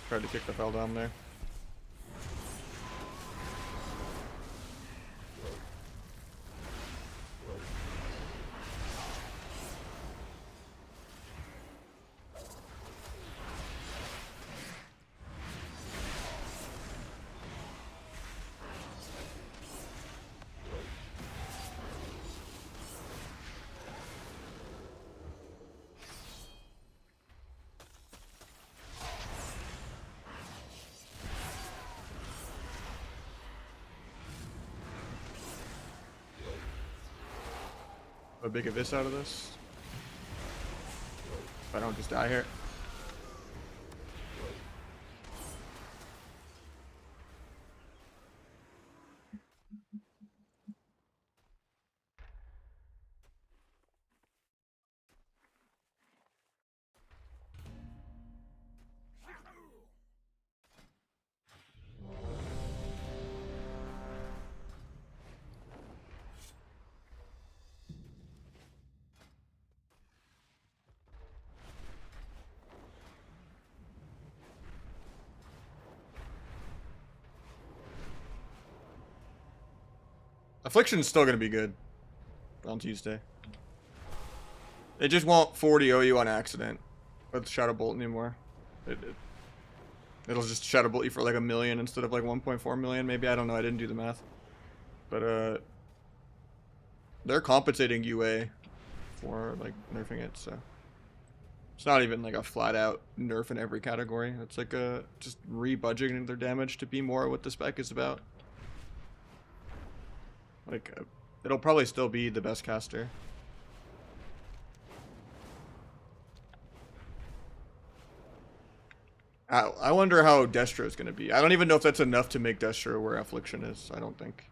A: Tried to kick the fell down there. A big abyss out of this. If I don't just die here. Affliction's still gonna be good on Tuesday. They just won't 40 OU on accident with Shadow Bolt anymore. It'll just Shadow Bolt you for like 1 million instead of like 1.4 million, maybe. I don't know. I didn't do the math. But they're compensating UA for like nerfing it, so it's not even like a flat out nerf in every category. It's like just rebudgeting their damage to be more what the spec is about. Like, it'll probably still be the best caster. I wonder how Destro is going to be. I don't even know if that's enough to make Destro where Affliction is. I don't think.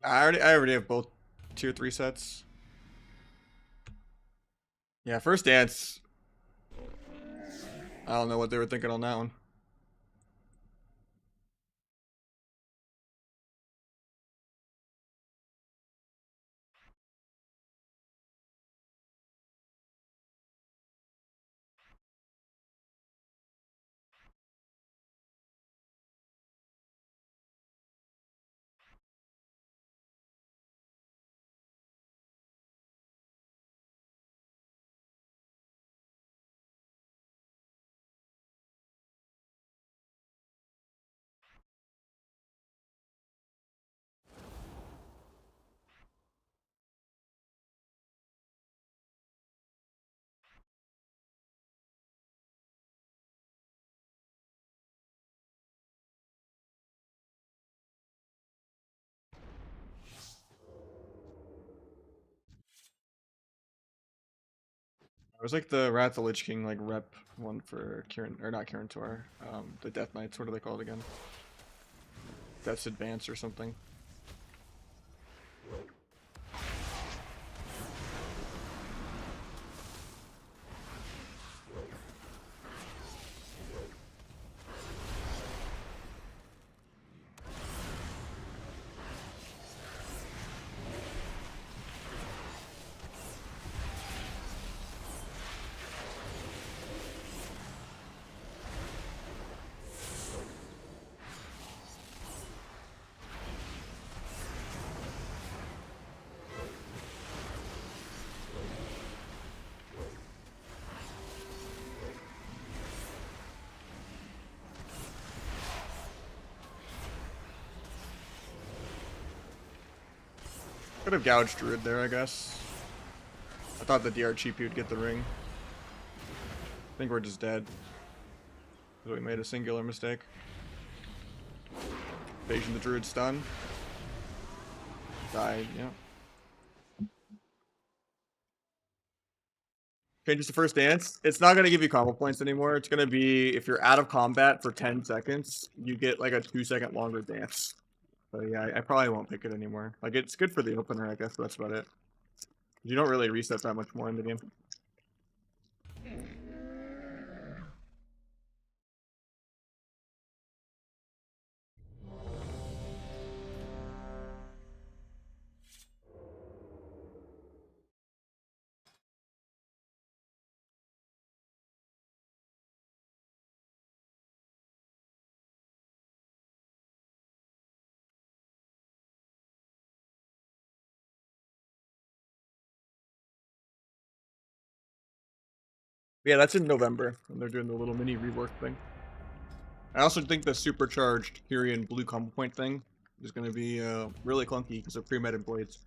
A: I already have both tier 3 sets. Yeah, first dance. I don't know what they were thinking on that one. It was like the Wrath of the Lich King like rep one for Kieran, or not Kieran Tor, the Death Knights. What do they call it again? Death's Advance or something. Could have gouged Druid there, I guess. I thought the DR cheap would get the ring. I think we're just dead. So we made a singular mistake. Evasion the Druid stun. Died, yeah. Changes to first dance. It's not going to give you combo points anymore. It's going to be, if you're out of combat for 10 seconds, you get like a 2-second longer dance. So yeah, I probably won't pick it anymore. Like, it's good for the opener, I guess, but that's about it. You don't really reset that much more in the game. Yeah, that's in November, and they're doing the little mini rework thing. I also think the supercharged Kyrian blue combo point thing is going to be really clunky because of pre-meted blades.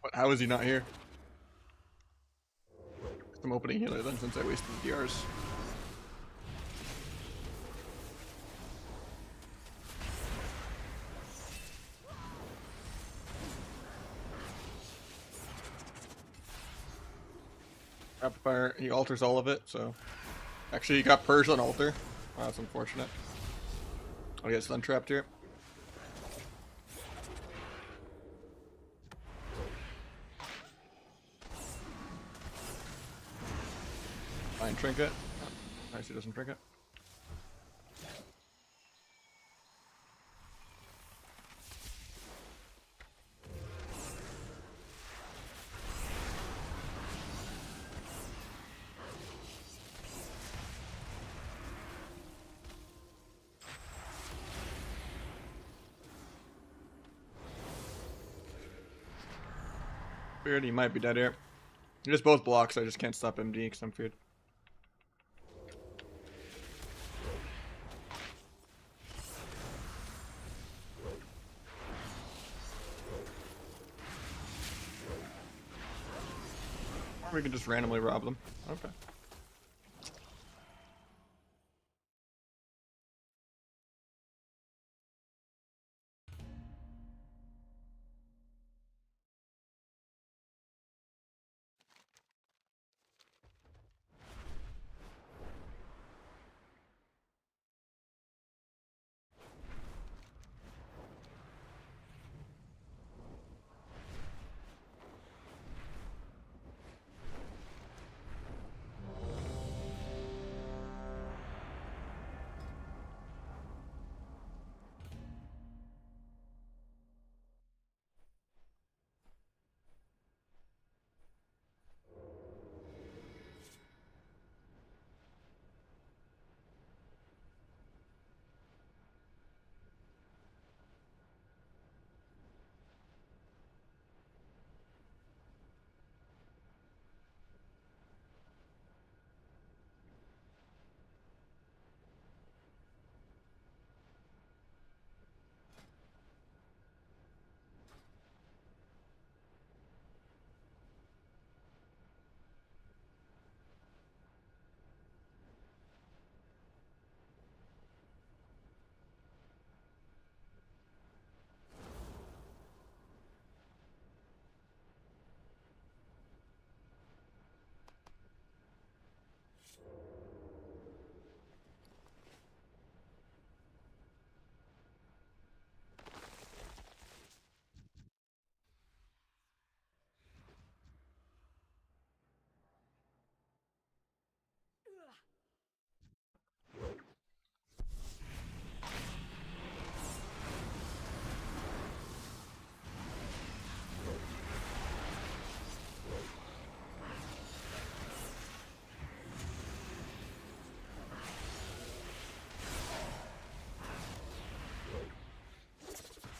A: But how is he not here? I'm opening healer then since I wasted the DRs. Rapid fire, he alters all of it, so. Actually, he got purged on altar. Wow, that's unfortunate. Oh, he gets stun trapped here. Fine trinket. Nice, he doesn't trinket. Feared he might be dead here. He just both blocks, I just can't stop MD because I'm feared. Or we can just randomly rob them. Okay.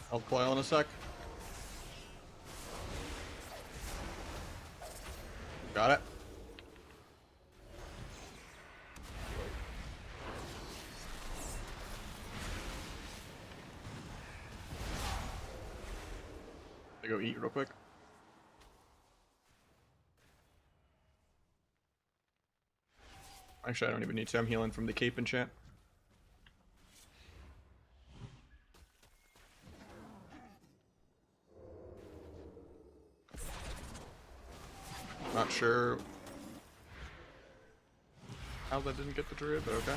A: I'll coil in a sec. Got it. I go eat real quick. Actually, I don't even need to. I'm healing from the cape enchant. Not sure how that didn't get the druid, but okay.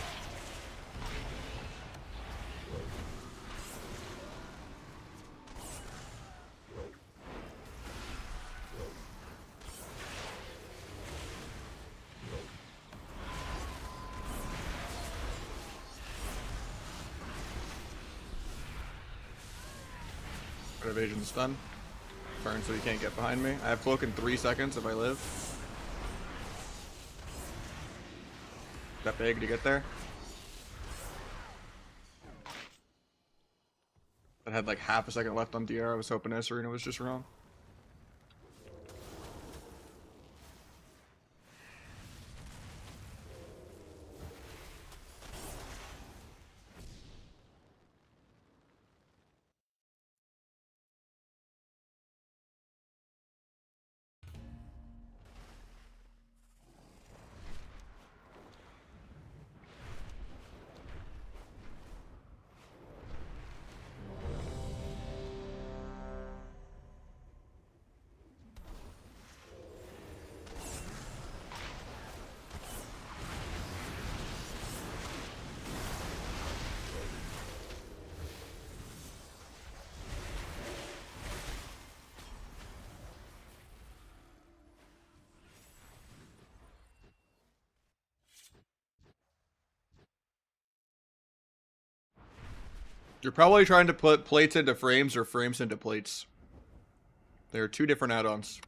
A: Evasion stun. Burn so he can't get behind me. I have cloak in 3 seconds if I live. That big to get there. I had like half a second left on DR. I was hoping Esrina was just wrong. You're probably trying to put plates into frames or frames into plates. There are two different add-ons.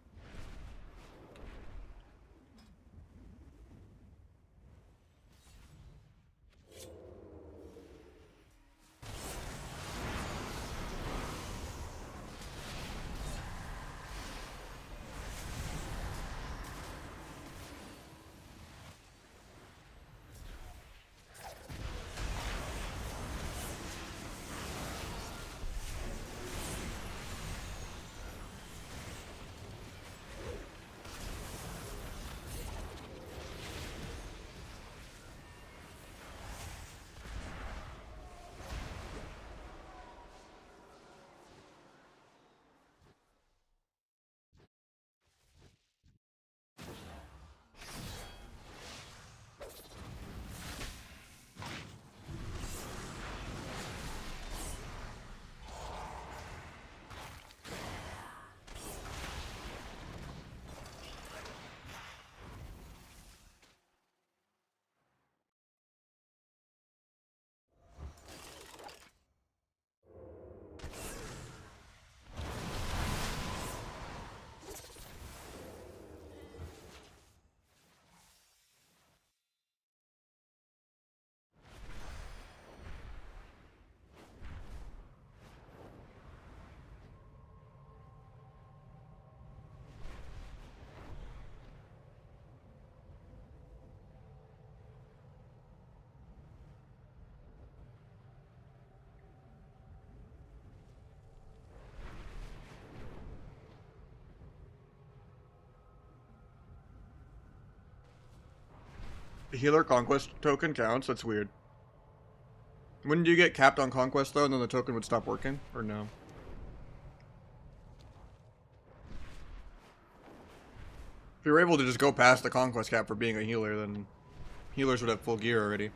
A: Healer conquest token counts? That's weird. Wouldn't you get capped on conquest though, and then the token would stop working? Or no? If you were able to just go past the conquest cap for being a healer, then healers would have full gear already.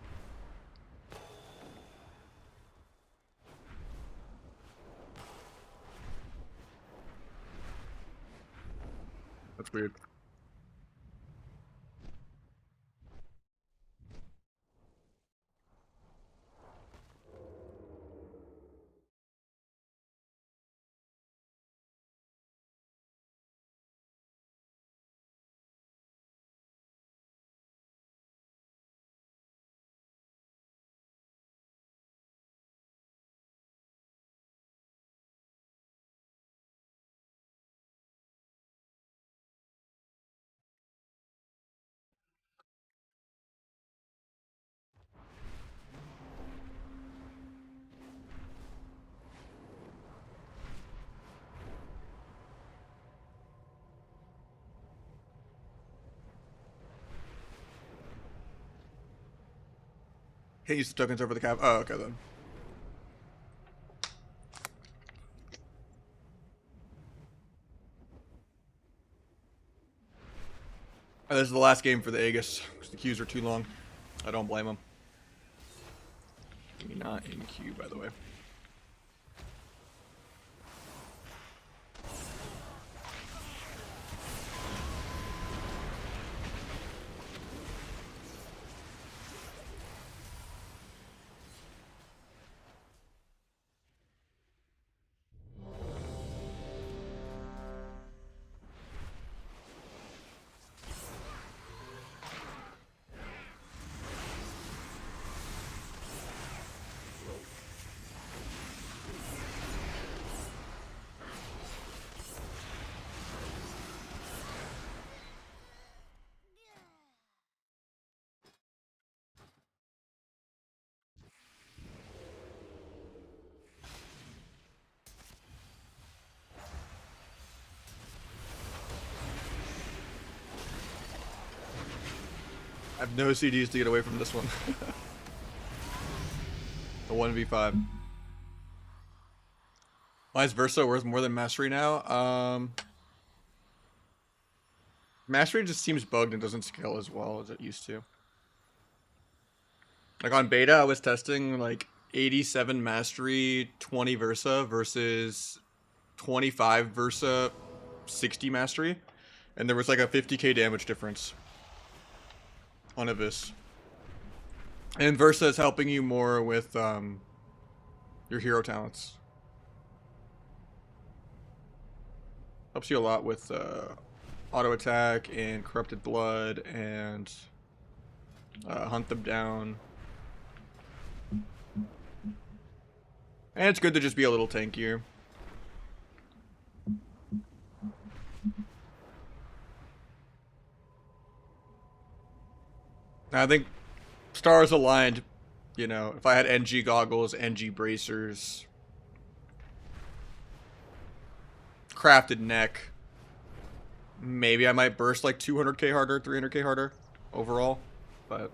A: That's weird. Can't use the tokens over the cap. Oh, okay then. Oh, this is the last game for the Aegis, because the queues are too long. I don't blame them. Not in queue, by the way. I have no CDs to get away from this one. The 1v5. Why is Versa worth more than Mastery now? Mastery just seems bugged and doesn't scale as well as it used to. Like on beta, I was testing like 87 Mastery, 20 Versa versus 25 Versa, 60 Mastery. And there was like a 50k damage difference on Abyss. And Versa is helping you more with your hero talents. Helps you a lot with auto attack and corrupted blood and hunt them down. And it's good to just be a little tankier. I think stars aligned, you know, if I had NG goggles, NG bracers, crafted neck, maybe I might burst like 200k harder, 300k harder overall, but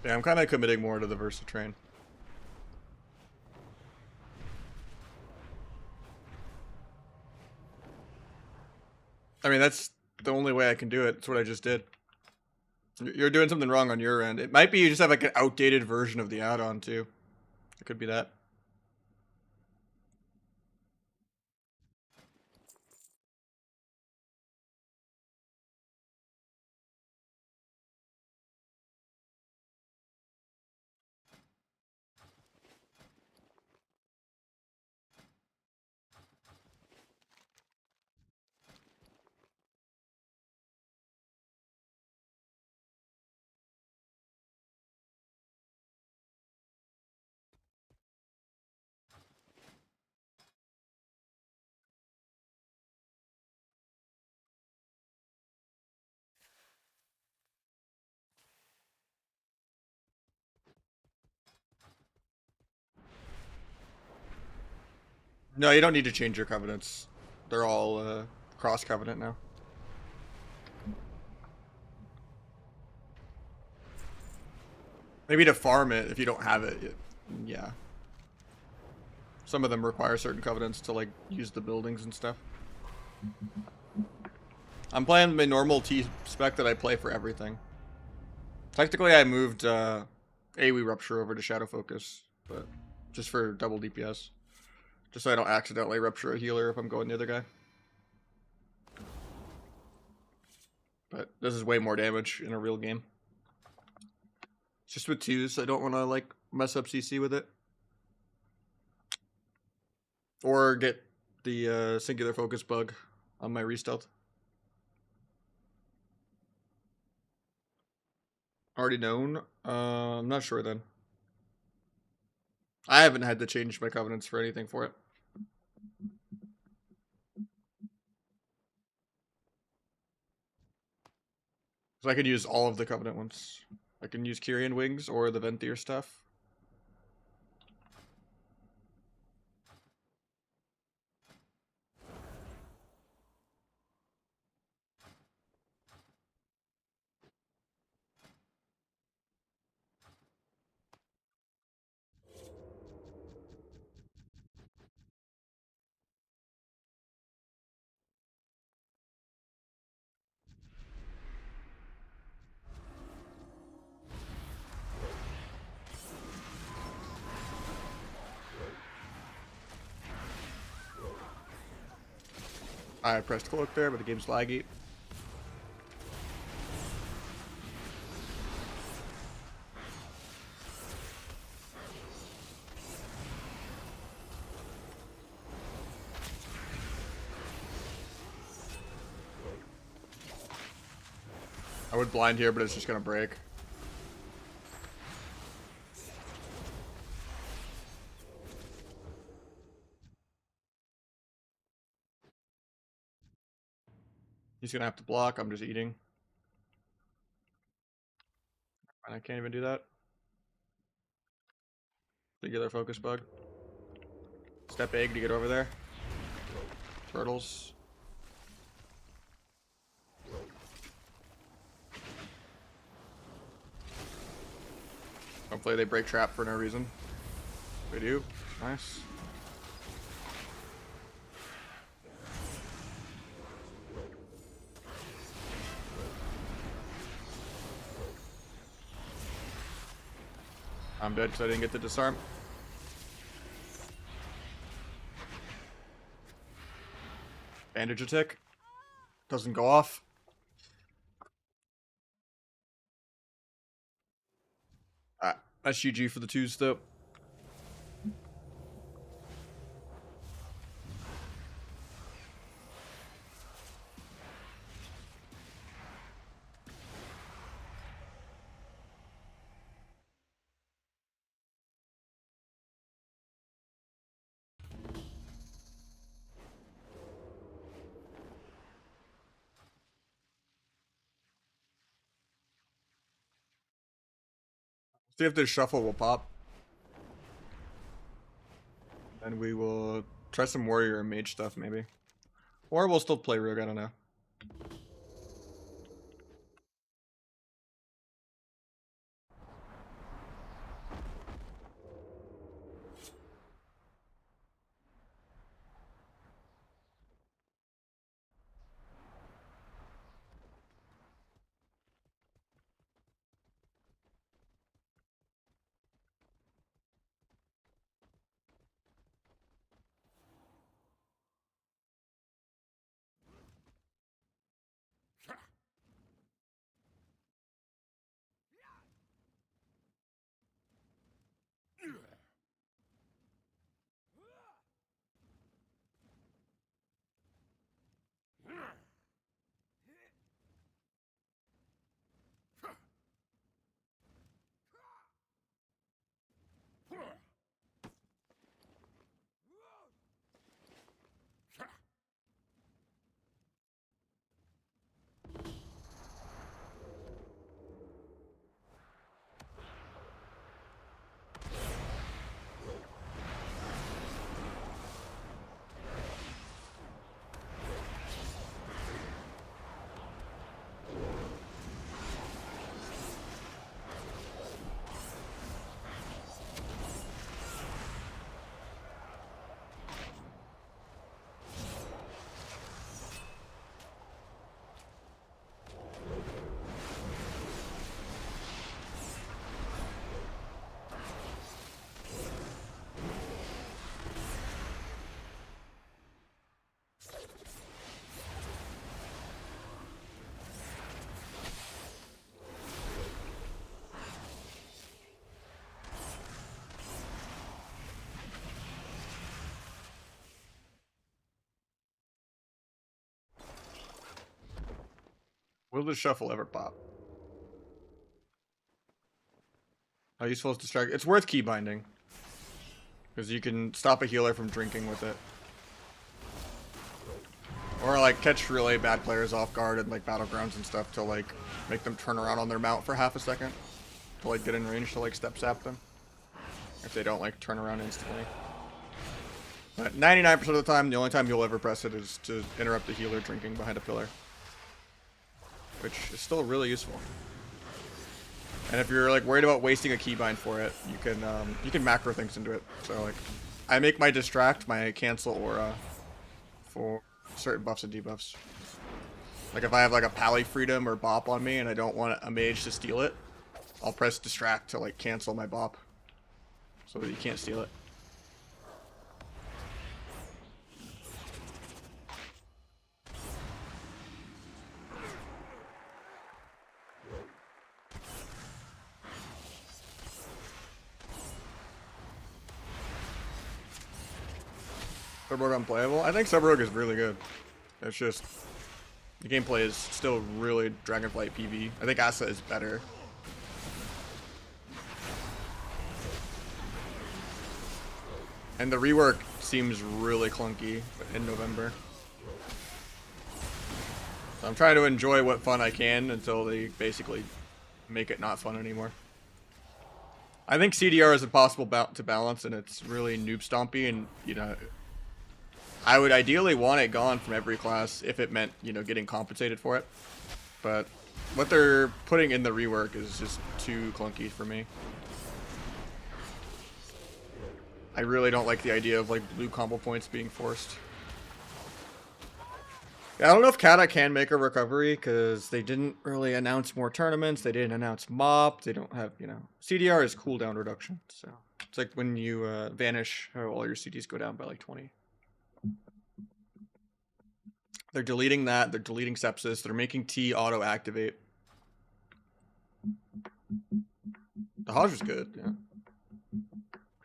A: yeah, I'm kind of committing more to the Versa train. I mean, that's the only way I can do it. It's what I just did. You're doing something wrong on your end. It might be you just have like an outdated version of the add-on too. It could be that. No, you don't need to change your covenants. They're all cross covenant now. Maybe to farm it if you don't have it. Yeah. Some of them require certain covenants to like use the buildings and stuff. I'm playing my normal T spec that I play for everything. Technically, I moved AoE Rupture over to Shadow Focus, but just for double DPS. Just so I don't accidentally rupture a healer if I'm going the other guy. But this is way more damage in a real game. Just with twos, I don't want to like mess up CC with it. Or get the singular focus bug on my restealth. Already known? I'm not sure then. I haven't had to change my covenants for anything for it. So I can use all of the covenant ones. I can use Kyrian Wings or the Venthyr stuff. I pressed cloak there, but the game's laggy. I would blind here, but it's just gonna break. He's gonna have to block. I'm just eating. I can't even do that. Singular focus bug. Step egg to get over there. Turtles. Hopefully they break trap for no reason. They do. Nice. I'm dead because I didn't get the disarm. Bandage a tick. Doesn't go off. That's GG for the twos though. See if this shuffle will pop. Then we will try some warrior and mage stuff maybe. Or we'll still play rogue, I don't know. Will the shuffle ever pop? How useful is distract? It's worth key binding. Because you can stop a healer from drinking with it. Or like catch really bad players off guard in like battlegrounds and stuff to like make them turn around on their mount for half a second. To like get in range to like step zap them. If they don't like turn around instantly. But 99% of the time, the only time you'll ever press it is to interrupt the healer drinking behind a pillar. Which is still really useful. And if you're like worried about wasting a keybind for it, you can macro things into it. So like, I make my distract my cancel aura for certain buffs and debuffs. Like if I have like a pally freedom or bop on me and I don't want a mage to steal it, I'll press distract to like cancel my bop, so that you can't steal it. Subrogue unplayable? I think Subrogue is really good. It's just the gameplay is still really Dragonflight PV. I think Asa is better. And the rework seems really clunky in November. So I'm trying to enjoy what fun I can until they basically make it not fun anymore. I think CDR is impossible to balance, and it's really noob stompy, and you know, I would ideally want it gone from every class if it meant, you know, getting compensated for it. But what they're putting in the rework is just too clunky for me. I really don't like the idea of like blue combo points being forced. Yeah, I don't know if Kata can make a recovery because they didn't really announce more tournaments. They didn't announce MOP. They don't have, you know, CDR is cooldown reduction. So it's like when you vanish, how all your CDs go down by like 20. They're deleting that. They're deleting sepsis. They're making T auto activate. The Hodge was good, yeah.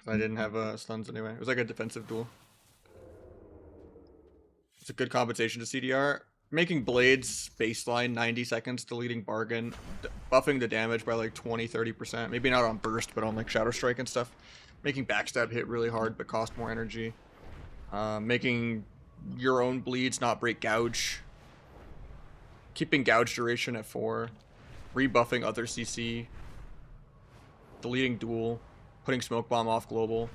A: I didn't have stuns anyway. It was like a defensive duel. It's a good compensation to CDR. Making Blades baseline 90 seconds, deleting Bargain, buffing the damage by like 20-30%. Maybe not on burst, but on like Shadow Strike and stuff. Making backstab hit really hard but cost more energy. Making your own bleeds not break gouge. Keeping gouge duration at 4. Rebuffing other CC. Deleting duel. Putting smoke bomb off global.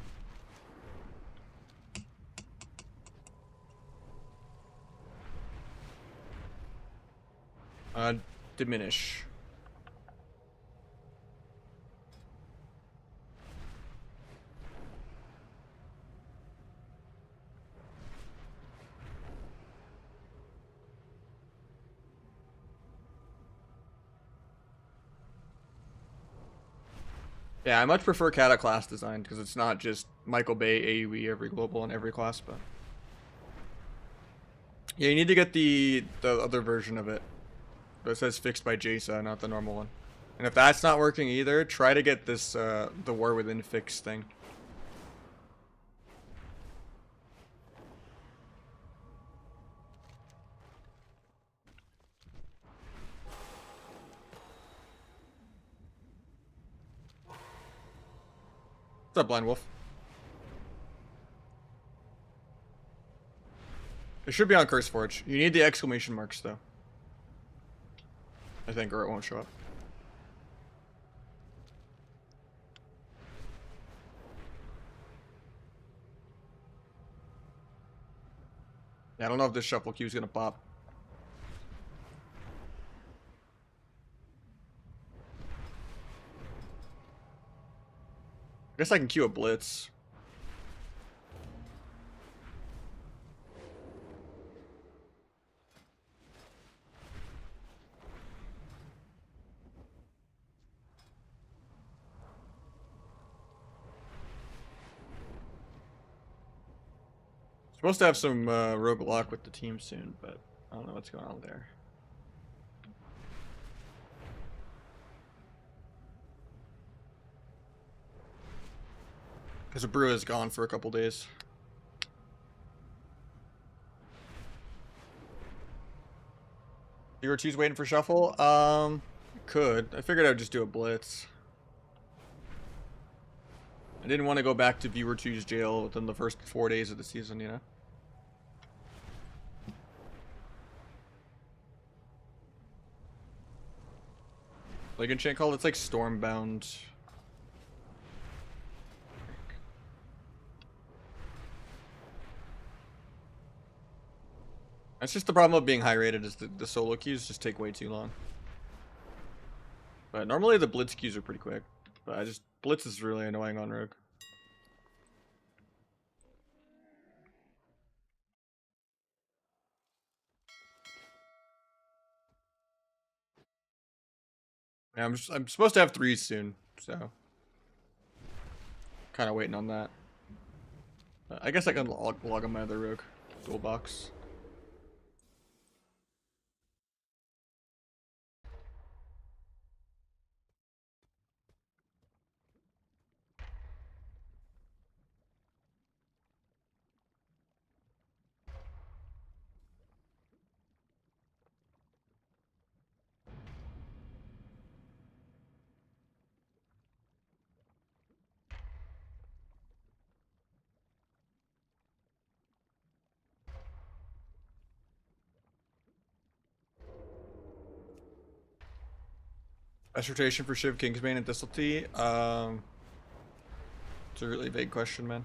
A: Diminish. Yeah, I much prefer Kata class design because it's not just Michael Bay AoE every global in every class, but yeah, you need to get the other version of it. That says fixed by Jasa, not the normal one. And if that's not working either, try to get this the War Within fix thing. What's up, Blind Wolf? It should be on CurseForge. You need the exclamation marks, though. I think, or it won't show up. Yeah, I don't know if this shuffle queue is gonna pop. I guess I can queue a blitz. Supposed to have some roguelike with the team soon, but I don't know what's going on there. Because the brew is gone for a couple days. You were choose waiting for shuffle? Could. I figured I'd just do a blitz. I didn't want to go back to viewer choose jail within the first 4 days of the season, you know? Like enchant call, it's like stormbound. That's just the problem of being high rated is the solo queues just take way too long. But normally the blitz queues are pretty quick. But blitz is really annoying on Rogue. Yeah, I'm supposed to have 3s soon, so kind of waiting on that. I guess I can log on my other Rogue dual box. Best rotation for Shiv, Kingsbane, and Subtlety. It's a really vague question, man.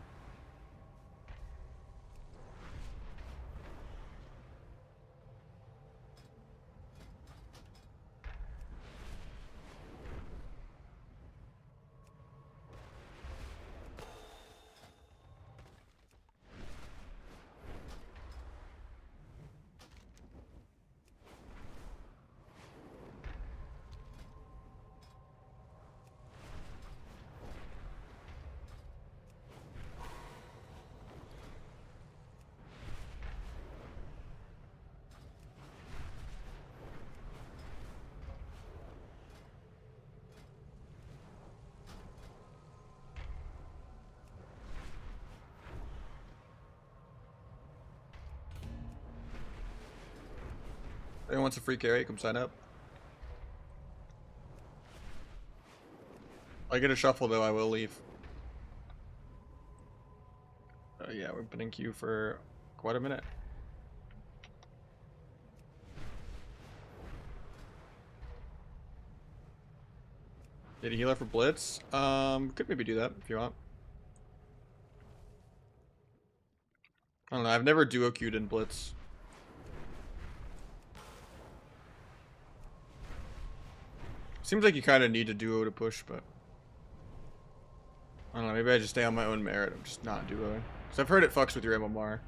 A: If anyone wants a free carry, come sign up. If I get a shuffle though, I will leave. Yeah, we've been in queue for quite a minute. Get a healer for Blitz? Could maybe do that if you want. I don't know, I've never duo queued in Blitz. Seems like you kind of need a duo to push, but I don't know, maybe I just stay on my own merit. I'm just not duoing. Because I've heard it fucks with your MMR.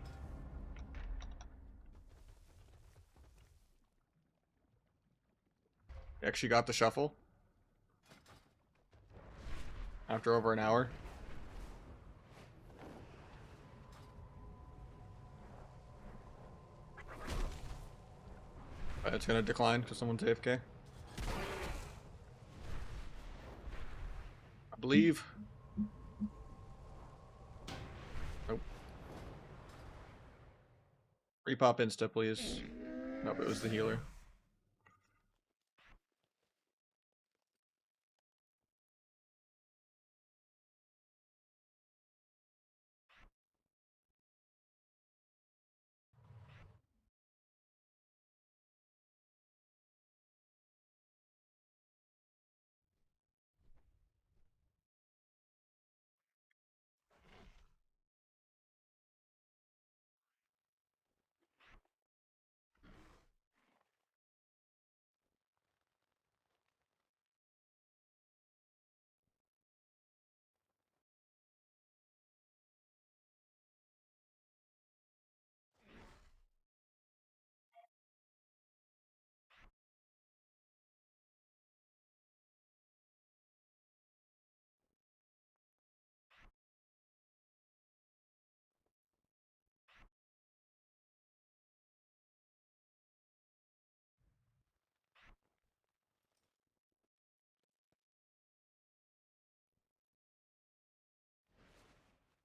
A: You actually got the shuffle? After over an hour? It's gonna decline because someone's AFK. I believe. Nope. Repop insta, please. Nope, it was the healer.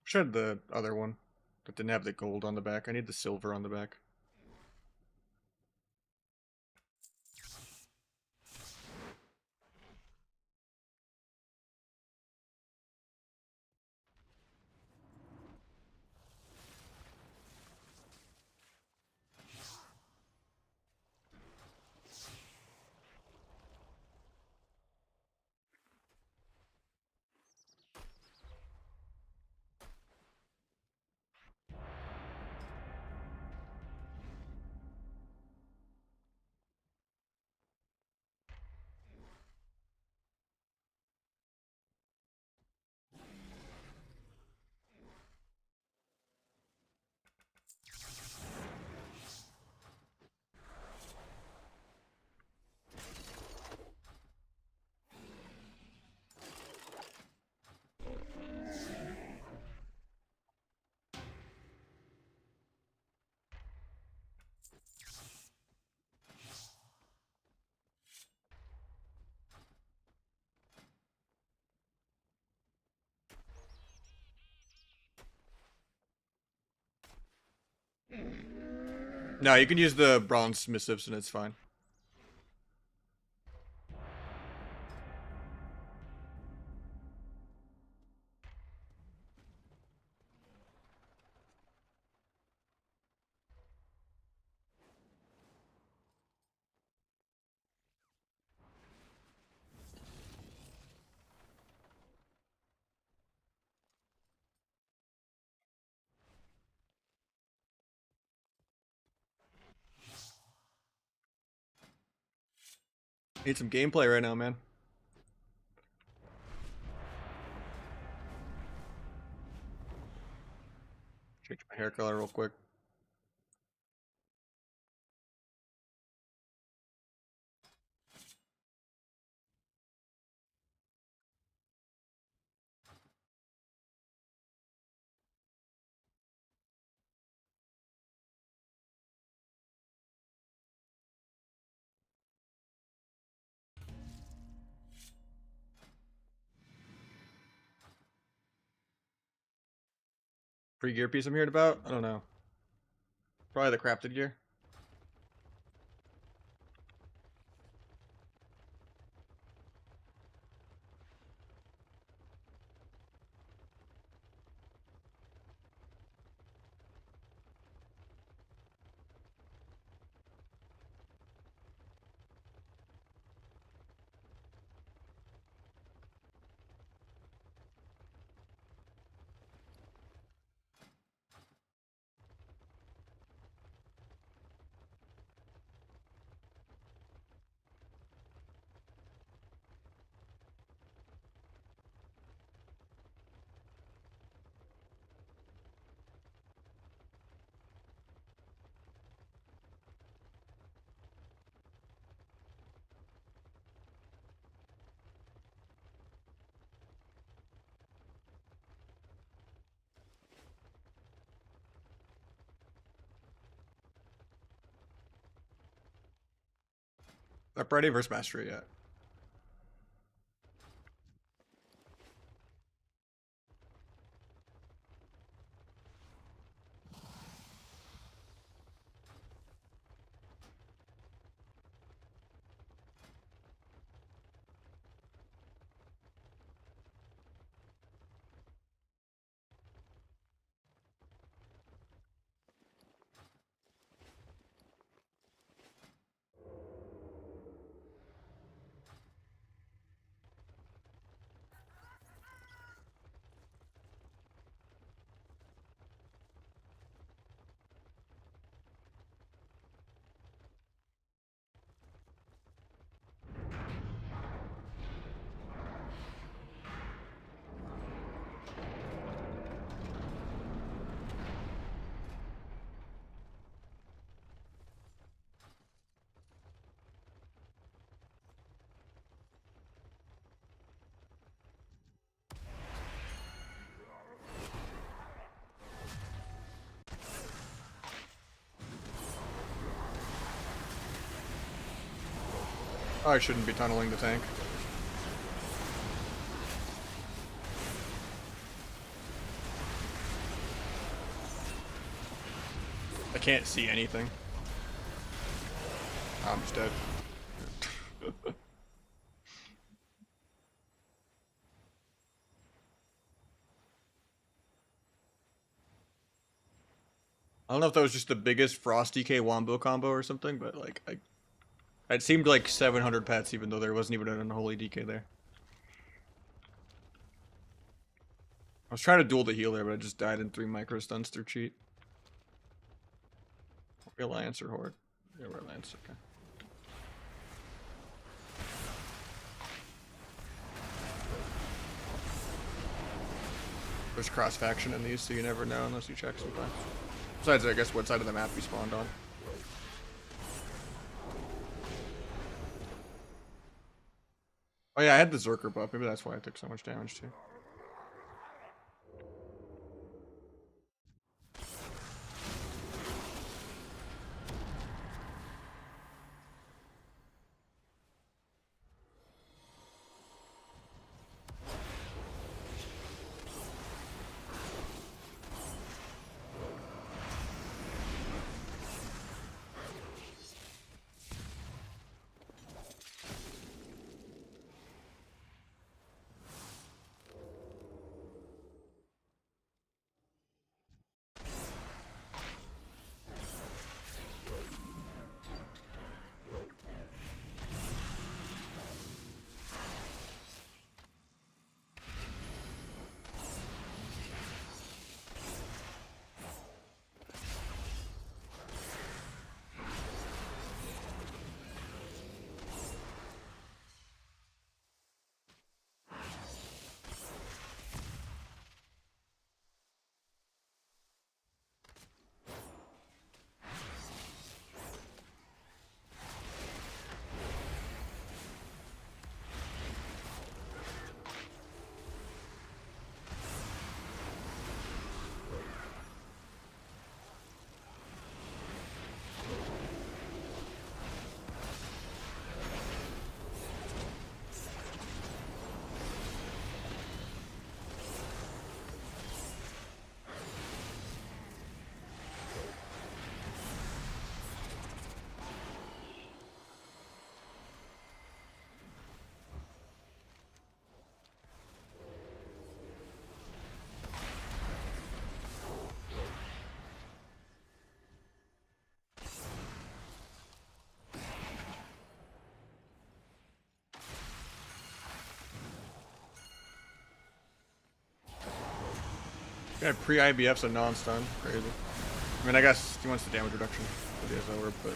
A: Should have the other one that didn't have the gold on the back. I need the silver on the back. No, you can use the bronze missives and it's fine. Need some gameplay right now, man. Change my hair color real quick. Free gear piece I'm hearing about? I don't know. Probably the crafted gear. Not ready versus mastery yet. Oh, I shouldn't be tunneling the tank. I can't see anything. Oh, I'm just dead. I don't know if that was just the biggest Frost DK Wombo combo or something, but like it seemed like 700 pets even though there wasn't even an unholy DK there. I was trying to duel the healer, but I just died in 3 micro stuns through cheat. Real Lance or Horde? Yeah, Real Lance, okay. There's cross faction in these, so you never know unless you check sometimes. Besides, I guess what side of the map you spawned on. Oh yeah, I had the Zerker buff. Maybe that's why I took so much damage too. Yeah, pre-IBF's a non-stun. Crazy. I mean, I guess he wants the damage reduction for the SO orb, but...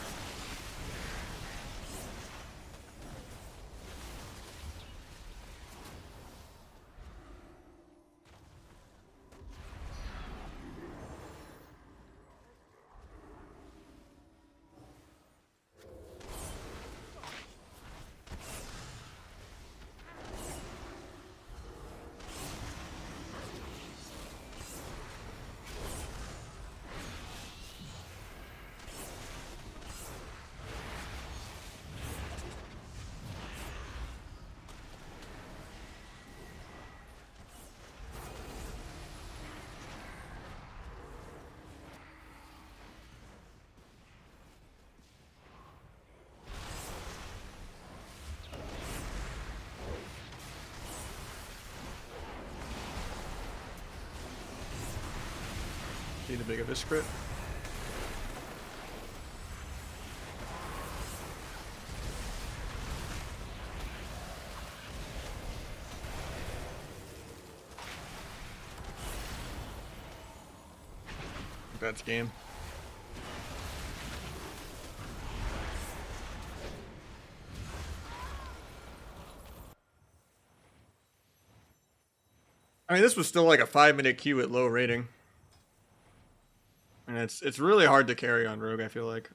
A: Need a big abyss crit. That's game. I mean, this was still like a 5-minute queue at low rating. And it's really hard to carry on Rogue, I feel like.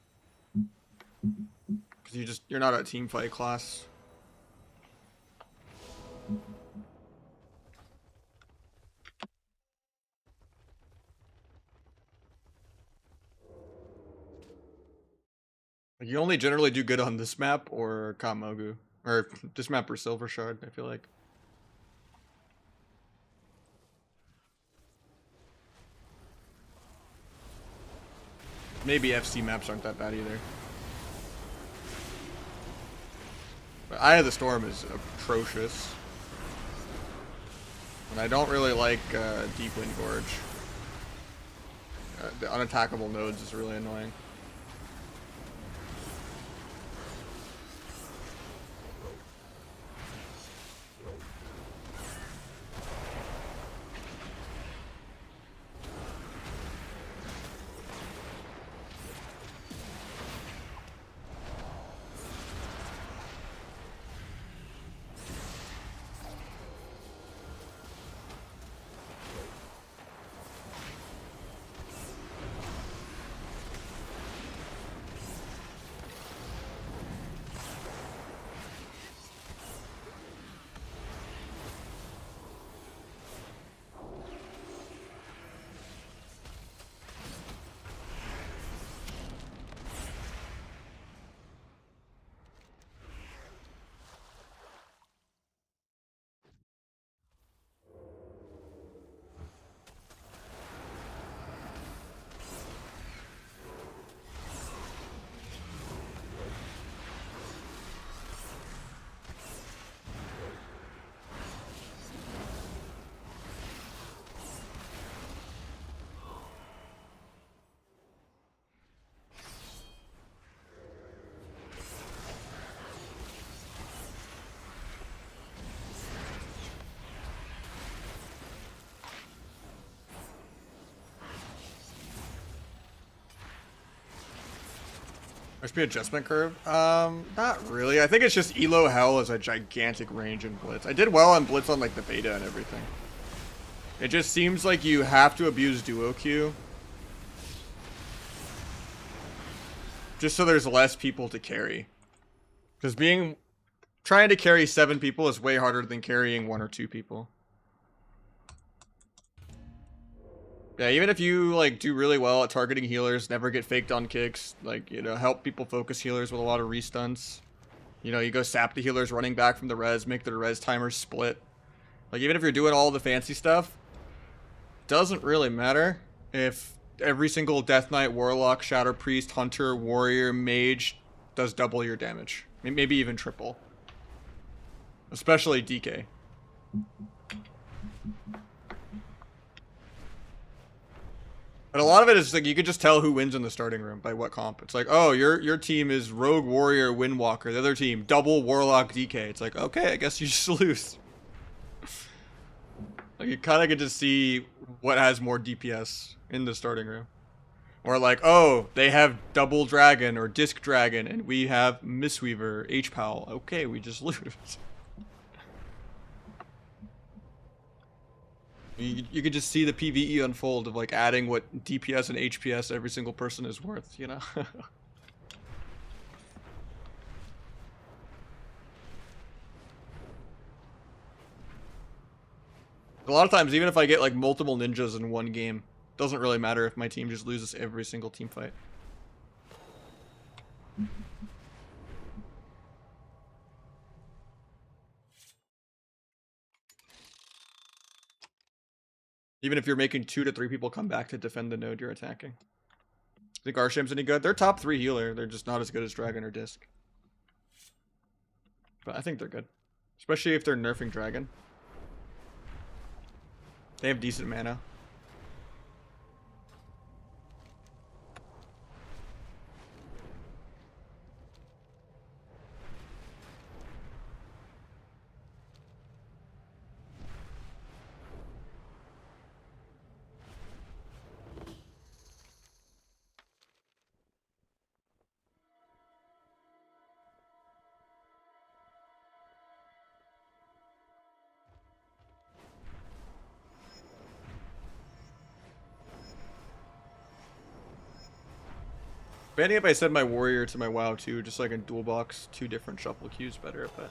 A: Because you're not a team fight class. Like, you only generally do good on this map or Kamogu. Or this map or Silver Shard, I feel like. Maybe FC maps aren't that bad either. But Eye of the Storm is atrocious. And I don't really like Deep Wind Gorge. The unattackable nodes is really annoying. HP adjustment curve? Not really. I think it's just Elo Hell is a gigantic range in Blitz. I did well on Blitz on like the beta and everything. It just seems like you have to abuse Duo Q. Just so there's less people to carry. Because trying to carry 7 people is way harder than carrying 1 or 2 people. Yeah, even if you like do really well at targeting healers, never get faked on kicks, like, you know, help people focus healers with a lot of restunts. You know, you go sap the healers running back from the res, make their res timers split. Like, even if you're doing all the fancy stuff, doesn't really matter if every single Death Knight, Warlock, Shadow Priest, Hunter, Warrior, Mage does double your damage. Maybe even triple. Especially DK. But a lot of it is like you could just tell who wins in the starting room by what comp. It's like, oh, your team is Rogue, Warrior, Windwalker. The other team, double Warlock, DK. It's like, okay, I guess you just lose. Like, you kind of get to see what has more DPS in the starting room. Or like, oh, they have double dragon or disc dragon, and we have Mistweaver, H-Pal. Okay, we just lose. You can just see the PvE unfold of like adding what DPS and HPS every single person is worth, you know? A lot of times, even if I get like multiple ninjas in one game, doesn't really matter if my team just loses every single team fight. Even if you're making 2 to 3 people come back to defend the node you're attacking. Think Arsham's any good? They're top 3 healer. They're just not as good as Dragon or Disc. But I think they're good. Especially if they're nerfing Dragon. They have decent mana. Banning if I send my warrior to my WoW too, just so I can dual box 2 different shuffle queues better at that.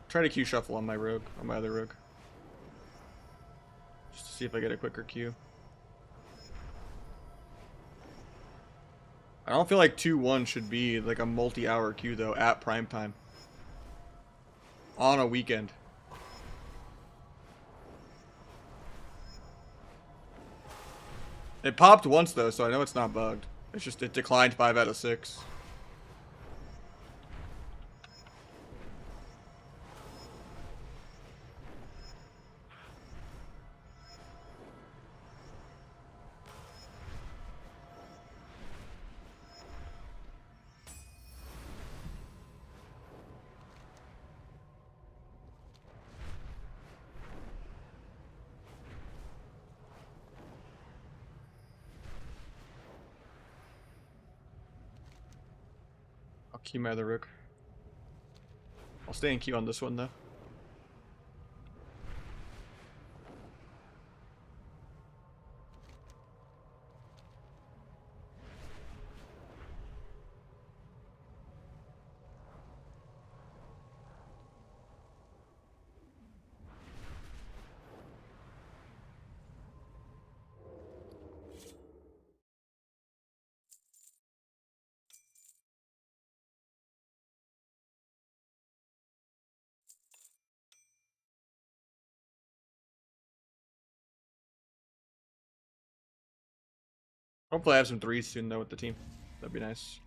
A: Try to queue shuffle on my rogue, on my other rogue. Just to see if I get a quicker queue. I don't feel like 2-1 should be like a multi-hour queue though at prime time. On a weekend. It popped once though, so I know it's not bugged. It's just it declined 5 out of 6. I'll queue my other rook. I'll stay in queue on this one though. Hopefully I have some 3s soon though with the team. That'd be nice.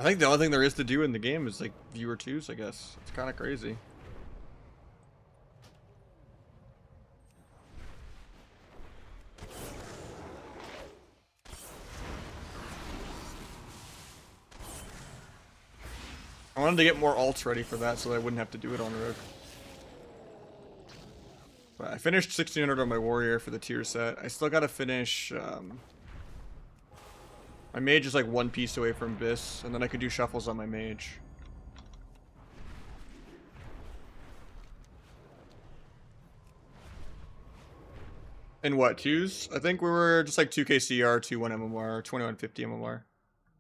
A: I think the only thing there is to do in the game is like viewer twos, I guess. It's kind of crazy. I wanted to get more alts ready for that so that I wouldn't have to do it on Rogue. But I finished 1600 on my warrior for the tier set. I still gotta finish, my mage is like one piece away from Biss, and then I could do shuffles on my mage. And what, twos? I think we were just like 2k CR, 2-1 MMR, 2150 MMR.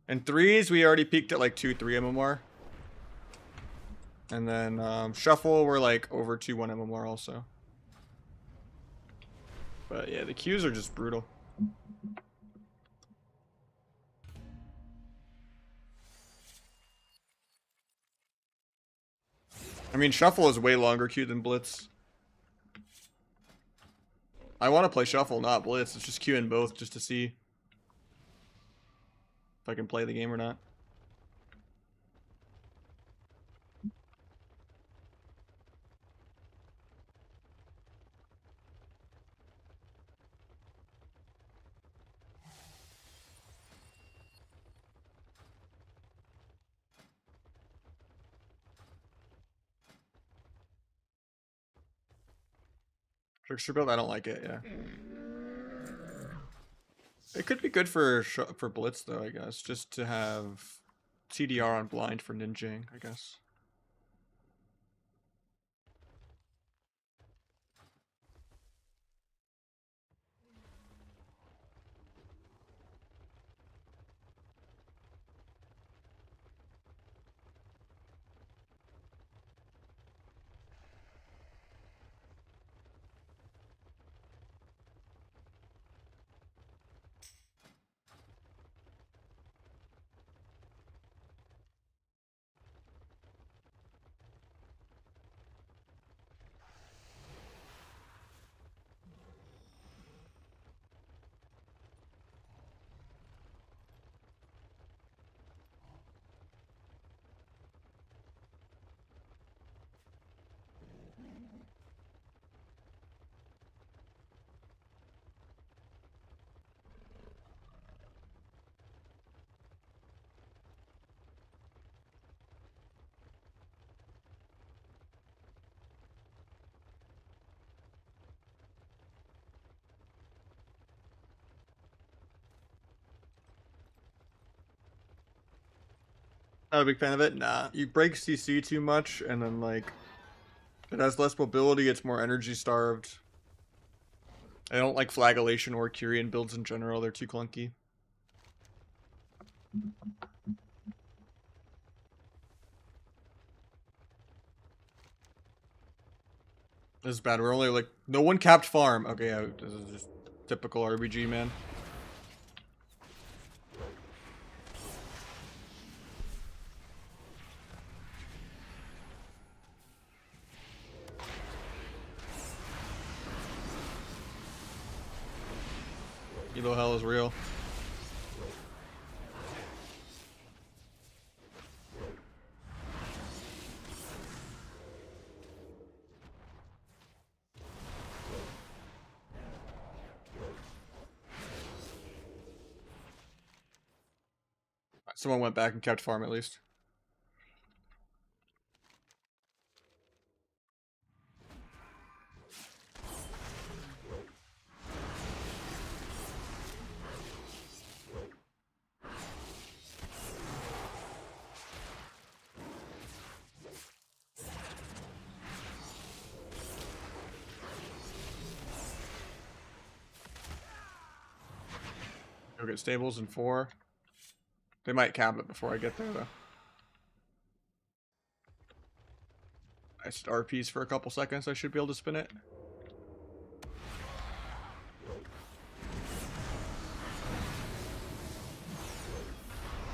A: And threes, we already peaked at like 2-3 MMR. And then shuffle, we're like over 2-1 MMR also. But yeah, the Qs are just brutal. I mean, shuffle is way longer Q than blitz. I want to play shuffle, not blitz. It's just Q in both just to see if I can play the game or not. Trickster build, I don't like it, yeah. It could be good for blitz though, I guess, just to have CDR on blind for ninjing, I guess. Not a big fan of it. Nah, you break CC too much, and then like it has less mobility. It's more energy starved. I don't like flagellation or Curian builds in general. They're too clunky. This is bad. We're only like no one capped farm. Okay, yeah, this is just typical RBG, man. Elo hell is real. Someone went back and kept farm at least. Go get stables in 4. They might cap it before I get there, though. I just RPs for a couple seconds. I should be able to spin it.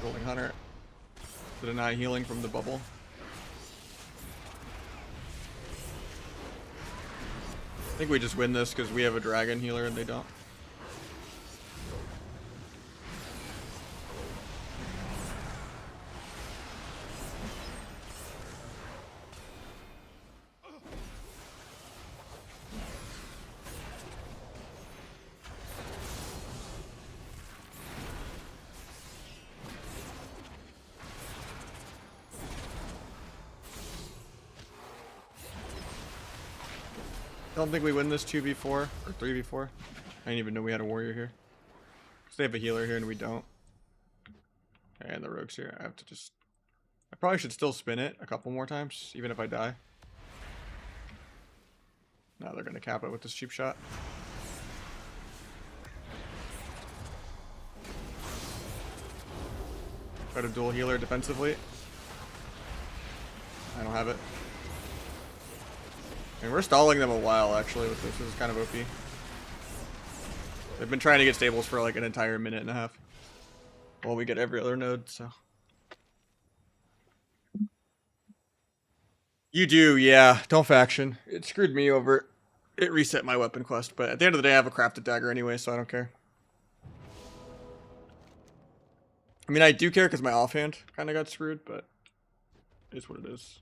A: Rolling Hunter to deny healing from the bubble. I think we just win this because we have a dragon healer and they don't. Don't think we win this 2v4 or 3v4. I didn't even know we had a warrior here. Because they have a healer here and we don't. And the rogue's here. I have to just... I probably should still spin it a couple more times, even if I die. Now they're going to cap it with this cheap shot. Try to dual healer defensively. I don't have it. And we're stalling them a while, actually, with this. This is kind of OP. They've been trying to get stables for like an entire minute and a half. Well, we get every other node, so. You do, yeah. Don't faction. It screwed me over. It reset my weapon quest, but at the end of the day, I have a crafted dagger anyway, so I don't care. I mean, I do care because my offhand kind of got screwed, but it is what it is.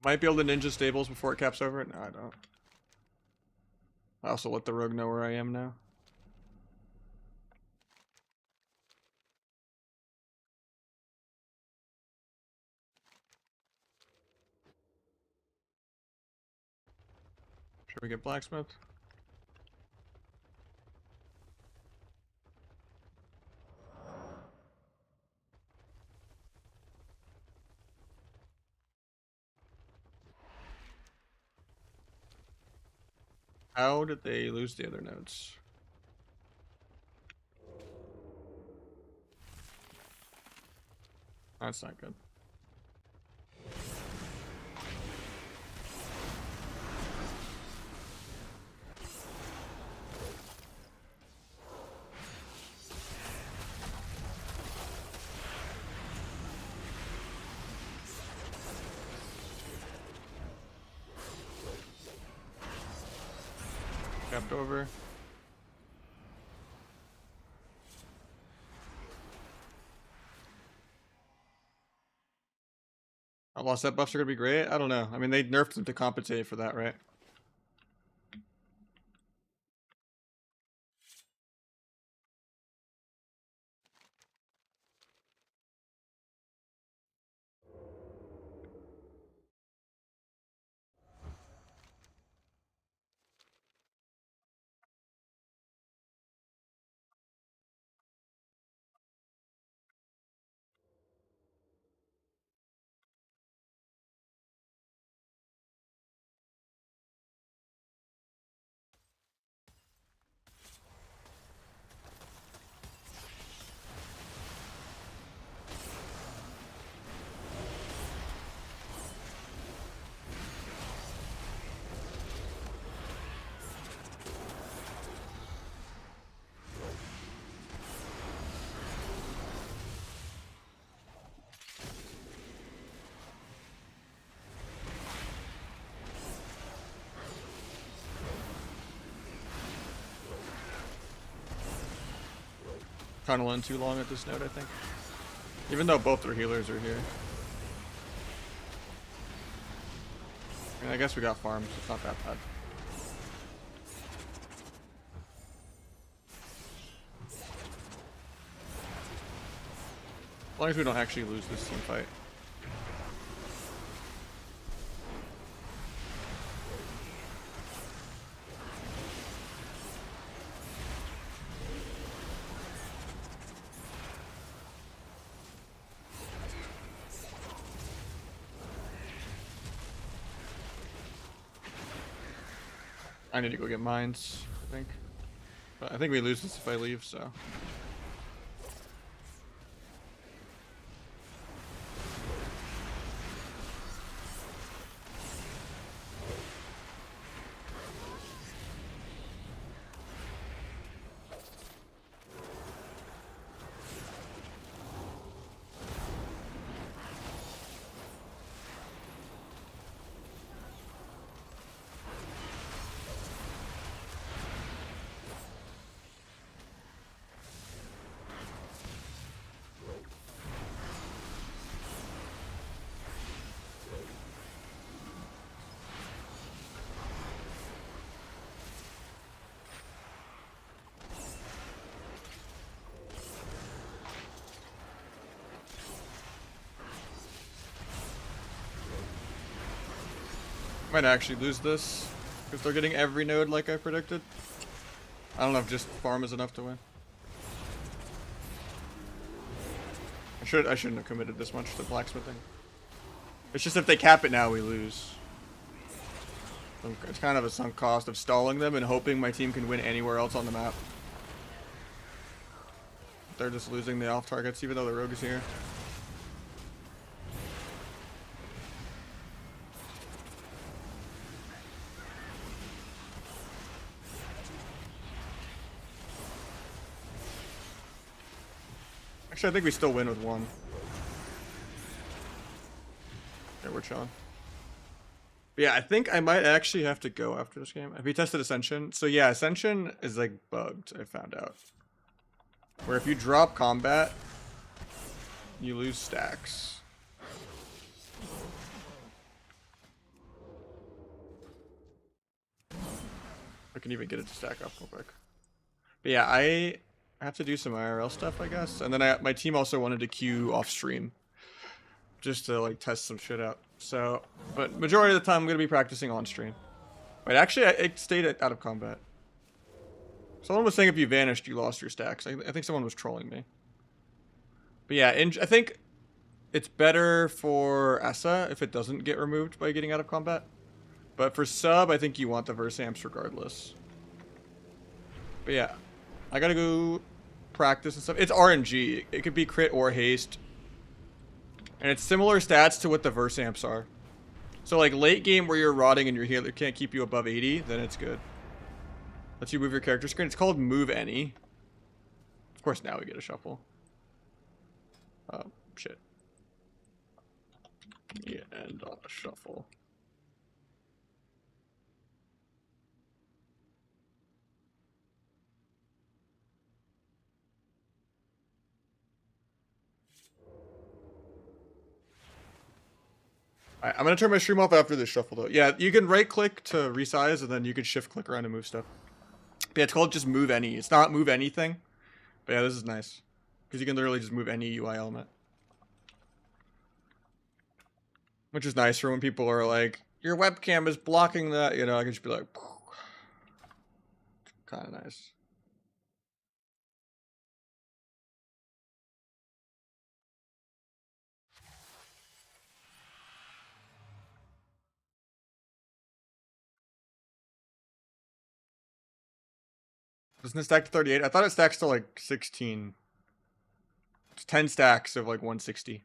A: Might be able to ninja stables before it caps over it. No, I don't. I also let the rogue know where I am now. Should we get blacksmith? How did they lose the other nodes? That's not good. Capped over. Outlaw set buffs are gonna be great. I don't know. I mean, they nerfed them to compensate for that, right? Tunnel in too long at this node, I think. Even though both their healers are here. I mean, I guess we got farms. It's not that bad. As long as we don't actually lose this team fight. I need to go get mines, I think. But I think we lose this if I leave, so. Might actually lose this because they're getting every node like I predicted. I don't know if just farm is enough to win. I shouldn't have committed this much to blacksmithing. It's just if they cap it now, we lose. So it's kind of a sunk cost of stalling them and hoping my team can win anywhere else on the map. They're just losing the off targets even though the rogue is here. Actually, I think we still win with one. Okay, we're chilling. But yeah, I think I might actually have to go after this game. Have you tested Ascension? So yeah, Ascension is like bugged, I found out. Where if you drop combat, you lose stacks. I can even get it to stack up real quick. But yeah, I have to do some IRL stuff, I guess. And then my team also wanted to queue off stream. Just to like test some shit out. So, but majority of the time I'm going to be practicing on stream. Wait, actually I stayed out of combat. Someone was saying if you vanished, you lost your stacks. I think someone was trolling me. But yeah, I think it's better for Essa if it doesn't get removed by getting out of combat. But for sub, I think you want the verse amps regardless. But yeah, I gotta go practice and stuff. It's RNG. It could be crit or haste. And it's similar stats to what the verse amps are. So like late game where you're rotting and your healer can't keep you above 80, then it's good. Lets you move your character screen. It's called move any. Of course now we get a shuffle. Oh, shit. Yeah, and on a shuffle. Alright, I'm gonna turn my stream off after this shuffle though. Yeah, you can right click to resize and then you can shift click around and move stuff. But yeah, it's called just move any. It's not move anything. But yeah, this is nice. Because you can literally just move any UI element. Which is nice for when people are like, your webcam is blocking that, you know, I can just be like, kind of nice. Doesn't it stack to 38? I thought it stacks to like 16. It's 10 stacks of like 160.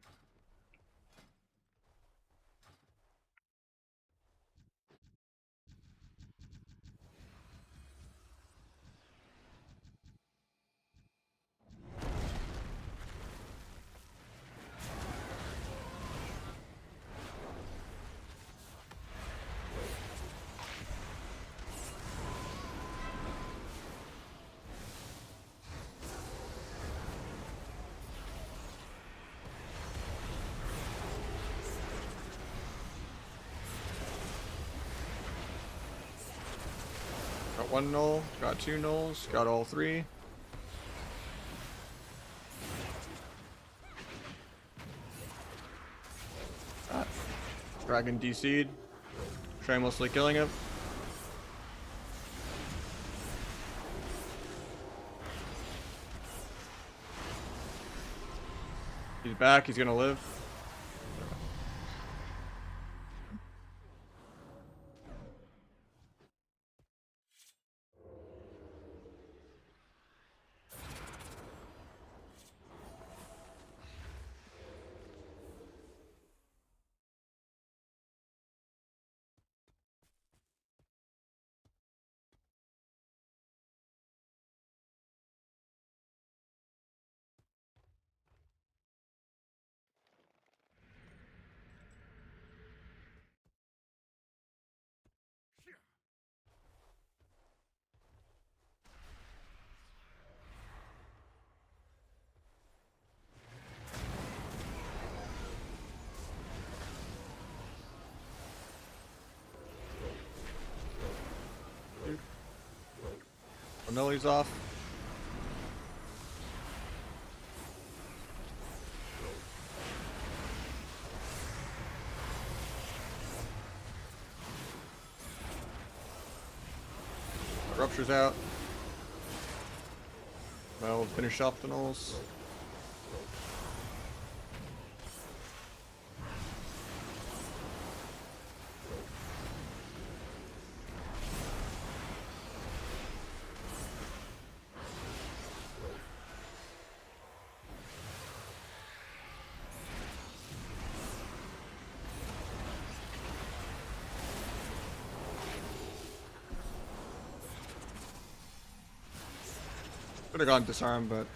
A: Got one null, got two nulls, got all three. Dragon DC'd. Shamelessly killing him. He's back, he's gonna live. Nully's off. Archer's out. Well, we'll finish off the gnolls. Could have gone disarm, but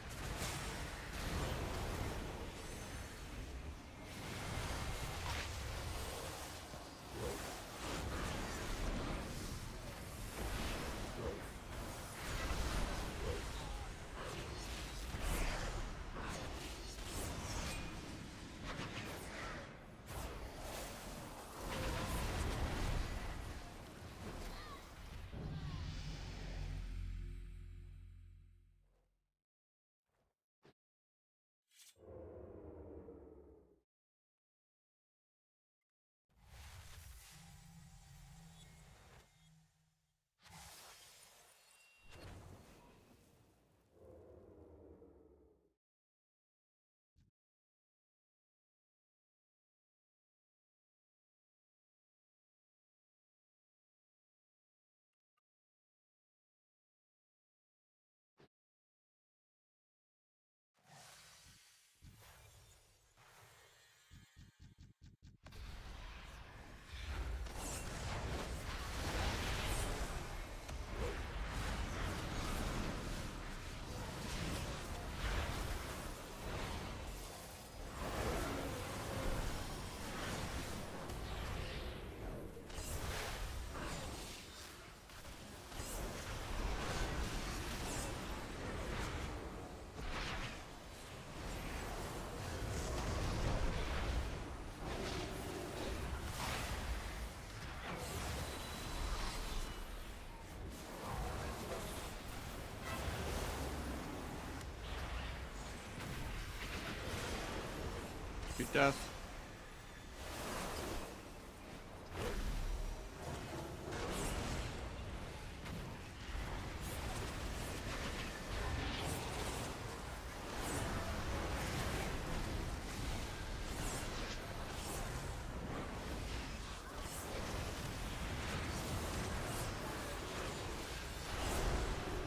A: beat death.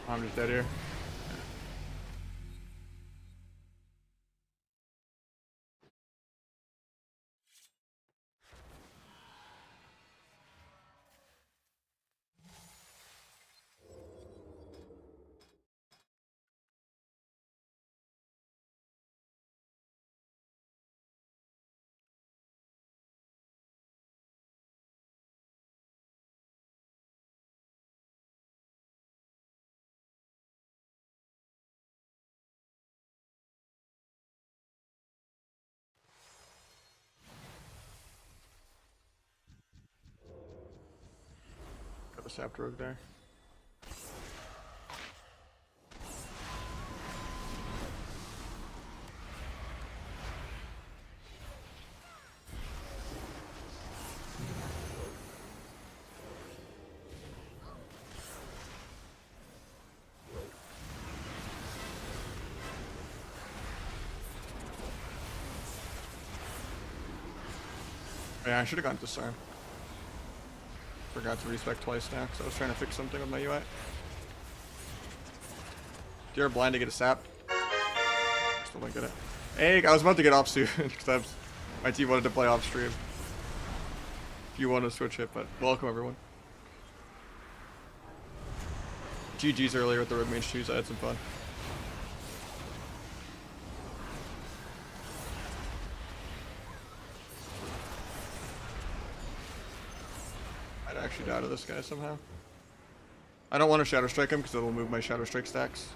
A: I'm just dead here. Got a sapped rogue there. Yeah, I should have gone disarm. Forgot to respec twice now because I was trying to fix something with my UI. You're blind to get a sap. Still don't get it. Hey, I was about to get off soon because my team wanted to play off stream. If you want to switch it, but welcome everyone. GG's earlier with the Rogue Mage 2s, I had some fun. I'd actually die to this guy somehow. I don't want to Shadow Strike him because it'll move my Shadow Strike stacks.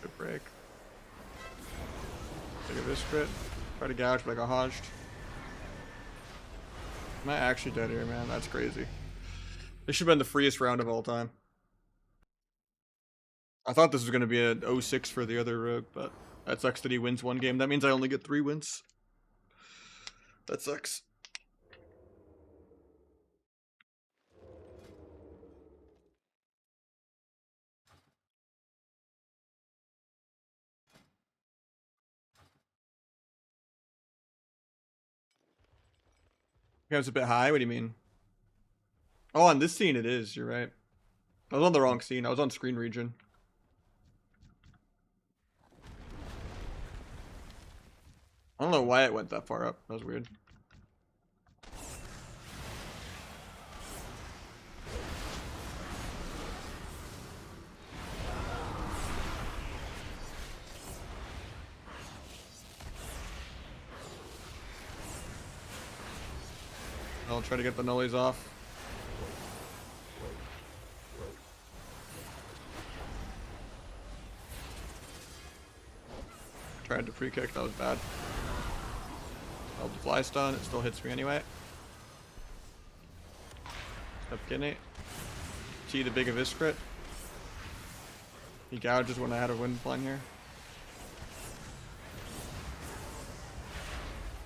A: Good break. Take a this crit. Try to gouge, but I got hodged. Am I actually dead here, man? That's crazy. This should have been the freest round of all time. I thought this was going to be an 0-6 for the other rogue, but that sucks that he wins one game. That means I only get 3 wins. That sucks. It's a bit high. What do you mean? Oh, on this scene it is. You're right. I was on the wrong scene. I was on screen region. I don't know why it went that far up. That was weird. I'll try to get the nullies off. Tried to free kick, that was bad. Held the fly stun, it still hits me anyway. Step kidney. T the big abyss crit. He gouges when I had a wind line here.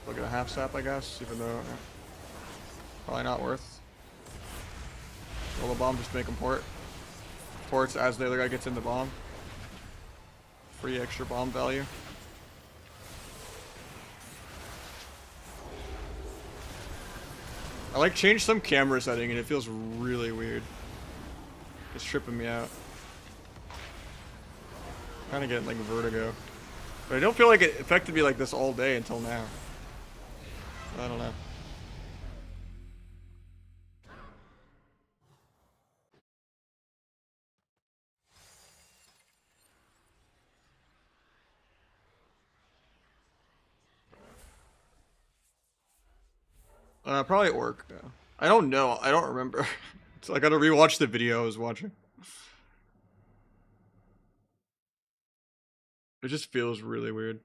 A: Look at a half sap, I guess, even though probably not worth. Roll a bomb, just make him port. Ports as the other guy gets in the bomb. Free extra bomb value. I like changed some camera setting and it feels really weird. It's tripping me out. Kind of getting like vertigo. But I don't feel like it affected me like this all day until now. I don't know. Probably orc. Yeah. I don't know. I don't remember. So I gotta rewatch the video I was watching. It just feels really weird.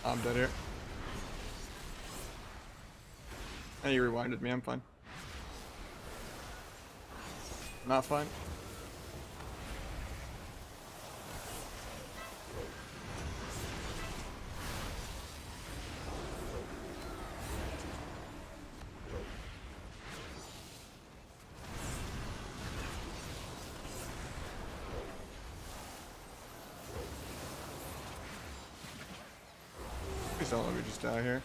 A: I'm dead here. And you rewinded me, I'm fine. Not fine. Please don't let me just die here.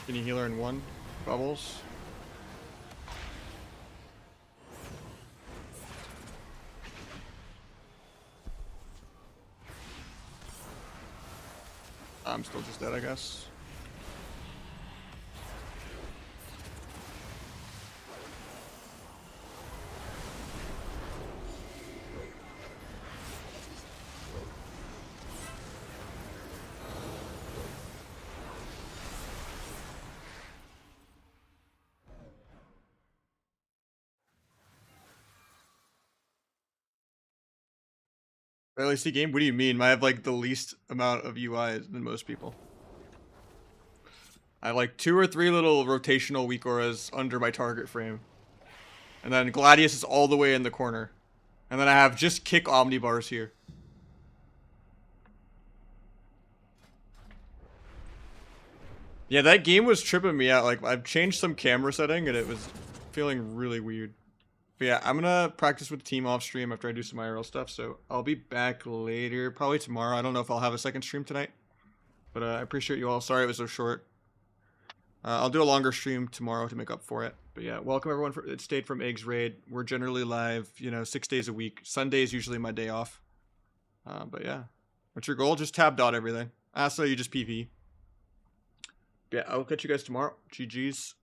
A: Can you healer in one? Bubbles. I'm still just dead, I guess. Early C game? What do you mean? I have like the least amount of UI than most people. I have like 2 or 3 little rotational weak auras under my target frame. And then Gladius is all the way in the corner. And then I have just kick omnibars here. Yeah, that game was tripping me out. Like, I've changed some camera setting and it was feeling really weird. But yeah, I'm gonna practice with the team off stream after I do some IRL stuff, so I'll be back later, probably tomorrow. I don't know if I'll have a second stream tonight, but I appreciate you all. Sorry it was so short. I'll do a longer stream tomorrow to make up for it. But yeah, welcome everyone that stayed from Eggs Raid. We're generally live, 6 days a week. Sunday is usually my day off. But yeah, what's your goal? Just tab dot everything. So you just PV. Yeah, I'll catch you guys tomorrow. GG's.